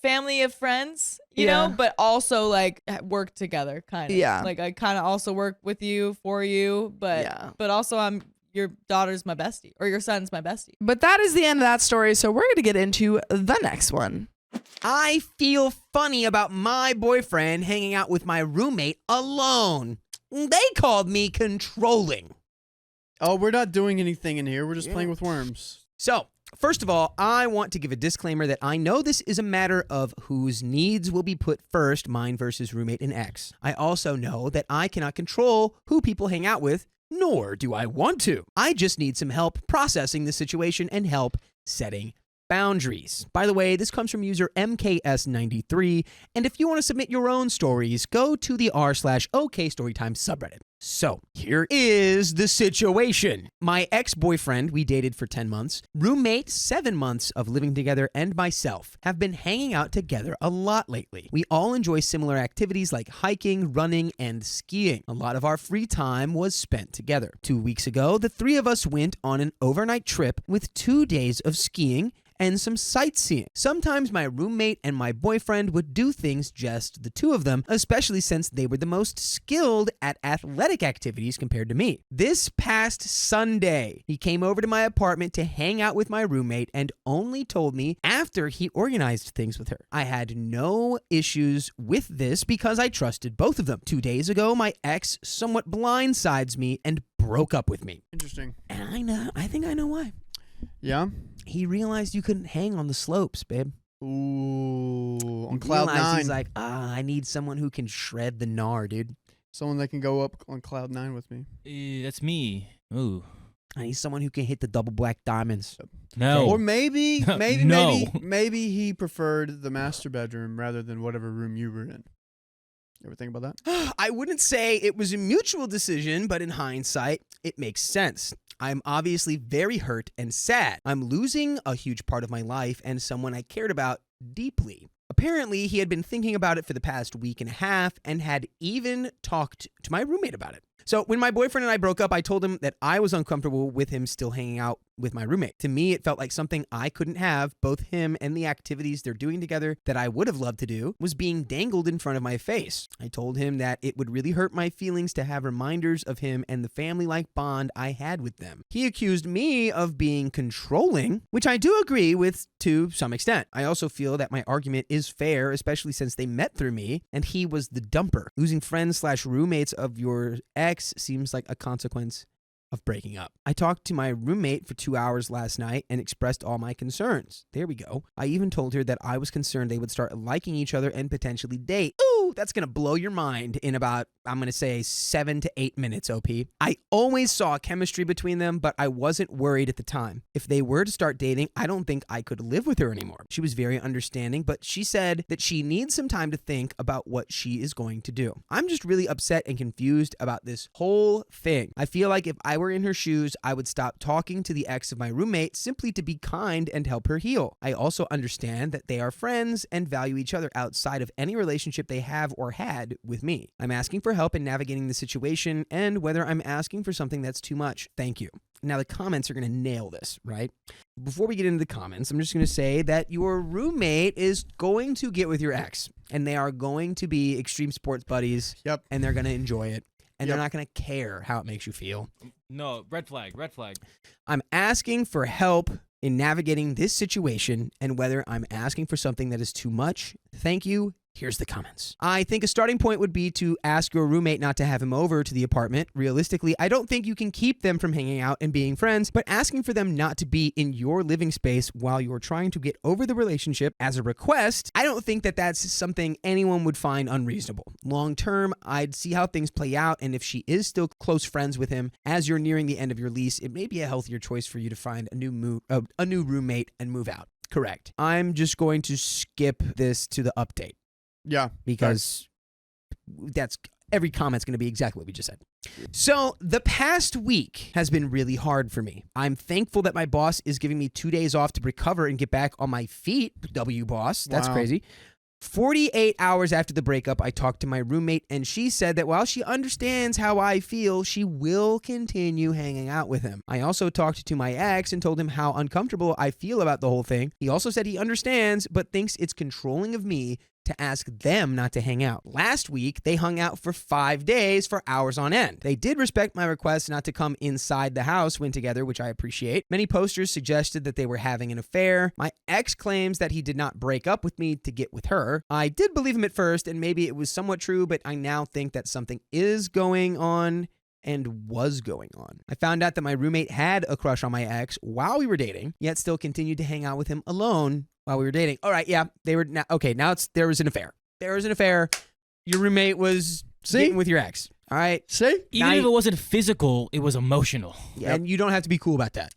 family of friends, you know, but also like work together kind of. Yeah. Like, I kind of also work with you, for you, but also your daughter's my bestie or your son's my bestie. But that is the end of that story. So we're going to get into the next one. I feel funny about my boyfriend hanging out with my roommate alone. They called me controlling. Oh, we're not doing anything in here. We're just playing with worms. So, first of all, I want to give a disclaimer that I know this is a matter of whose needs will be put first, mine versus roommate and ex. I also know that I cannot control who people hang out with, nor do I want to. I just need some help processing the situation and help setting boundaries. By the way, this comes from user MKS93, and if you want to submit your own stories, go to the r/OK Storytime subreddit. So, here is the situation. My ex-boyfriend, we dated for 10 months, roommate, 7 months of living together, and myself have been hanging out together a lot lately. We all enjoy similar activities like hiking, running, and skiing. A lot of our free time was spent together. 2 weeks ago, the three of us went on an overnight trip with 2 days of skiing and some sightseeing. Sometimes my roommate and my boyfriend would do things just the two of them, especially since they were the most skilled at athletic activities compared to me. This past Sunday, he came over to my apartment to hang out with my roommate and only told me after he organized things with her. I had no issues with this because I trusted both of them. 2 days ago, my ex somewhat blindsides me and broke up with me. Interesting. And I think I know why. Yeah? He realized you couldn't hang on the slopes, babe. Ooh, on He cloud realized 9. He's like, I need someone who can shred the gnar, dude. Someone that can go up on cloud 9 with me. That's me. Ooh. I need someone who can hit the double black diamonds. No. Or maybe No. he preferred the master bedroom rather than whatever room you were in. You ever think about that? I wouldn't say it was a mutual decision, but in hindsight, it makes sense. I'm obviously very hurt and sad. I'm losing a huge part of my life and someone I cared about deeply. Apparently, he had been thinking about it for the past week and a half and had even talked to my roommate about it. So when my boyfriend and I broke up, I told him that I was uncomfortable with him still hanging out with my roommate. To me, it felt like something I couldn't have. Both him and the activities they're doing together that I would have loved to do was being dangled in front of my face. I told him that it would really hurt my feelings to have reminders of him and the family-like bond I had with them. He accused me of being controlling, which I do agree with to some extent. I also feel that my argument is fair, especially since they met through me and he was the dumper. Losing friends/roommates of your ex seems like a consequence of breaking up. I talked to my roommate for 2 hours last night and expressed all my concerns. There we go. I even told her that I was concerned they would start liking each other and potentially date. Ooh, that's gonna blow your mind in about, I'm gonna say 7 to 8 minutes, OP. I always saw chemistry between them, but I wasn't worried at the time. If they were to start dating, I don't think I could live with her anymore. She was very understanding, but she said that she needs some time to think about what she is going to do. I'm just really upset and confused about this whole thing. I feel like if I were in her shoes, I would stop talking to the ex of my roommate simply to be kind and help her heal. I also understand that they are friends and value each other outside of any relationship they have or had with me. I'm asking for help in navigating the situation and whether I'm asking for something that's too much. Thank you. Now, the comments are going to nail this, right? Before we get into the comments, I'm just going to say that your roommate is going to get with your ex, and they are going to be extreme sports buddies. Yep. And they're going to enjoy it, and Yep. they're not going to care how it makes you feel. No, red flag, red flag. I'm asking for help in navigating this situation and whether I'm asking for something that is too much. Thank you. Here's the comments. I think a starting point would be to ask your roommate not to have him over to the apartment. Realistically, I don't think you can keep them from hanging out and being friends, but asking for them not to be in your living space while you're trying to get over the relationship as a request, I don't think that that's something anyone would find unreasonable. Long term, I'd see how things play out, and if she is still close friends with him as you're nearing the end of your lease, it may be a healthier choice for you to find a new roommate and move out. Correct. I'm just going to skip this to the update. Yeah. Because that's every comment's going to be exactly what we just said. So the past week has been really hard for me. I'm thankful that my boss is giving me 2 days off to recover and get back on my feet. W boss. That's Wow. crazy. 48 hours after the breakup, I talked to my roommate, and she said that while she understands how I feel, she will continue hanging out with him. I also talked to my ex and told him how uncomfortable I feel about the whole thing. He also said he understands, but thinks it's controlling of me to ask them not to hang out. Last week, they hung out for 5 days for hours on end. They did respect my request not to come inside the house when together, which I appreciate. Many posters suggested that they were having an affair. My ex claims that he did not break up with me to get with her. I did believe him at first, and maybe it was somewhat true, but I now think that something is going on and was going on. I found out that my roommate had a crush on my ex while we were dating, yet still continued to hang out with him alone while we were dating. All right, yeah, they were now okay. Now there was an affair. There was an affair. Your roommate was getting with your ex. All right, See? Even if it wasn't physical, it was emotional. and you don't have to be cool about that.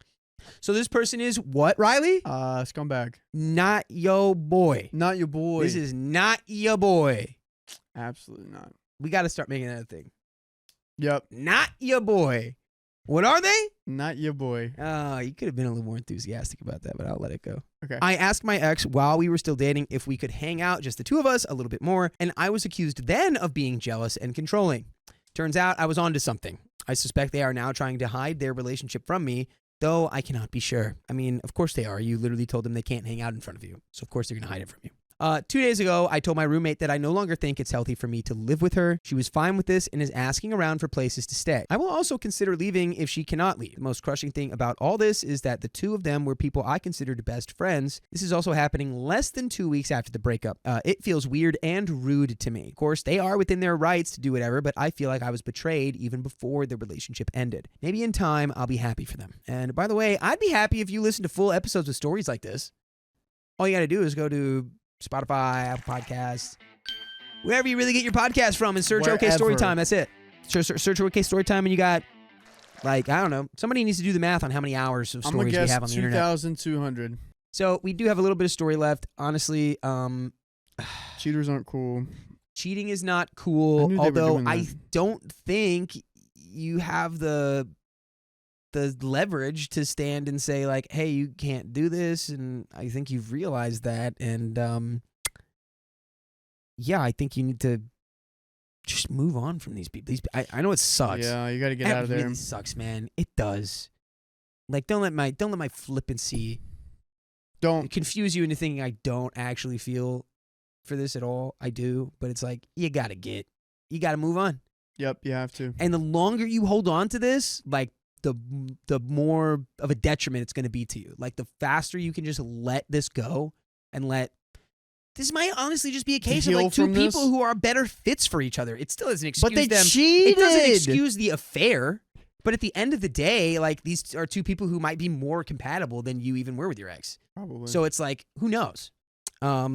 So this person is what, Riley? Scumbag. Not yo boy. Not your boy. This is not your boy. Absolutely not. We got to start making that a thing. Yep. Not your boy. What are they? Not your boy. Oh, you could have been a little more enthusiastic about that, but I'll let it go. Okay. I asked my ex while we were still dating if we could hang out, just the two of us, a little bit more, and I was accused then of being jealous and controlling. Turns out I was onto something. I suspect they are now trying to hide their relationship from me, though I cannot be sure. I mean, of course they are. You literally told them they can't hang out in front of you, so of course they're going to hide it from you. 2 days ago, I told my roommate that I no longer think it's healthy for me to live with her. She was fine with this and is asking around for places to stay. I will also consider leaving if she cannot leave. The most crushing thing about all this is that the two of them were people I considered best friends. This is also happening less than 2 weeks after the breakup. It feels weird and rude to me. Of course, they are within their rights to do whatever, but I feel like I was betrayed even before the relationship ended. Maybe in time, I'll be happy for them. And by the way, I'd be happy if you listen to full episodes with stories like this. All you got to do is go to Spotify, Apple Podcasts, wherever you really get your podcast from, and search OK Wherever. Storytime. That's it. Search OK Storytime, and you got, like, I don't know. Somebody needs to do the math on how many hours of I'm going stories to we guess have on the internet. 2,200. So we do have a little bit of story left. Honestly, Cheaters aren't cool. cheating is not I cool, knew they were although doing I that. don't think you have the the leverage to stand and say like, hey, you can't do this, and I think you've realized that, and yeah, I think you need to just move on from these people. I know it sucks. Yeah, you got to get It out of there. really sucks, man. It does. Like, don't let my flippancy Don't. confuse you into thinking I don't actually feel for this at all. I do, but it's like you gotta move on. Yep, you have to. And the longer you hold on to this, like the more of a detriment it's going to be to you. Like the faster you can just let this go and this might honestly just be a case of Heal like two from people this? who are better fits for each other. It still doesn't excuse But they them. cheated. It doesn't excuse the affair. But at the end of the day, like these are two people who might be more compatible than you even were with your ex. Probably. So it's like, who knows? We are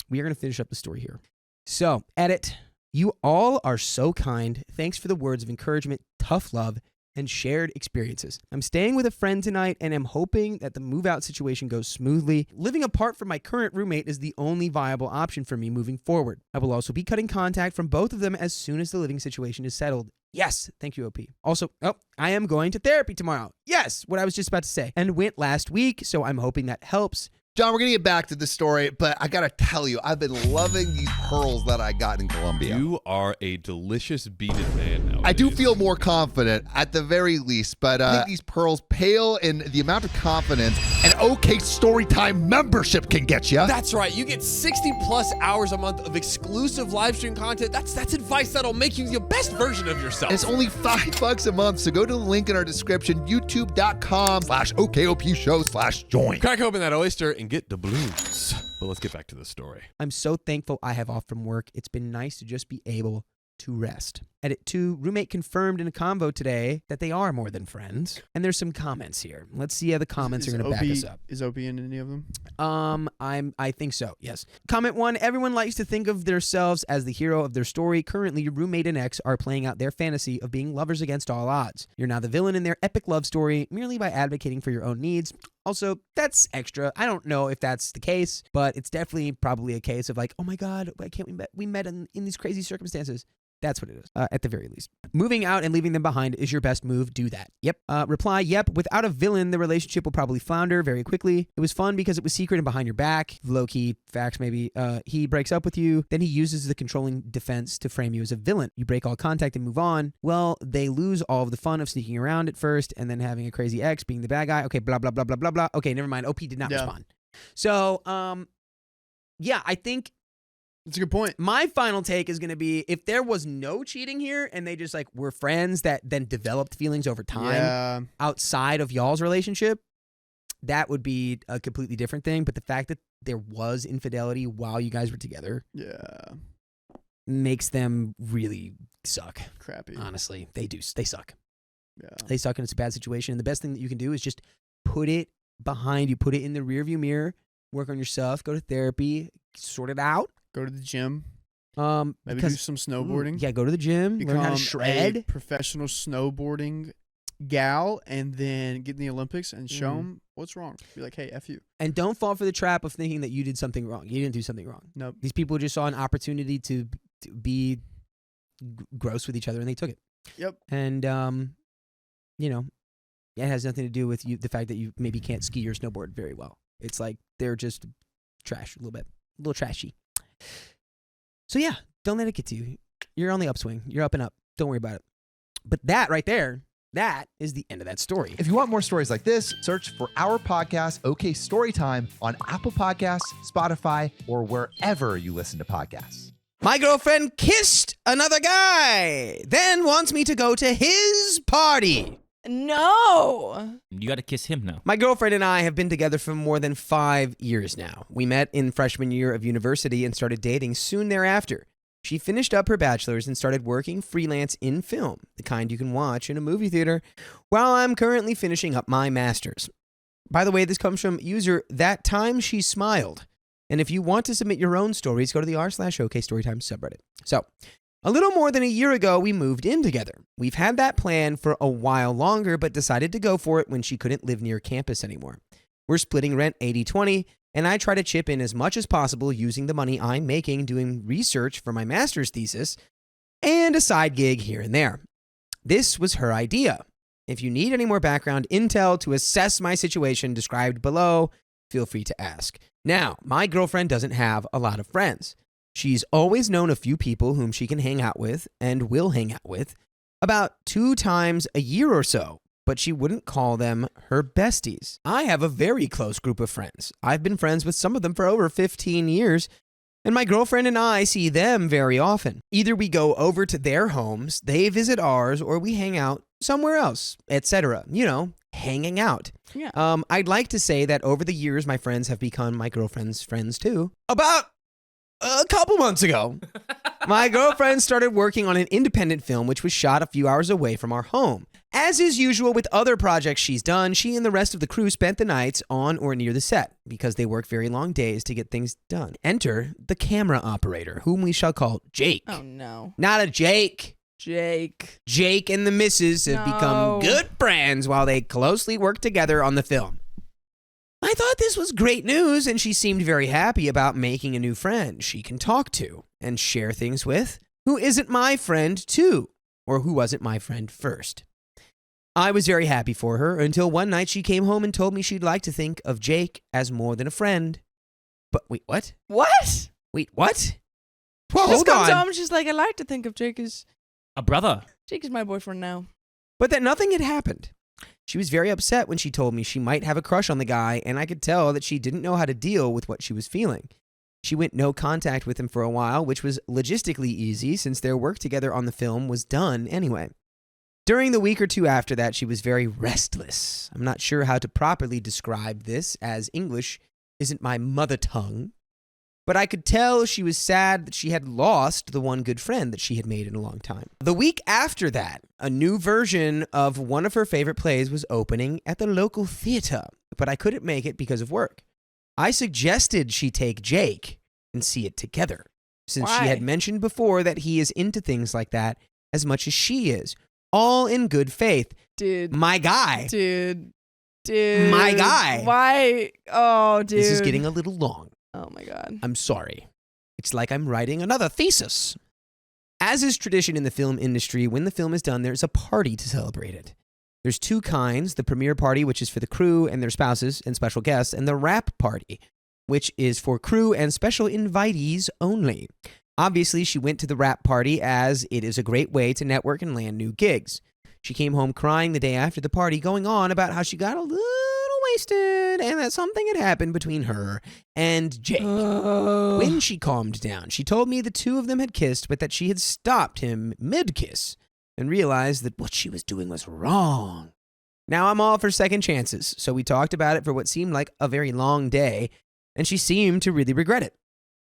going to finish up the story here. So, edit. You all are so kind. Thanks for the words of encouragement, tough love, and shared experiences. I'm staying with a friend tonight and am hoping that the move out situation goes smoothly. Living apart from my current roommate is the only viable option for me moving forward. I will also be cutting contact from both of them as soon as the living situation is settled. Yes, thank you, OP. Also, I am going to therapy tomorrow. Yes, what I was just about to say. And went last week, so I'm hoping that helps. John, we're going to get back to the story, but I got to tell you, I've been loving these pearls that I got in Colombia. You are a delicious beaded man now. I do feel more confident at the very least, but I think these pearls pale in the amount of confidence an OK Storytime membership can get you. That's right. You get 60 plus hours a month of exclusive live stream content. That's advice that'll make you the best version of yourself. It's only $5 a month, so go to the link in our description, youtube.com/OKOP show/join. Crack open that oyster and get the blues. But let's get back to the story. I'm so thankful I have off from work. It's been nice to just be able to rest. Edit 2, roommate confirmed in a convo today that they are more than friends. And there's some comments here. Let's see how the comments are going to back us up. Is OP in any of them? I think so, yes. Comment 1, everyone likes to think of themselves as the hero of their story. Currently, your roommate and ex are playing out their fantasy of being lovers against all odds. You're now the villain in their epic love story merely by advocating for your own needs. Also, that's extra. I don't know if that's the case, but it's definitely probably a case of like, oh my God, why can't we met in these crazy circumstances? That's what it is, at the very least. Moving out and leaving them behind is your best move. Do that. Yep. Reply, yep. Without a villain, the relationship will probably flounder very quickly. It was fun because it was secret and behind your back. Low-key facts, maybe. He breaks up with you. Then he uses the controlling defense to frame you as a villain. You break all contact and move on. Well, they lose all of the fun of sneaking around at first and then having a crazy ex being the bad guy. Okay, blah, blah, blah, blah, blah, blah. Okay, never mind. OP did not respond. So, yeah, I think that's a good point. my final take is going to be if there was no cheating here and they just like were friends that then developed feelings over time outside of y'all's relationship, that would be a completely different thing. But the fact that there was infidelity while you guys were together makes them really suck. Crappy. Honestly, they do. They suck. Yeah. They suck and it's a bad situation. And the best thing that you can do is just put it behind you, put it in the rearview mirror, work on yourself, go to therapy, sort it out. Go to the gym. Maybe do Because- some snowboarding. Yeah, go to the gym, learn how to Become shred. a professional snowboarding gal, and then get in the Olympics and show them what's wrong. Be like, hey, F you. And don't fall for the trap of thinking that you did something wrong. You didn't do something wrong. Nope. These people just saw an opportunity to be gross with each other, and they took it. Yep. And, you know, it has nothing to do with you. The fact that you maybe can't ski or snowboard very well. It's like they're just trash a little bit. A little trashy. So, yeah, don't let it get to you. You're on the upswing. You're up and up. Don't worry about it. But that right there, that is the end of that story. If you want more stories like this, search for our podcast, OK Storytime, on Apple Podcasts, Spotify, or wherever you listen to podcasts. My girlfriend kissed another guy, then wants me to go to his party. No. You got to kiss him now. My girlfriend and I have been together for more than 5 years now. We met in freshman year of university and started dating soon thereafter. She finished up her bachelor's and started working freelance in film, the kind you can watch in a movie theater, while I'm currently finishing up my master's. By the way, this comes from user That Time She Smiled. And if you want to submit your own stories, go to the r/OK Storytime subreddit. So, a little more than a year ago, we moved in together. We've had that plan for a while longer, but decided to go for it when she couldn't live near campus anymore. We're splitting rent 80-20, and I try to chip in as much as possible using the money I'm making doing research for my master's thesis and a side gig here and there. This was her idea. If you need any more background intel to assess my situation described below, feel free to ask. Now, my girlfriend doesn't have a lot of friends. She's always known a few people whom she can hang out with and will hang out with about 2 times a year or so, but she wouldn't call them her besties. I have a very close group of friends. I've been friends with some of them for over 15 years, and my girlfriend and I see them very often. Either we go over to their homes, they visit ours, or we hang out somewhere else, etc. You know, hanging out. Yeah. I'd like to say that over the years, my friends have become my girlfriend's friends too. About a couple months ago, my girlfriend started working on an independent film which was shot a few hours away from our home. As is usual with other projects she's done, she and the rest of the crew spent the nights on or near the set because they work very long days to get things done. Enter the camera operator, whom we shall call Jake. Oh no. Not a Jake. Jake. Jake and the missus have become good friends while they closely work together on the film. I thought this was great news, and she seemed very happy about making a new friend she can talk to and share things with, who isn't my friend too, or who wasn't my friend first. I was very happy for her until one night she came home and told me she'd like to think of Jake as more than a friend. But wait, what? What? Wait, what? Well, Hold just comes on. home and she's like, I like to think of Jake as A brother. Jake is my boyfriend now. But that nothing had happened. She was very upset when she told me she might have a crush on the guy, and I could tell that she didn't know how to deal with what she was feeling. She went no contact with him for a while, which was logistically easy since their work together on the film was done anyway. During the week or two after that, she was very restless. I'm not sure how to properly describe this, as English isn't my mother tongue. But I could tell she was sad that she had lost the one good friend that she had made in a long time. The week after that, a new version of one of her favorite plays was opening at the local theater, but I couldn't make it because of work. I suggested she take Jake and see it together, since she had mentioned before that he is into things like that as much as she is. All in good faith. Dude. My guy. Dude. My guy. Why? Oh, dude. This is getting a little long. Oh my God. I'm sorry. It's like I'm writing another thesis. As is tradition in the film industry, when the film is done, there's a party to celebrate it. There's 2 kinds, the premiere party, which is for the crew and their spouses and special guests, and the wrap party, which is for crew and special invitees only. Obviously, she went to the wrap party as it is a great way to network and land new gigs. She came home crying the day after the party, going on about how she got a little wasted and that something had happened between her and Jake. When she calmed down, she told me the 2 of them had kissed, but that she had stopped him mid-kiss and realized that what she was doing was wrong. Now I'm all for second chances, so we talked about it for what seemed like a very long day, and she seemed to really regret it.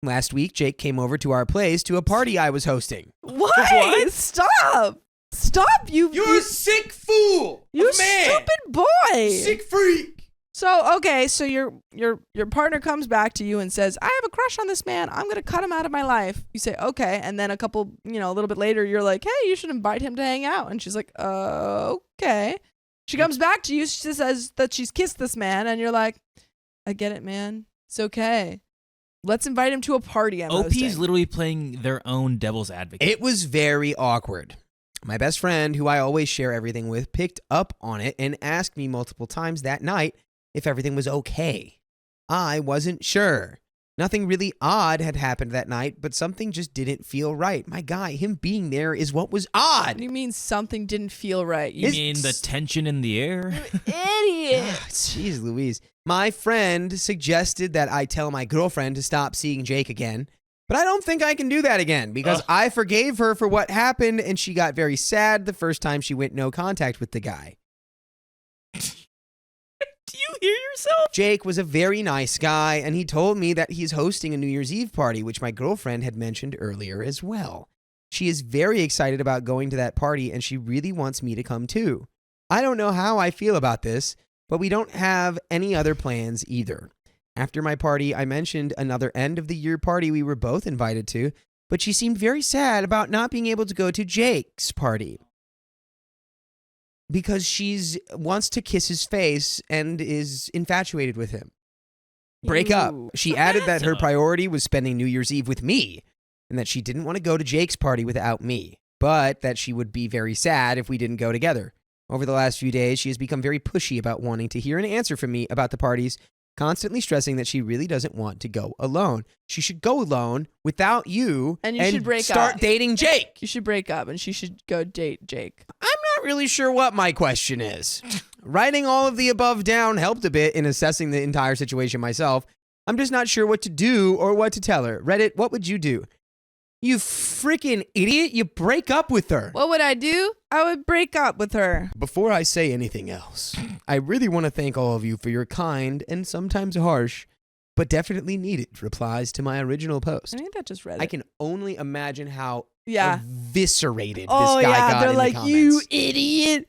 Last week, Jake came over to our place to a party I was hosting. What? Stop! Stop! You're a sick fool! You man. stupid boy! Sick freak! So okay, so your partner comes back to you and says, "I have a crush on this man. I'm gonna cut him out of my life." You say, "Okay," and then a little bit later, you're like, "Hey, you should invite him to hang out." And she's like, "Okay." She comes back to you. She says that she's kissed this man, and you're like, "I get it, man. It's okay. Let's invite him to a party." OP's literally playing their own devil's advocate. It was very awkward. My best friend, who I always share everything with, picked up on it and asked me multiple times that night if everything was okay. I wasn't sure. Nothing really odd had happened that night, but something just didn't feel right. My guy, him being there is what was odd. What do you mean something didn't feel right? You mean the tension in the air? Idiot. Jeez Louise. My friend suggested that I tell my girlfriend to stop seeing Jake again, but I don't think I can do that again because I forgave her for what happened and she got very sad the first time she went no contact with the guy. Do you hear yourself? Jake was a very nice guy, and he told me that he's hosting a New Year's Eve party, which my girlfriend had mentioned earlier as well. She is very excited about going to that party, and she really wants me to come too. I don't know how I feel about this, but we don't have any other plans either. After my party, I mentioned another end-of-the-year party we were both invited to, but she seemed very sad about not being able to go to Jake's party because she wants to kiss his face and is infatuated with him. Break up. She added that her priority was spending New Year's Eve with me and that she didn't want to go to Jake's party without me, but that she would be very sad if we didn't go together. Over the last few days, she has become very pushy about wanting to hear an answer from me about the parties, constantly stressing that she really doesn't want to go alone. She should go alone without you And you should break start up. dating Jake. You should break up and she should go date Jake. I'm not really sure what my question is. Writing all of the above down helped a bit in assessing the entire situation myself. I'm just not sure what to do or what to tell her. Reddit, what would you do? You freaking idiot, you break up with her. What would I do? I would break up with her. Before I say anything else, I really want to thank all of you for your kind and sometimes harsh, but definitely needed replies to my original post. I think that just read it. I can only imagine how Yeah. eviscerated Oh this guy yeah, got they're in like, the you comments. idiot.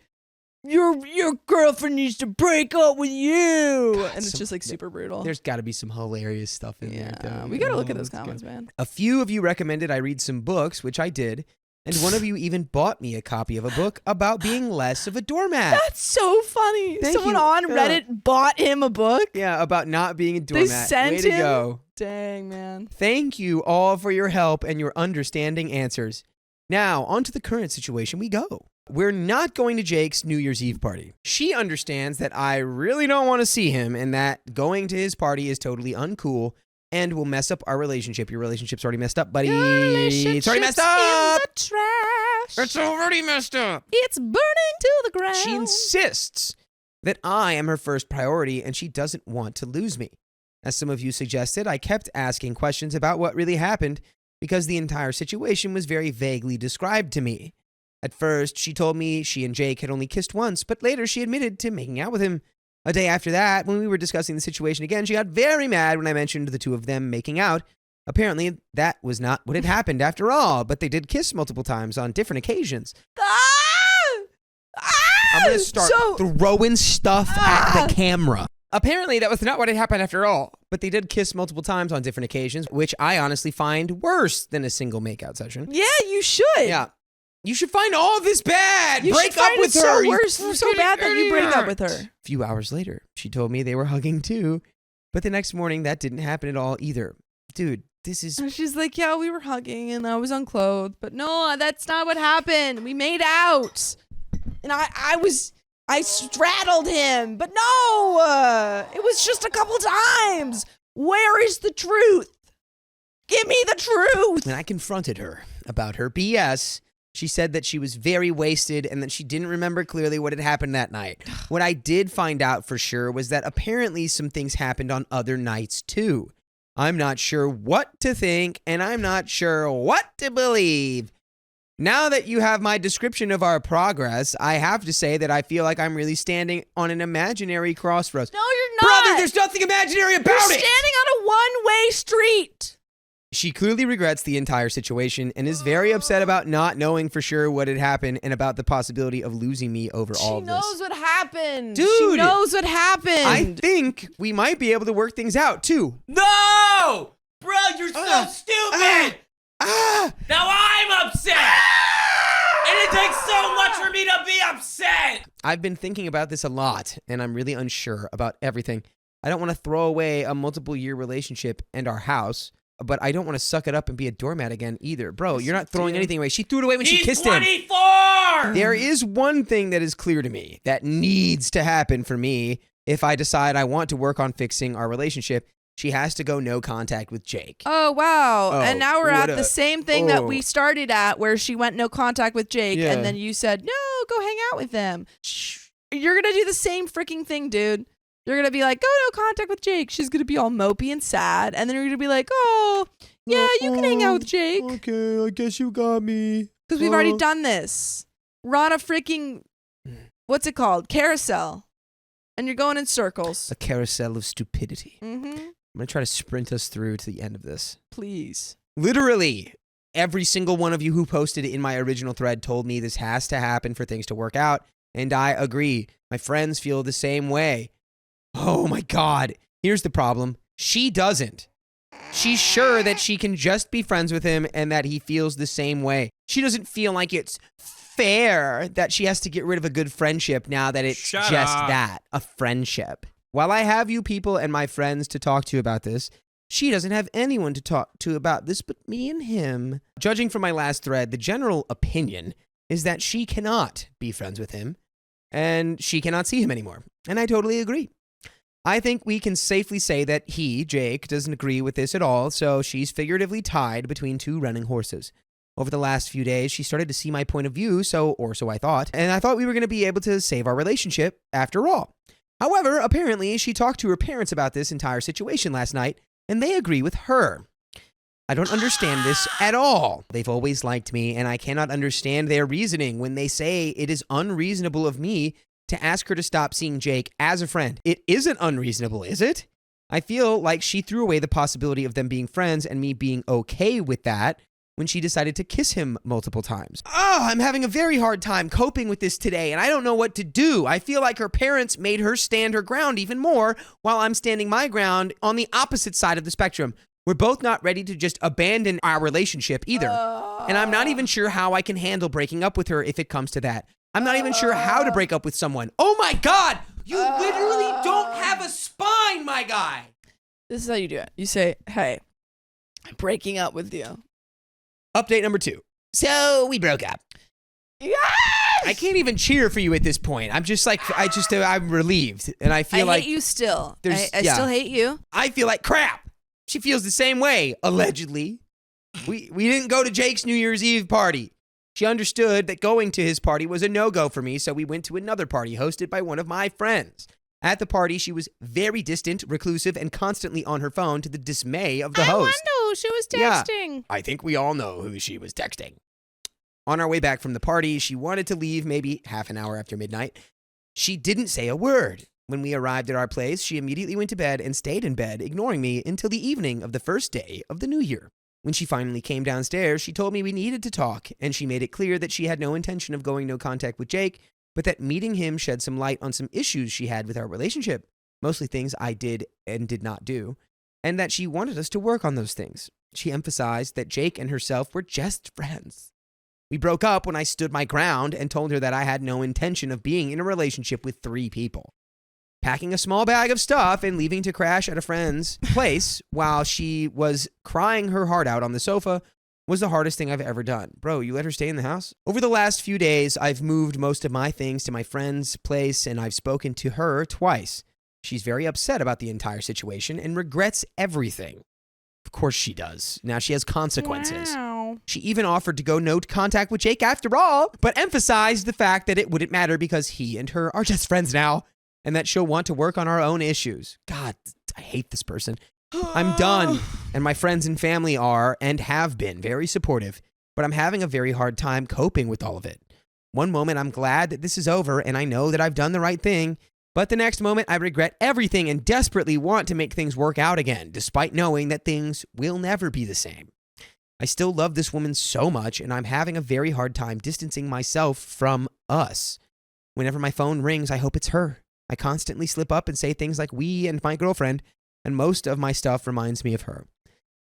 Your girlfriend needs to break up with you. God, And it's just like super brutal. There's got to be some hilarious stuff in there. Yeah, too. we gotta look Oh, at those it's good. comments, man. A few of you recommended I read some books, which I did, and one of you even bought me a copy of a book about being less of a doormat. That's so funny. Thank Someone you. on Yeah. Reddit bought him a book. Yeah, about not being a They doormat. sent Way to him? go. Dang, man. Thank you all for your help and your understanding answers. Now, on to the current situation we go. We're not going to Jake's New Year's Eve party. She understands that I really don't want to see him and that going to his party is totally uncool and will mess up our relationship. Your relationship's already messed up, buddy. It's already messed up. In the trash. It's already messed up. It's burning to the ground. She insists that I am her first priority and she doesn't want to lose me. As some of you suggested, I kept asking questions about what really happened because the entire situation was very vaguely described to me. At first, she told me she and Jake had only kissed once, but later she admitted to making out with him. A day after that, when we were discussing the situation again, she got very mad when I mentioned the two of them making out. Apparently, that was not what had happened after all, but they did kiss multiple times on different occasions. I'm going to start throwing stuff at the camera. Apparently, that was not what had happened after all, but they did kiss multiple times on different occasions, which I honestly find worse than a single makeout session. Yeah, you should. Yeah. You should find all of this bad. You break should up find with it her. so you worse, so bad that you break up with her. A few hours later, she told me they were hugging too, but the next morning that didn't happen at all either. Dude, this is... And she's like, yeah, we were hugging and I was unclothed, but no, that's not what happened. We made out. And I straddled him, but no, it was just a couple times. Where is the truth? Give me the truth. When I confronted her about her BS, she said that she was very wasted and that she didn't remember clearly what had happened that night. What I did find out for sure was that apparently some things happened on other nights too. I'm not sure what to think and I'm not sure what to believe. Now that you have my description of our progress, I have to say that I feel like I'm really standing on an imaginary crossroads. No, you're not. Brother, there's nothing imaginary about You're it. standing on a one-way street. She clearly regrets the entire situation and is very upset about not knowing for sure what had happened and about the possibility of losing me over all of this. She knows what happened. Dude, she knows what happened. I think we might be able to work things out too. No! Bro, you're so stupid! Now I'm upset! And it takes so much for me to be upset! I've been thinking about this a lot and I'm really unsure about everything. I don't want to throw away a multiple-year relationship and our house, but I don't want to suck it up and be a doormat again either. Bro, you're not throwing anything away. She threw it away when she kissed him. 24! There is one thing that is clear to me that needs to happen for me if I decide I want to work on fixing our relationship. She has to go no contact with Jake. Oh, wow. Oh, and now we're what at the a- same thing that oh. we started at where she went no contact with Jake Yeah. and then you said, no, go hang out with them. You're going to do the same freaking thing, dude. You're going to be like, go no contact with Jake. She's going to be all mopey and sad. And then you're going to be like, oh, yeah, you can hang out with Jake. Okay, I guess you got me. Because we've already done this. We're on a freaking, what's it called? Carousel. And you're going in circles. A carousel of stupidity. Mm-hmm. I'm going to try to sprint us through to the end of this. Please. Literally, every single one of you who posted in my original thread told me this has to happen for things to work out. And I agree. My friends feel the same way. Oh my God. Here's the problem. She doesn't. She's sure that she can just be friends with him and that he feels the same way. She doesn't feel like it's fair that she has to get rid of a good friendship now that it's Shut just up. that, a friendship. While I have you people and my friends to talk to about this, she doesn't have anyone to talk to about this but me and him. Judging from my last thread, the general opinion is that she cannot be friends with him. and she cannot see him anymore. And I totally agree. I think we can safely say that he, Jake, doesn't agree with this at all, so she's figuratively tied between two running horses. Over the last few days, she started to see my point of view, so I thought, and I thought we were going to be able to save our relationship after all. However, apparently, she talked to her parents about this entire situation last night, and they agree with her. I don't understand this at all. They've always liked me, and I cannot understand their reasoning when they say it is unreasonable of me to ask her to stop seeing Jake as a friend. It isn't unreasonable, is it? I feel like she threw away the possibility of them being friends and me being okay with that when she decided to kiss him multiple times. I'm having a very hard time coping with this today, and I don't know what to do. I feel like her parents made her stand her ground even more while I'm standing my ground on the opposite side of the spectrum. We're both not ready to just abandon our relationship either. And I'm not even sure how I can handle breaking up with her if it comes to that. I'm not even sure how to break up with someone. Oh my God! You literally don't have a spine, my guy! This is how you do it. You say, hey, I'm breaking up with you. Update number 2. So we broke up. Yes! I can't even cheer for you at this point. I'm just like, I'm relieved. And I feel like I hate you still. there's- I yeah. still hate you. I feel like crap. She feels the same way, allegedly. We didn't go to Jake's New Year's Eve party. She understood that going to his party was a no-go for me, so we went to another party hosted by one of my friends. At the party, she was very distant, reclusive, and constantly on her phone to the dismay of the host. I wonder who she was texting. Yeah, I think we all know who she was texting. On our way back from the party, she wanted to leave maybe half an hour after midnight. She didn't say a word. When we arrived at our place, she immediately went to bed and stayed in bed, ignoring me until the evening of the first day of the new year. When she finally came downstairs, she told me we needed to talk, and she made it clear that she had no intention of going no contact with Jake, but that meeting him shed some light on some issues she had with our relationship, mostly things I did and did not do, and that she wanted us to work on those things. She emphasized that Jake and herself were just friends. We broke up when I stood my ground and told her that I had no intention of being in a relationship with 3 people. Packing a small bag of stuff and leaving to crash at a friend's place while she was crying her heart out on the sofa was the hardest thing I've ever done. Bro, you let her stay in the house? Over the last few days, I've moved most of my things to my friend's place, and I've spoken to her twice. She's very upset about the entire situation and regrets everything. Of course she does. Now she has consequences. Wow. She even offered to go no contact with Jake after all, but emphasized the fact that it wouldn't matter because he and her are just friends now, and that she'll want to work on our own issues. God, I hate this person. I'm done, and my friends and family are and have been very supportive, but I'm having a very hard time coping with all of it. One moment I'm glad that this is over and I know that I've done the right thing, but the next moment I regret everything and desperately want to make things work out again, despite knowing that things will never be the same. I still love this woman so much, and I'm having a very hard time distancing myself from us. Whenever my phone rings, I hope it's her. I constantly slip up and say things like we and my girlfriend, and most of my stuff reminds me of her.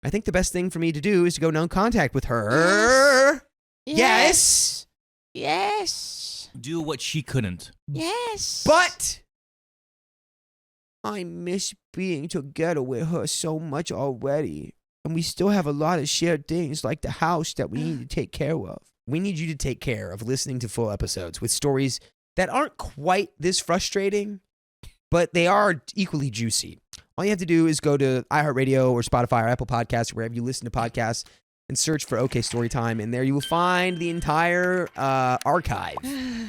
I think the best thing for me to do is to go no contact with her. Yes. Yes. Do what she couldn't. Yes. But I miss being together with her so much already. And we still have a lot of shared things like the house that we need to take care of. We need you to take care of listening to full episodes with stories that aren't quite this frustrating, but they are equally juicy. All you have to do is go to iHeartRadio or Spotify or Apple Podcasts, or wherever you listen to podcasts, and search for OK Storytime. And there you will find the entire archive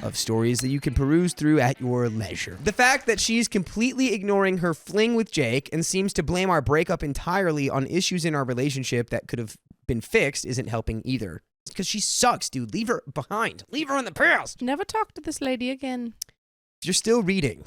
of stories that you can peruse through at your leisure. The fact that she's completely ignoring her fling with Jake and seems to blame our breakup entirely on issues in our relationship that could have been fixed isn't helping either. It's because she sucks, dude. Leave her behind. Leave her in the past. Never talk to this lady again. If you're still reading,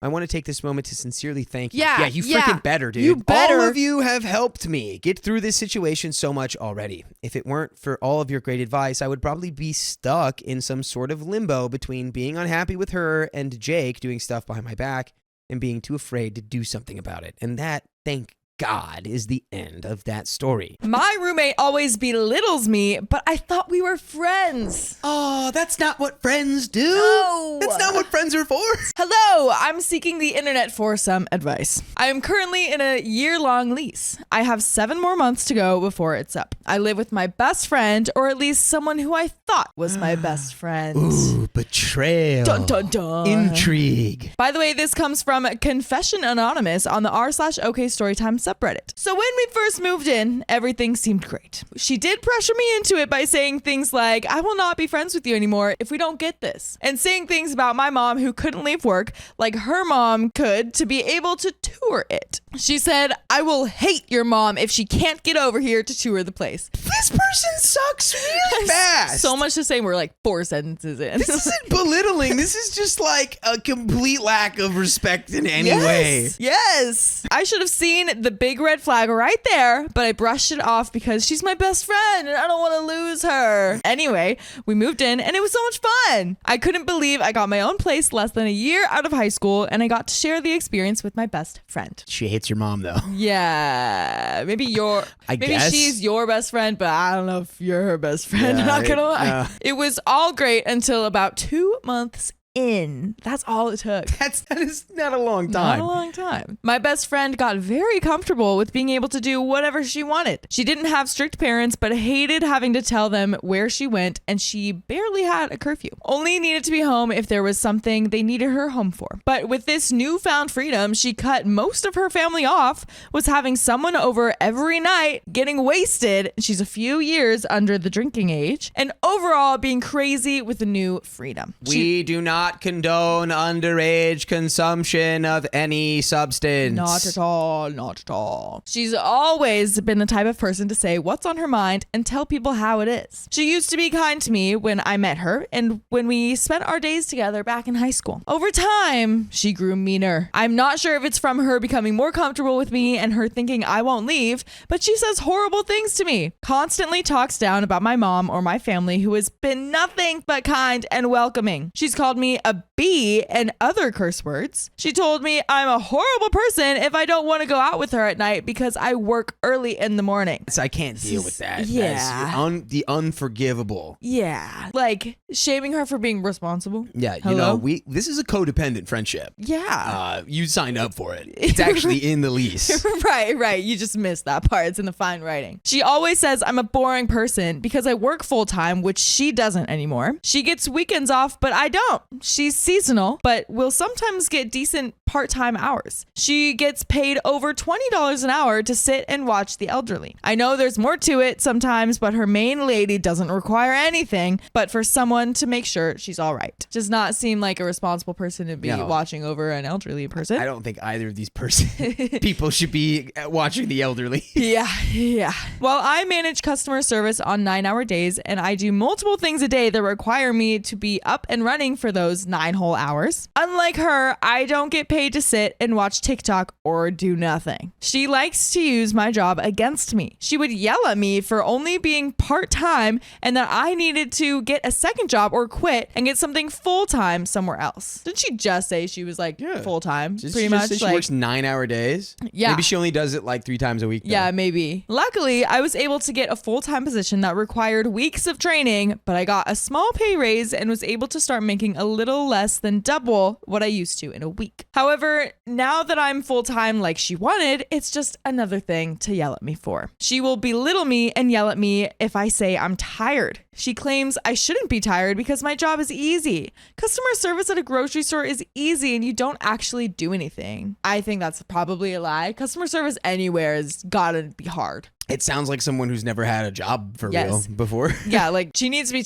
I want to take this moment to sincerely thank you. Yeah, you yeah. freaking better, dude. You better. All of you have helped me get through this situation so much already. If it weren't for all of your great advice, I would probably be stuck in some sort of limbo between being unhappy with her and Jake doing stuff behind my back and being too afraid to do something about it. And that, thank God is the end of that story. My roommate always belittles me, but I thought we were friends. Oh, that's not what friends do. No. That's not what friends are for. Hello, I'm seeking the internet for some advice. I am currently in a year-long lease. I have 7 more months to go before it's up. I live with my best friend, or at least someone who I thought was my best friend. Ooh, betrayal. Dun dun dun. Intrigue. By the way, this comes from Confession Anonymous on the r/OK Storytime subreddit. So when we first moved in, everything seemed great. She did pressure me into it by saying things like, I will not be friends with you anymore if we don't get this. And saying things about my mom who couldn't leave work like her mom could to be able to tour it. She said, I will hate your mom if she can't get over here to tour the place. This person sucks really fast. So much to say, we're like 4 sentences in. This isn't belittling. This is just like a complete lack of respect in any way. Yes. I should have seen the big red flag right there, but I brushed it off because she's my best friend and I don't want to lose her. Anyway, we moved in and it was so much fun. I couldn't believe I got my own place less than a year out of high school and I got to share the experience with my best friend. She hates your mom though. Yeah. Maybe guess. she's your best friend, but I don't know if you're her best friend. Yeah, I'm not gonna lie. It was all great until about 2 months in. That's all it took. That is not a long time. Not a long time. My best friend got very comfortable with being able to do whatever she wanted. She didn't have strict parents, but hated having to tell them where she went, and she barely had a curfew. Only needed to be home if there was something they needed her home for. But with this newfound freedom, she cut most of her family off, was having someone over every night, getting wasted. She's a few years under the drinking age, and overall being crazy with the new freedom. We do not condone underage consumption of any substance. Not at all. Not at all. She's always been the type of person to say what's on her mind and tell people how it is. She used to be kind to me when I met her and when we spent our days together back in high school. Over time, she grew meaner. I'm not sure if it's from her becoming more comfortable with me and her thinking I won't leave, but she says horrible things to me. Constantly talks down about my mom or my family, who has been nothing but kind and welcoming. She's called me a B and other curse words. She told me I'm a horrible person if I don't want to go out with her at night because I work early in the morning. I can't deal with that. Yeah. That's the unforgivable. Yeah. Like shaming her for being responsible. Yeah, Hello? this is a codependent friendship. Yeah. You signed up for it. It's actually in the lease. Right. You just missed that part. It's in the fine writing. She always says I'm a boring person because I work full time, which she doesn't anymore. She gets weekends off, but I don't. She's seasonal, but will sometimes get decent part-time hours. She gets paid over $20 an hour to sit and watch the elderly. I know there's more to it sometimes, but her main lady doesn't require anything but for someone to make sure she's all right. Does not seem like a responsible person to be watching over an elderly person. I don't think either of these people should be watching the elderly. Yeah. Well, I manage customer service on 9-hour days, and I do multiple things a day that require me to be up and running for those 9 whole hours. Unlike her, I don't get paid to sit and watch TikTok or do nothing. She likes to use my job against me. She would yell at me for only being part-time and that I needed to get a second job or quit and get something full-time somewhere else. Didn't she just say she was like full-time? Pretty much. She works 9-hour days? Yeah. Maybe she only does it like 3 times a week. Though. Yeah, maybe. Luckily, I was able to get a full-time position that required weeks of training, but I got a small pay raise and was able to start making a little less than double what I used to in a week. However, now that I'm full-time like she wanted, it's just another thing to yell at me for. She will belittle me and yell at me if I say I'm tired. She claims I shouldn't be tired because my job is easy. Customer service at a grocery store is easy and you don't actually do anything. I think that's probably a lie. Customer service anywhere has gotta be hard. It sounds like someone who's never had a job for real before. Yeah, like she needs to be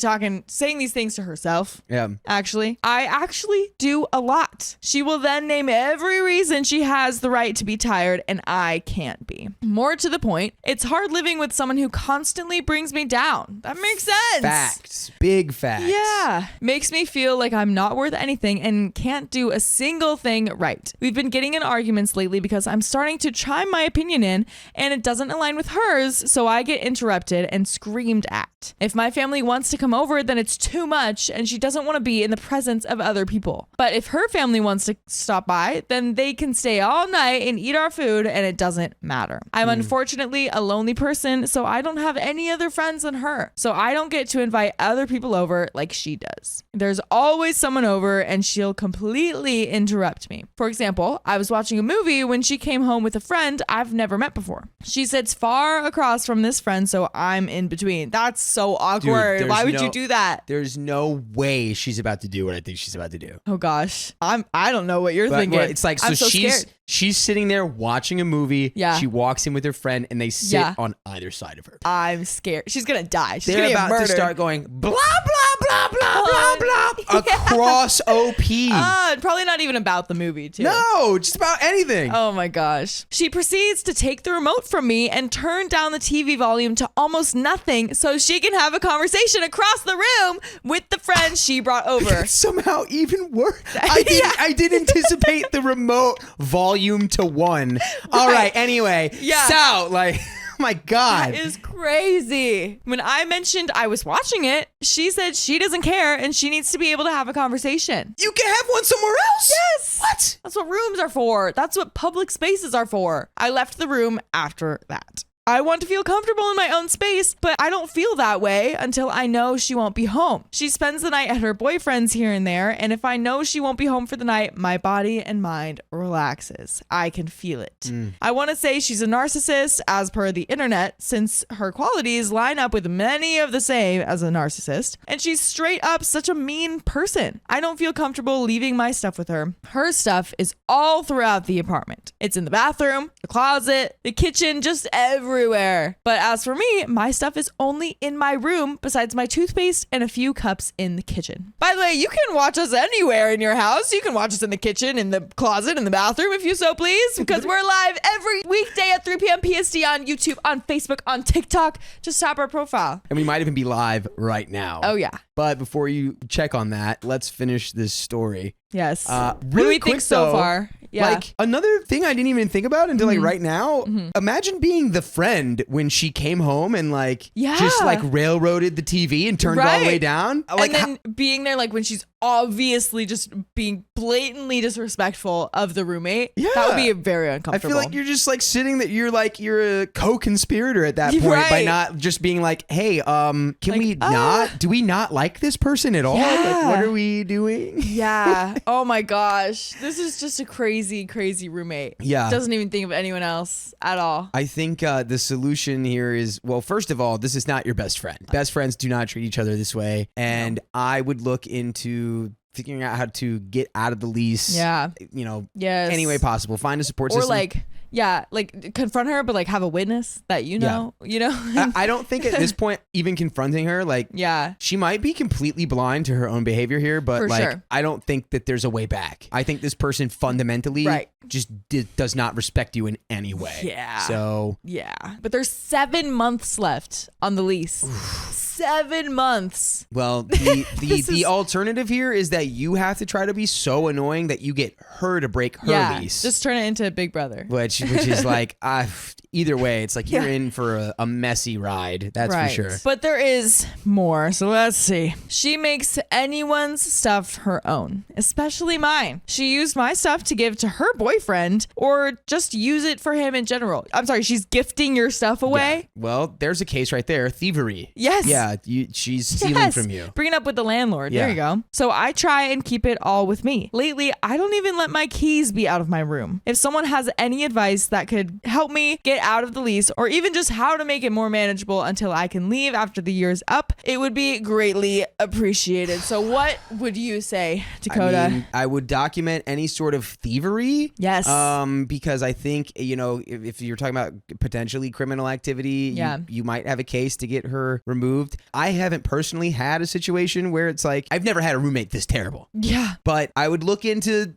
saying these things to herself. Yeah. Actually, I actually do a lot. She will then name every reason she has the right to be tired and I can't be. More to the point, it's hard living with someone who constantly brings me down. That makes sense. Facts. Big facts. Yeah. Makes me feel like I'm not worth anything and can't do a single thing right. We've been getting in arguments lately because I'm starting to chime my opinion in and it doesn't align with hers, so I get interrupted and screamed at. If my family wants to come over, then it's too much and she doesn't want to be in the presence of other people. But if her family wants to stop by, then they can stay all night and eat our food and it doesn't matter. I'm unfortunately a lonely person, so I don't have any other friends than her. So I don't get to invite other people over like she does. There's always someone over and she'll completely interrupt me. For example, I was watching a movie when she came home with a friend I've never met before. She sits far across from this friend, so I'm in between. That's so awkward. Dude, why would you do that? There's no way she's about to do what I think she's about to do. Oh gosh. I don't know what you're But, thinking. well, it's like, so I'm so she's scared. she's sitting there watching a movie. Yeah. She walks in with her friend and they sit Yeah. on either side of her. I'm scared. She's gonna die. She's They're gonna about get to murdered. start going blah, blah, blah, blah, blah, blah across OP. Probably not even about the movie, too. No, just about anything. Oh my gosh. She proceeds to take the remote from me and turn down the TV volume to almost nothing so she can have a conversation across the room with the friend she brought over. It's somehow even worse. I did anticipate the remote volume to 1. All right, anyway. Yeah. So, like, oh my God. That is crazy. When I mentioned I was watching it, she said she doesn't care and she needs to be able to have a conversation. You can have one somewhere else? Yes. What? That's what rooms are for. That's what public spaces are for. I left the room after that. I want to feel comfortable in my own space, but I don't feel that way until I know she won't be home. She spends the night at her boyfriend's here and there, and if I know she won't be home for the night, my body and mind relaxes. I can feel it. I want to say she's a narcissist as per the internet, since her qualities line up with many of the same as a narcissist, and she's straight up such a mean person. I don't feel comfortable leaving my stuff with her. Her stuff is all throughout the apartment. It's in the bathroom, the closet, the kitchen, just everywhere. But as for me, my stuff is only in my room besides my toothpaste and a few cups in the kitchen. By the way, you can watch us anywhere in your house. You can watch us in the kitchen, in the closet, in the bathroom if you so please, because we're live every weekday at 3 p.m. PST on YouTube, on Facebook, on TikTok. Just tap our profile. And we might even be live right now. Oh, yeah. But before you check on that, let's finish this story. Yes. Really what do we quick, think so though, far? Yeah. Like, another thing I didn't even think about until like right now, imagine being the friend when she came home and like just like railroaded the TV and turned it all the way down. Like, and then being there like when she's obviously just being blatantly disrespectful of the roommate. Yeah. That would be very I uncomfortable. feel like you're just like sitting that you're a co-conspirator at that point by Right. not just being like, hey, can Like, we do we not like this person at all? Like, Yeah. what are we doing? Yeah. Oh my gosh. This is just a crazy, crazy roommate. Yeah. Doesn't even think of anyone else at all. I think the solution here is, well, first of all, this is not your best friend. Best friends do not treat each other this way. And I would look into figuring out how to get out of the lease. Yeah. You know, Yes. any way possible. Find a support Or system. like, yeah, like confront her, but like have a witness that you know. I don't think at this point, even confronting her, like, Yeah. she might be completely blind to her own behavior here, but For like, sure. I don't think that there's a way back. I think this person fundamentally Right. just does not respect you in any way. Yeah. So Yeah. But there's 7 months left on the lease. 7 months. well, This the is- alternative here is that you have to try to be so annoying that you get her to break her Yeah. lease. Just turn it into Big Brother. which is like, either way, it's like you're in for a messy ride. That's Right. for sure. But there is more. So let's see. She makes anyone's stuff her own, especially mine. She used my stuff to give to her boyfriend or just use it for him in general. I'm sorry, she's gifting your stuff away. Yeah. Well, there's a case right there. Thievery. Yes. Yeah, she's stealing Yes. from you. Bring it up with the landlord. Yeah. There you go. So I try and keep it all with me. Lately, I don't even let my keys be out of my room. If someone has any advice that could help me get out of the lease or even just how to make it more manageable until I can leave after the year's up, it would be greatly appreciated. So what would you say, Dakota? I mean, I would document any sort of thievery. Yes. Because I think, if you're talking about potentially criminal activity, Yeah. you might have a case to get her removed. I haven't personally had a situation where it's like, I've never had a roommate this terrible. Yeah. But I would look into,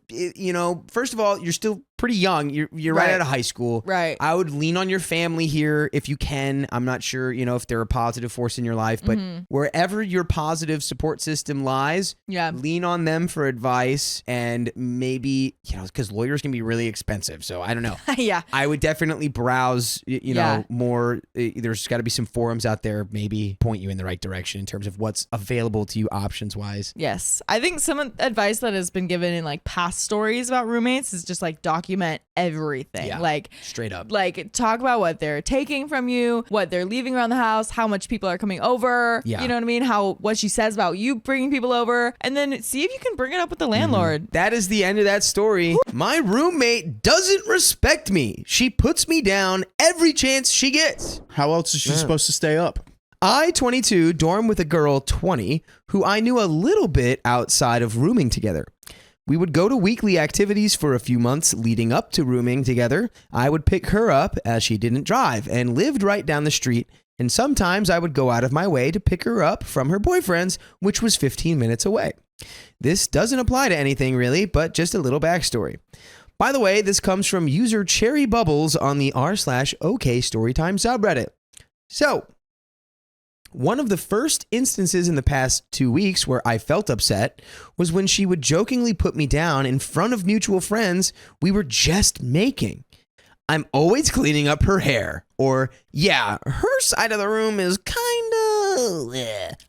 first of all, you're still pretty young. You're right out of high school. Right. I would lean on your family here if you can. I'm not sure, if they're a positive force in your life, but wherever your positive support system lies, lean on them for advice, and maybe, because lawyers can be really expensive. So I don't know. Yeah. I would definitely browse, more. There's got to be some forums out there, maybe point you in the right direction in terms of what's available to you options wise. Yes. I think some advice that has been given in like past stories about roommates is just like document everything. Yeah, like straight up. Like talk about what they're taking from you, what they're leaving around the house, how much people are coming over. Yeah. You know what I mean? What she says about you bringing people over, and then see if you can bring it up with the landlord. That is the end of that story. My roommate doesn't respect me. She puts me down every chance she gets. How else is she supposed to stay up? I, 22, dorm with a girl, 20, who I knew a little bit outside of rooming together. We would go to weekly activities for a few months leading up to rooming together. I would pick her up as she didn't drive and lived right down the street. And sometimes I would go out of my way to pick her up from her boyfriend's, which was 15 minutes away. This doesn't apply to anything really, but just a little backstory. By the way, this comes from user Cherry Bubbles on the r/OK Storytime subreddit. So, one of the first instances in the past 2 weeks where I felt upset was when she would jokingly put me down in front of mutual friends we were just making. I'm always cleaning up her hair. Or, her side of the room is kind of...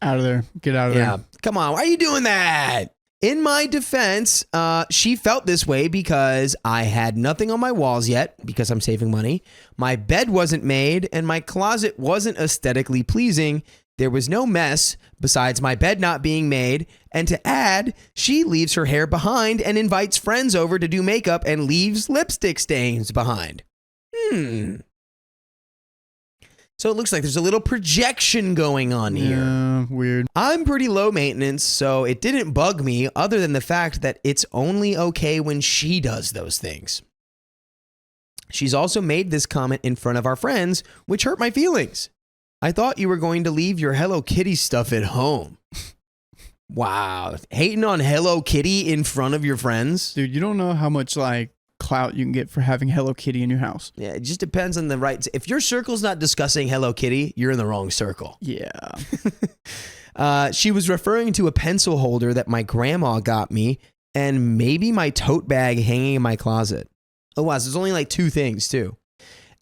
Out of there. Get out of there. Come on, why are you doing that? In my defense, she felt this way because I had nothing on my walls yet, because I'm saving money. My bed wasn't made, and my closet wasn't aesthetically pleasing. There was no mess besides my bed not being made. And to add, she leaves her hair behind and invites friends over to do makeup and leaves lipstick stains behind. So it looks like there's a little projection going on here. Yeah, weird. I'm pretty low maintenance, so it didn't bug me other than the fact that it's only okay when she does those things. She's also made this comment in front of our friends, which hurt my feelings. I thought you were going to leave your Hello Kitty stuff at home. Wow. Hating on Hello Kitty in front of your friends? Dude, you don't know how much clout you can get for having Hello Kitty in your house. Yeah, it just depends on the right. If your circle's not discussing Hello Kitty, you're in the wrong circle. Yeah. She was referring to a pencil holder that my grandma got me and maybe my tote bag hanging in my closet. Oh, wow. So there's only 2 things, too.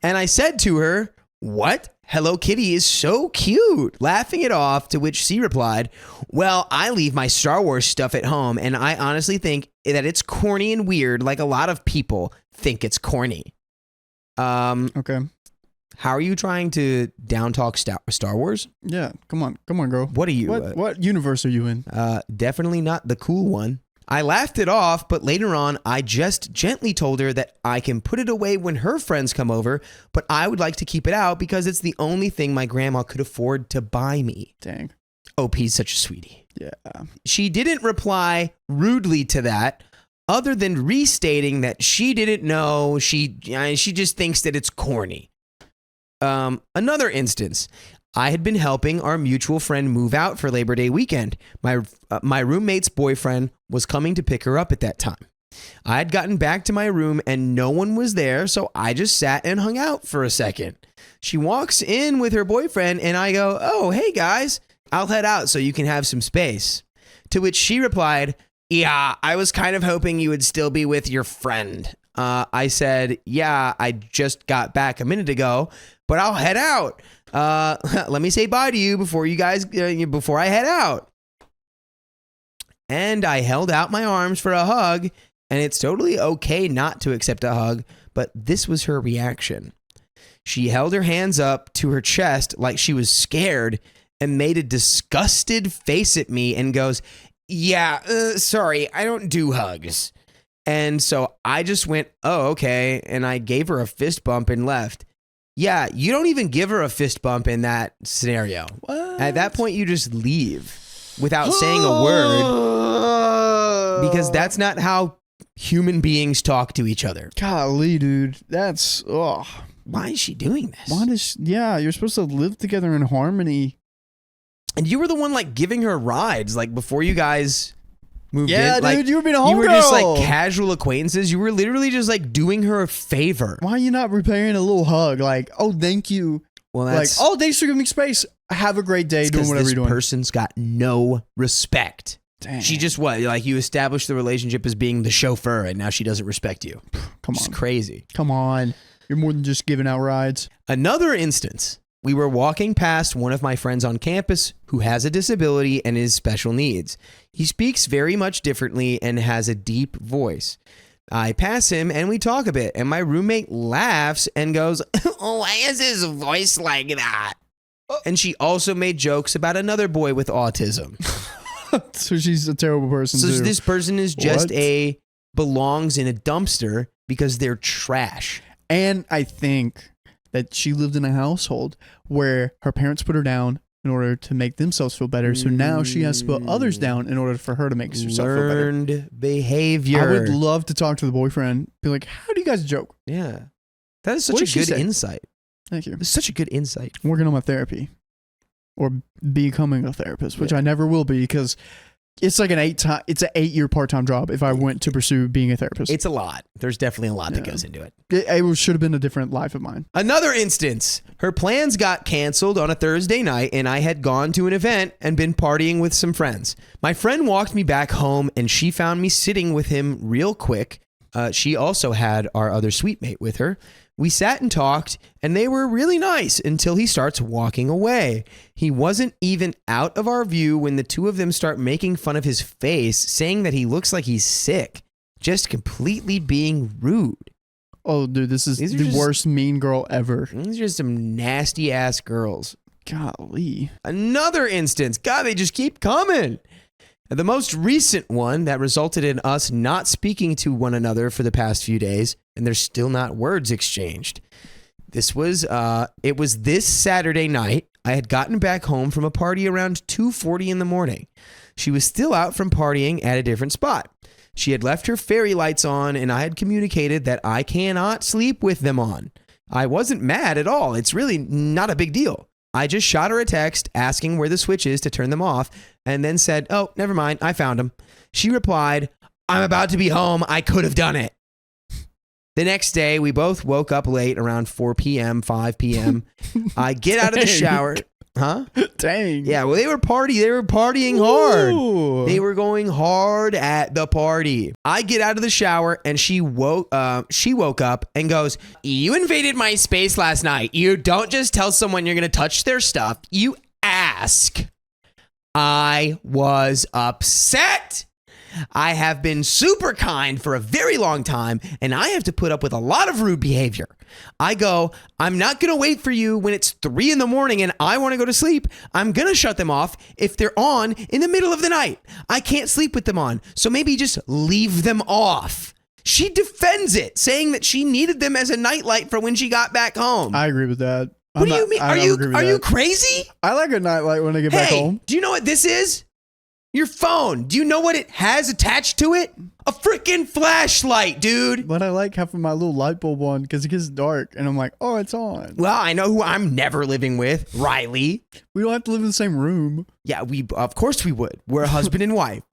And I said to her, "What? Hello Kitty is so cute," laughing it off, to which she replied, "Well, I leave my Star Wars stuff at home, and I honestly think that it's corny and weird, like a lot of people think it's corny." Okay. How are you trying to down-talk Star Wars? Yeah, come on, girl. What are you? What universe are you in? Definitely not the cool one. I laughed it off, but later on, I just gently told her that I can put it away when her friends come over, but I would like to keep it out because it's the only thing my grandma could afford to buy me. Dang. OP's such a sweetie. Yeah. She didn't reply rudely to that, other than restating that she didn't know. She just thinks that it's corny. Another instance. I had been helping our mutual friend move out for Labor Day weekend. My roommate's boyfriend was coming to pick her up at that time. I had gotten back to my room and no one was there, so I just sat and hung out for a second. She walks in with her boyfriend and I go, "Oh, hey guys, I'll head out so you can have some space." To which she replied, "Yeah, I was kind of hoping you would still be with your friend." I said, "Yeah, I just got back a minute ago, but I'll head out. Let me say bye to you before I head out." And I held out my arms for a hug, and it's totally okay not to accept a hug, but this was her reaction. She held her hands up to her chest like she was scared and made a disgusted face at me and goes, "Yeah, sorry, I don't do hugs." And so I just went, "Oh, okay," and I gave her a fist bump and left. Yeah, you don't even give her a fist bump in that scenario. What? At that point, you just leave without saying a word, because that's not how human beings talk to each other. Golly, dude. That's, Why is she doing this? You're supposed to live together in harmony. And you were the one giving her rides before you guys moved Yeah, in. dude, Like, you were being a you were just homegirl. like casual acquaintances. You were literally just like doing her a favor. Why are you not repairing a little hug? Like, oh, thank you. Well, Like, that's oh, thanks for giving me space. Have a great day doing whatever this you're doing. person's got no respect. Dang. She just like you established the relationship as being the chauffeur, and now she doesn't respect you. Come It's on. crazy. Come on. You're more than just giving out rides. Another instance, we were walking past one of my friends on campus who has a disability and is special needs. He speaks very much differently and has a deep voice. I pass him and we talk a bit, and my roommate laughs and goes, "Oh, why is his voice like that?" And she also made jokes about another boy with autism. So she's a terrible person So too. this person is just What? belongs in a dumpster because they're trash. And I think that she lived in a household where her parents put her down in order to make themselves feel better. So now she has to put others down in order for her to make herself feel better. Learned behavior. I would love to talk to the boyfriend. Be like, how do you guys joke? Yeah. That is such What a did she good say? insight. Thank you. It's such a good insight. I'm working on my therapy or becoming a therapist, which Yeah. I never will be because it's like it's an 8-year part-time job if I went to pursue being a therapist. It's a lot. There's definitely a lot that Yeah. goes into it. It should have been a different life of mine. Another instance. Her plans got canceled on a Thursday night, and I had gone to an event and been partying with some friends. My friend walked me back home, and she found me sitting with him real quick. She also had our other suite mate with her. We sat and talked, and they were really nice until he starts walking away. He wasn't even out of our view when the two of them start making fun of his face, saying that he looks like he's sick, just completely being rude. Oh, dude, this is These are the just- worst mean girl ever. These are just some nasty ass girls. Golly. Another instance. God, they just keep coming. The most recent one that resulted in us not speaking to one another for the past few days, and there's still not words exchanged. It was this Saturday night. I had gotten back home from a party around 2:40 in the morning. She was still out from partying at a different spot. She had left her fairy lights on, and I had communicated that I cannot sleep with them on. I wasn't mad at all. It's really not a big deal. I just shot her a text asking where the switch is to turn them off, and then said, "Oh, never mind, I found them." She replied, "I'm about to be home. I could have done it." The next day, we both woke up late around 4 p.m., 5 p.m. I get out of the Dang. shower. Huh? Dang. Yeah, well, they were partying hard. Ooh. They were going hard at the party. I get out of the shower and she woke up and goes, "You invaded my space last night. You don't just tell someone you're going to touch their stuff. You ask." I was upset. I have been super kind for a very long time, and I have to put up with a lot of rude behavior. I go, "I'm not going to wait for you when it's 3 a.m. and I want to go to sleep. I'm going to shut them off if they're on in the middle of the night. I can't sleep with them on, so maybe just leave them off." She defends it, saying that she needed them as a nightlight for when she got back home. I agree with that. What do you mean? I Are don't agree with you that. crazy? I like a nightlight when I get back Hey, home. do you know what this is? Your phone. Do you know what it has attached to it? A freaking flashlight, dude. But I like having my little light bulb on because it gets dark and I'm like, oh, it's on. Well, I know who I'm never living with, Riley. We don't have to live in the same room. Yeah, of course we would. We're a husband and wife.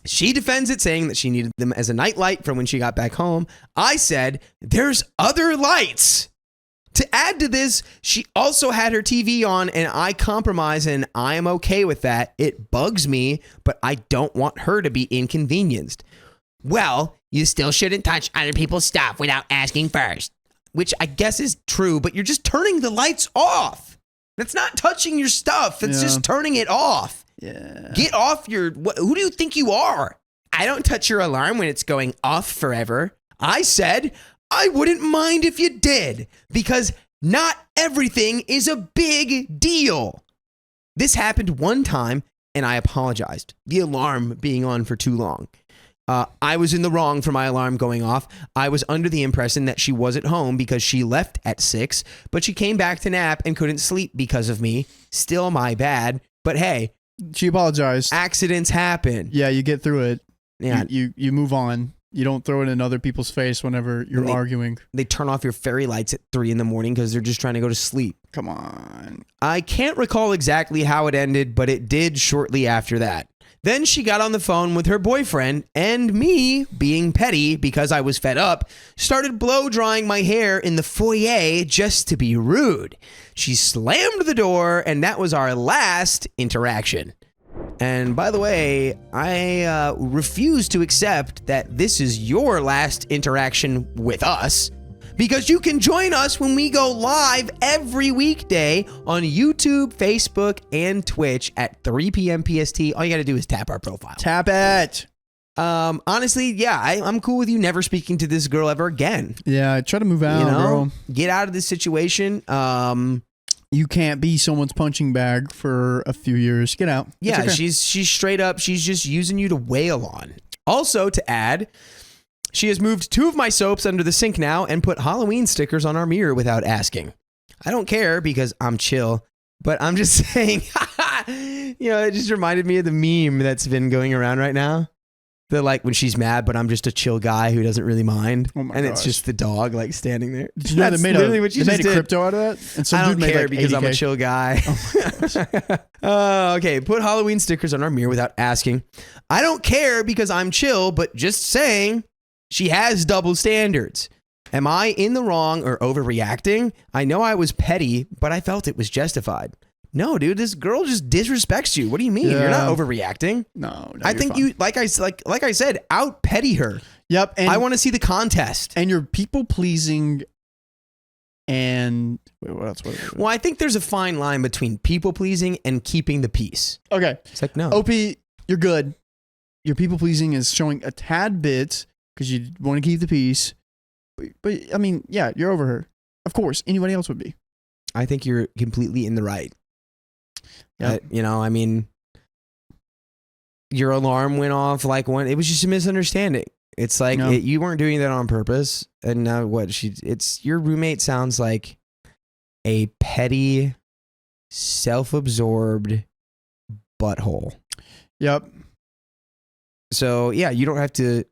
She defends it, saying that she needed them as a nightlight for when she got back home. I said, "There's other lights." To add to this, she also had her TV on, and I compromise, and I am okay with that. It bugs me, but I don't want her to be inconvenienced. "Well, you still shouldn't touch other people's stuff without asking first," which I guess is true, but you're just turning the lights off. That's not touching your stuff. It's Yeah. just turning it off. Yeah. Get off who do you think you are? "I don't touch your alarm when it's going off forever." I said, "I wouldn't mind if you did, because not everything is a big deal." This happened one time, and I apologized. The alarm being on for too long. I was in the wrong for my alarm going off. I was under the impression that she was at home because she left at 6, but she came back to nap and couldn't sleep because of me. Still my bad. But hey, She apologized. accidents happen. Yeah, you get through it. Yeah. You move on. You don't throw it in other people's face whenever you're arguing. They turn off your fairy lights at 3 a.m. because they're just trying to go to sleep. Come on. I can't recall exactly how it ended, but it did shortly after that. Then she got on the phone with her boyfriend, and me, being petty because I was fed up, started blow drying my hair in the foyer just to be rude. She slammed the door, and that was our last interaction. And by the way, I refuse to accept that this is your last interaction with us, because you can join us when we go live every weekday on YouTube, Facebook, and Twitch at 3 p.m. PST. All you got to do is tap our profile. Tap it. Honestly, yeah, I'm cool with you never speaking to this girl ever again. Yeah, try to move out, girl. Get out of this situation. You can't be someone's punching bag for a few years. Get out. Yeah, okay. she's straight up. She's just using you to wail on. Also, to add, she has moved 2 of my soaps under the sink now and put Halloween stickers on our mirror without asking. I don't care because I'm chill, but I'm just saying, it just reminded me of the meme that's been going around right now. The like when she's mad, but I'm just a chill guy who doesn't really mind. Oh my and gosh. it's just the dog like standing there. Did you know That's they made literally what you they just made a did. crypto out of that? And some I don't dude made care like because I'm a 80K. chill guy. Okay, put Halloween stickers on our mirror without asking. I don't care because I'm chill, but just saying she has double standards. Am I in the wrong or overreacting? I know I was petty, but I felt it was justified. No, dude, this girl just disrespects you. What do you mean? Yeah. You're not overreacting. No, I think you're you like I said, out petty her. Yep. And I want to see the contest. And you're people pleasing. And wait, what else? Well, I think there's a fine line between people pleasing and keeping the peace. Okay. It's like, no. OP, you're good. Your people pleasing is showing a tad bit because you want to keep the peace. But I mean, yeah, you're over her. Of course, anybody else would be. I think you're completely in the right. Yep. I mean, your alarm went off like when it was just a misunderstanding. It's like No. you weren't doing that on purpose. And now your roommate sounds like a petty, self-absorbed butthole. Yep. So yeah, you don't have to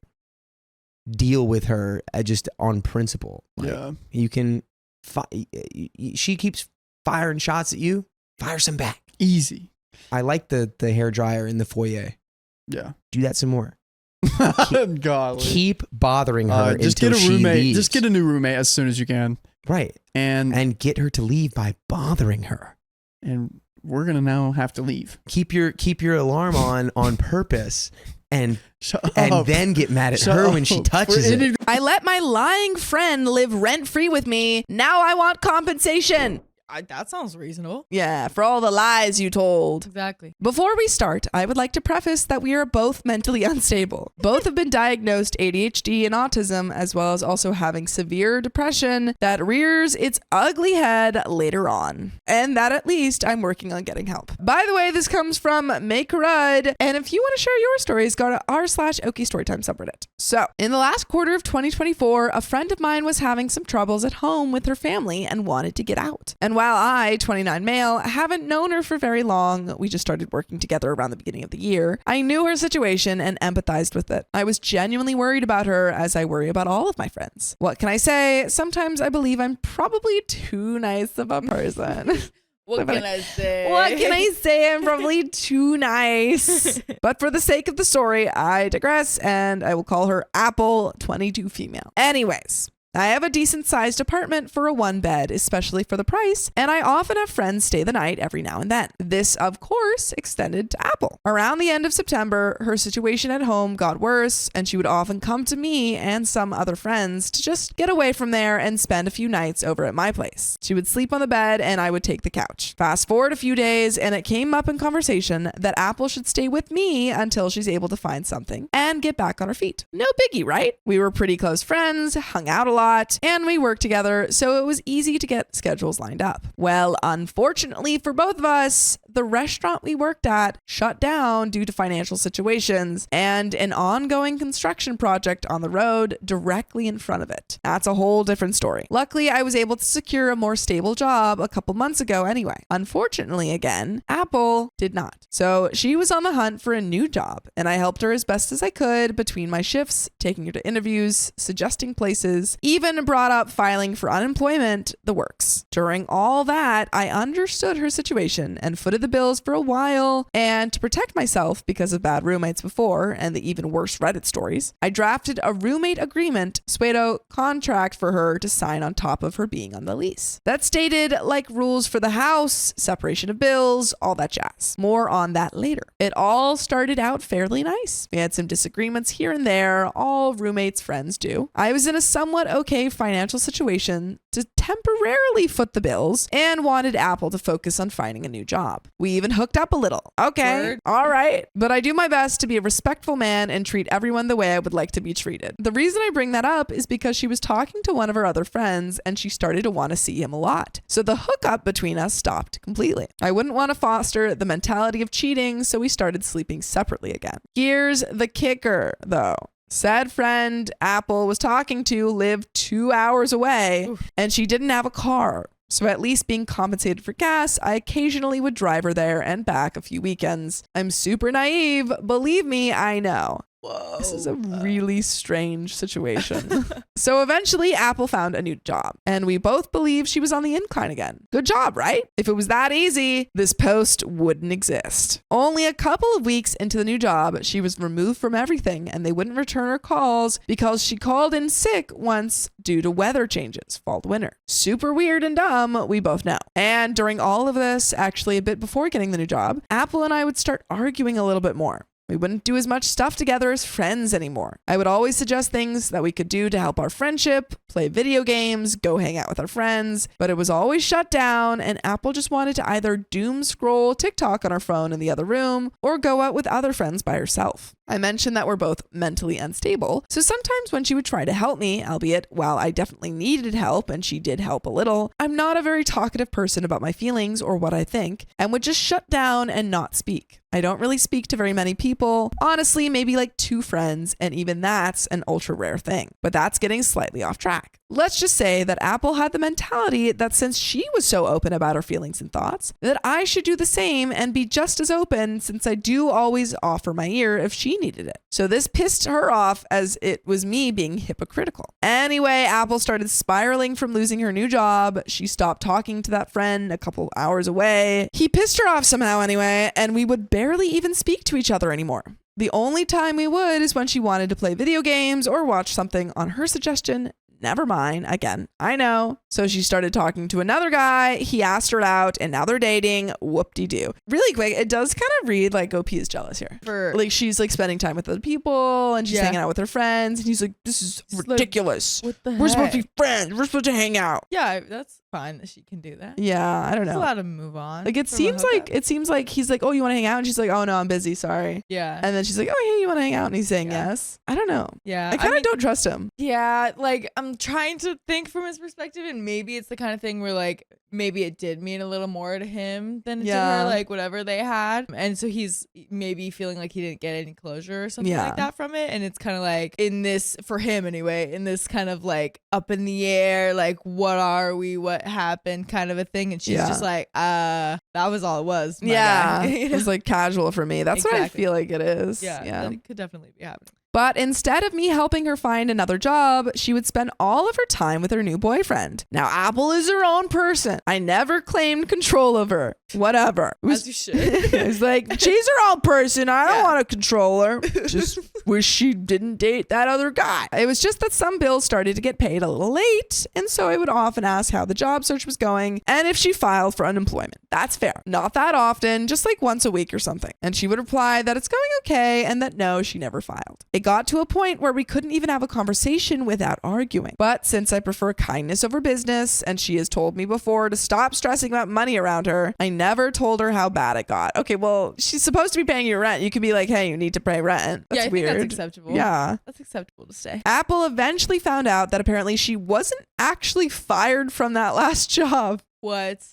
deal with her just on principle. Like, Yeah. you can. She keeps firing shots at you. Fire some back. Easy. I like the hair dryer in the foyer. Yeah. Do that some more. God. Keep bothering her just until get a she roommate. leaves. Just get a new roommate as soon as you can. Right. And get her to leave by bothering her. And we're gonna now have to leave. Keep your alarm on purpose. And Shut and up. then get mad at Shut her when she up. touches it. I let my lying friend live rent-free with me. Now I want compensation. That sounds reasonable. Yeah, for all the lies you told. Exactly. Before we start, I would like to preface that we are both mentally unstable. Both have been diagnosed ADHD and autism, as well as also having severe depression that rears its ugly head later on. And that at least I'm working on getting help. By the way, this comes from Makerud, and if you want to share your stories, go to r/OK Storytime subreddit. So, in the last quarter of 2024, a friend of mine was having some troubles at home with her family and wanted to get out. And while I, 29 male, haven't known her for very long, we just started working together around the beginning of the year, I knew her situation and empathized with it. I was genuinely worried about her as I worry about all of my friends. What can I say? Sometimes I believe I'm probably too nice of a person. What can I say? What can I say? I'm probably too nice. But for the sake of the story, I digress, and I will call her Apple 22 female. Anyways, I have a decent sized apartment for a 1-bed, especially for the price, and I often have friends stay the night every now and then. This, of course, extended to Apple. Around the end of September, her situation at home got worse, and she would often come to me and some other friends to just get away from there and spend a few nights over at my place. She would sleep on the bed and I would take the couch. Fast forward a few days, and it came up in conversation that Apple should stay with me until she's able to find something and get back on her feet. No biggie, right? We were pretty close friends, hung out a lot and we worked together, so it was easy to get schedules lined up. Well, unfortunately for both of us, the restaurant we worked at shut down due to financial situations and an ongoing construction project on the road directly in front of it. That's a whole different story. Luckily, I was able to secure a more stable job a couple months ago anyway. Unfortunately, again, Apple did not. So she was on the hunt for a new job, and I helped her as best as I could between my shifts, taking her to interviews, suggesting places, even brought up filing for unemployment, the works. During all that, I understood her situation and footed the bills for a while, and to protect myself because of bad roommates before and the even worse Reddit stories, I drafted a roommate agreement, pseudo contract for her to sign on top of her being on the lease. That stated like rules for the house, separation of bills, all that jazz. More on that later. It all started out fairly nice. We had some disagreements here and there, all roommates' friends do. I was in a somewhat okay financial situation to temporarily foot the bills and wanted Apple to focus on finding a new job. We even hooked up a little. Okay, Word. all right. But I do my best to be a respectful man and treat everyone the way I would like to be treated. The reason I bring that up is because she was talking to one of her other friends and she started to want to see him a lot. So the hookup between us stopped completely. I wouldn't want to foster the mentality of cheating, so we started sleeping separately again. Here's the kicker, though. Said friend Apple was talking to lived 2 hours away and she didn't have a car. So at least being compensated for gas, I occasionally would drive her there and back a few weekends. I'm super naive. Believe me, I know. Whoa. This is a really strange situation. So eventually Apple found a new job and we both believe she was on the incline again. Good job, right? If it was that easy, this post wouldn't exist. Only a couple of weeks into the new job, she was removed from everything and they wouldn't return her calls because she called in sick once due to weather changes, fall to winter. Super weird and dumb, we both know. And during all of this, actually a bit before getting the new job, Apple and I would start arguing a little bit more. We wouldn't do as much stuff together as friends anymore. I would always suggest things that we could do to help our friendship, play video games, go hang out with our friends, but it was always shut down and Apple just wanted to either doom scroll TikTok on her phone in the other room or go out with other friends by herself. I mentioned that we're both mentally unstable, so sometimes when she would try to help me, albeit while I definitely needed help and she did help a little, I'm not a very talkative person about my feelings or what I think and would just shut down and not speak. I don't really speak to very many people. Honestly, maybe like 2 friends, and even that's an ultra rare thing. But that's getting slightly off track. Let's just say that Apple had the mentality that since she was so open about her feelings and thoughts, that I should do the same and be just as open since I do always offer my ear if she needed it. So this pissed her off as it was me being hypocritical. Anyway, Apple started spiraling from losing her new job. She stopped talking to that friend a couple hours away. He pissed her off somehow anyway, and we would barely even speak to each other anymore. The only time we would is when she wanted to play video games or watch something on her suggestion. Never mind. Again, I know. So she started talking to another guy. He asked her out and now they're dating. Whoop-de-doo. Really quick, it does kind of read like OP is jealous here. Like she's like spending time with other people and she's hanging out with her friends. And he's like, this is ridiculous. What the heck? We're supposed to be friends. We're supposed to hang out. Yeah, that's fine that she can do that. Yeah, I don't She's know. allowed to move on. Like it from a seems hookup. like he's like, oh, you want to hang out? And she's like, oh no, I'm busy. Sorry. Yeah. And then she's like, oh, hey, you want to hang out? And he's saying yes. I don't know. Yeah. I kind of don't trust him. Yeah, like I'm trying to think from his perspective, and maybe it's the kind of thing where like maybe it did mean a little more to him than it did her, like whatever they had, and so he's maybe feeling like he didn't get any closure or something like that from it, and it's kind of like in this, for him anyway, in this kind of like up in the air, like what are we, what happened kind of a thing, and she's just like, that was all it was. My guy. It was like casual for me. That's what I feel like it is. Yeah, that could definitely be happening. But instead of me helping her find another job, she would spend all of her time with her new boyfriend. Now, Apple is her own person. I never claimed control of her. Whatever. As you should. It's like, she's her own person. I don't want to control her. Just wish she didn't date that other guy. It was just that some bills started to get paid a little late, and so I would often ask how the job search was going and if she filed for unemployment. That's fair. Not that often, just like once a week or something. And she would reply that it's going okay and that no, she never filed. It got to a point where we couldn't even have a conversation without arguing. But since I prefer kindness over business, and she has told me before to stop stressing about money around her, I never told her how bad it got. Okay, well, she's supposed to be paying you rent. You could be like, hey, you need to pay rent. That's I weird. think that's acceptable. Yeah. That's acceptable to say. Apple eventually found out that apparently she wasn't actually fired from that last job. What?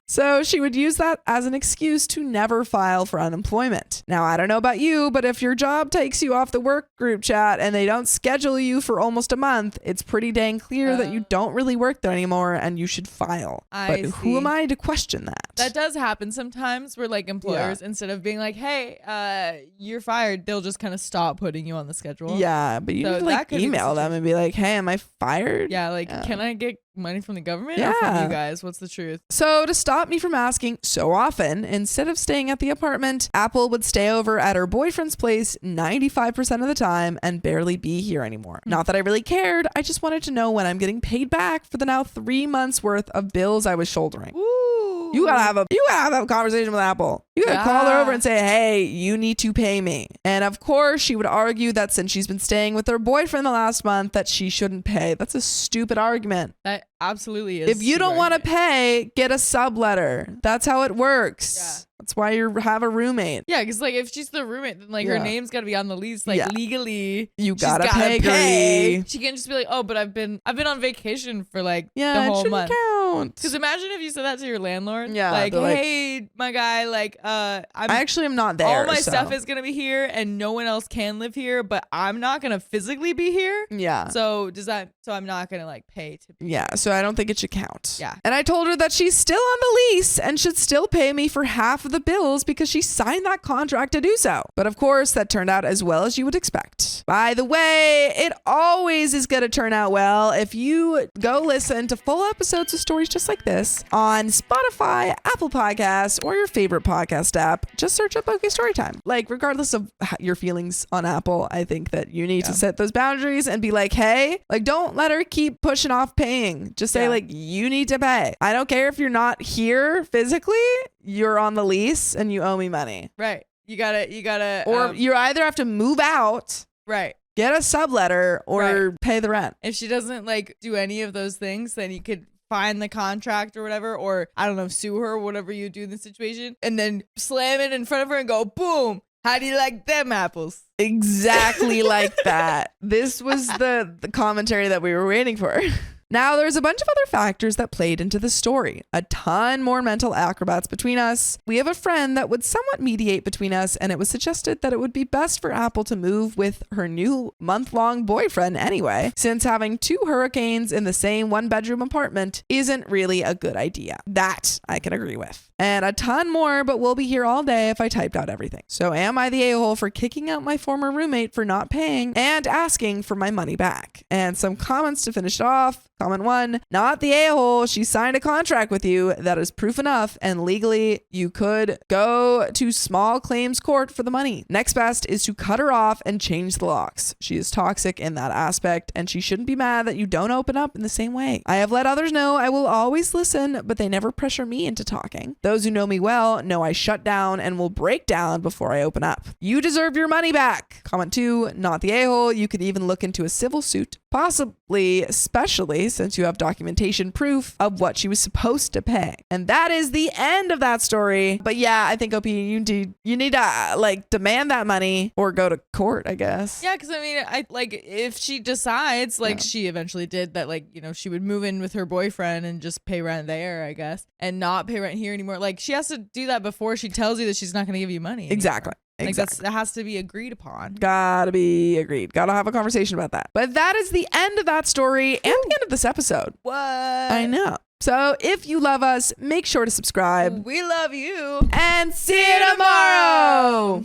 So she would use that as an excuse to never file for unemployment. Now, I don't know about you, but if your job takes you off the work group chat and they don't schedule you for almost a month, it's pretty dang clear that you don't really work there anymore and you should file. But who am I to question that? That does happen sometimes where like employers, instead of being like, hey, you're fired, they'll just kind of stop putting you on the schedule. Yeah, but you need to like email them and be like, hey, am I fired? Yeah, like, can I get money from the government or from you guys? What's the truth? So to stop me from asking so often, instead of staying at the apartment, Apple would stay over at her boyfriend's place 95% of the time and barely be here anymore. Not that I really cared. I just wanted to know when I'm getting paid back for the now 3 months worth of bills I was shouldering. Ooh. You gotta have a conversation with Apple. You gotta call her over and say, hey, you need to pay me. And of course, she would argue that since she's been staying with her boyfriend the last month, that she shouldn't pay. That's a stupid argument. That absolutely is. If you don't want to pay, get a subletter. That's how it works. Yeah. That's why you have a roommate. Yeah, because like if she's the roommate, then like her name's got to be on the lease. Like legally, you gotta pay. She can't just be like, oh, but I've been on vacation for like the it whole shouldn't month. count. Because imagine if you said that to your landlord. Yeah, like, they're like, hey, my guy, like, I actually am not there. All my so. stuff is gonna be here, and no one else can live here, but I'm not gonna physically be here. Yeah. So I'm not gonna like pay to be here. So I don't think it should count. Yeah. And I told her that she's still on the lease and should still pay me for half of the bills because she signed that contract to do so. But of course, that turned out as well as you would expect. By the way, it always is gonna turn out well if you go listen to full episodes of stories just like this on Spotify, Apple Podcasts, or your favorite podcast app. Just search up OK Storytime. Like, regardless of your feelings on Apple, I think that you need to set those boundaries and be like, hey, like, don't let her keep pushing off paying. Just say, like, you need to pay. I don't care if you're not here physically, you're on the lease and you owe me money. Right. You gotta. Or you either have to move out. Right. Get a subletter or pay the rent. If she doesn't like do any of those things, then you could find the contract or whatever, or I don't know, sue her, whatever you do in the situation, and then slam it in front of her and go, boom. How do you like them apples? Exactly like that. This was the commentary that we were waiting for. Now, there's a bunch of other factors that played into the story. A ton more mental acrobats between us. We have a friend that would somewhat mediate between us, and it was suggested that it would be best for Apple to move with her new month-long boyfriend anyway, since having 2 hurricanes in the same 1-bedroom apartment isn't really a good idea. That I can agree with. And a ton more, but we'll be here all day if I typed out everything. So am I the a-hole for kicking out my former roommate for not paying and asking for my money back? And some comments to finish it off. Comment 1, not the a-hole. She signed a contract with you. That is proof enough. And legally, you could go to small claims court for the money. Next best is to cut her off and change the locks. She is toxic in that aspect, and she shouldn't be mad that you don't open up in the same way. I have let others know I will always listen, but they never pressure me into talking. Those who know me well know I shut down and will break down before I open up. You deserve your money back. Comment 2, not the a-hole. You could even look into a civil suit, possibly, especially since you have documentation proof of what she was supposed to pay. And that is the end of that story. But yeah, I think OP, you need to like demand that money or go to court, I guess. Yeah, because I mean, I like if she decides, like she eventually did, that like, you know, she would move in with her boyfriend and just pay rent there, I guess, and not pay rent here anymore. Like she has to do that before she tells you that she's not going to give you money anymore. Exactly. Like that has to be agreed upon. Gotta be agreed. Gotta have a conversation about that. But that is the end of that story and the end of this episode. What? I know. So if you love us, make sure to subscribe. We love you. And see you tomorrow.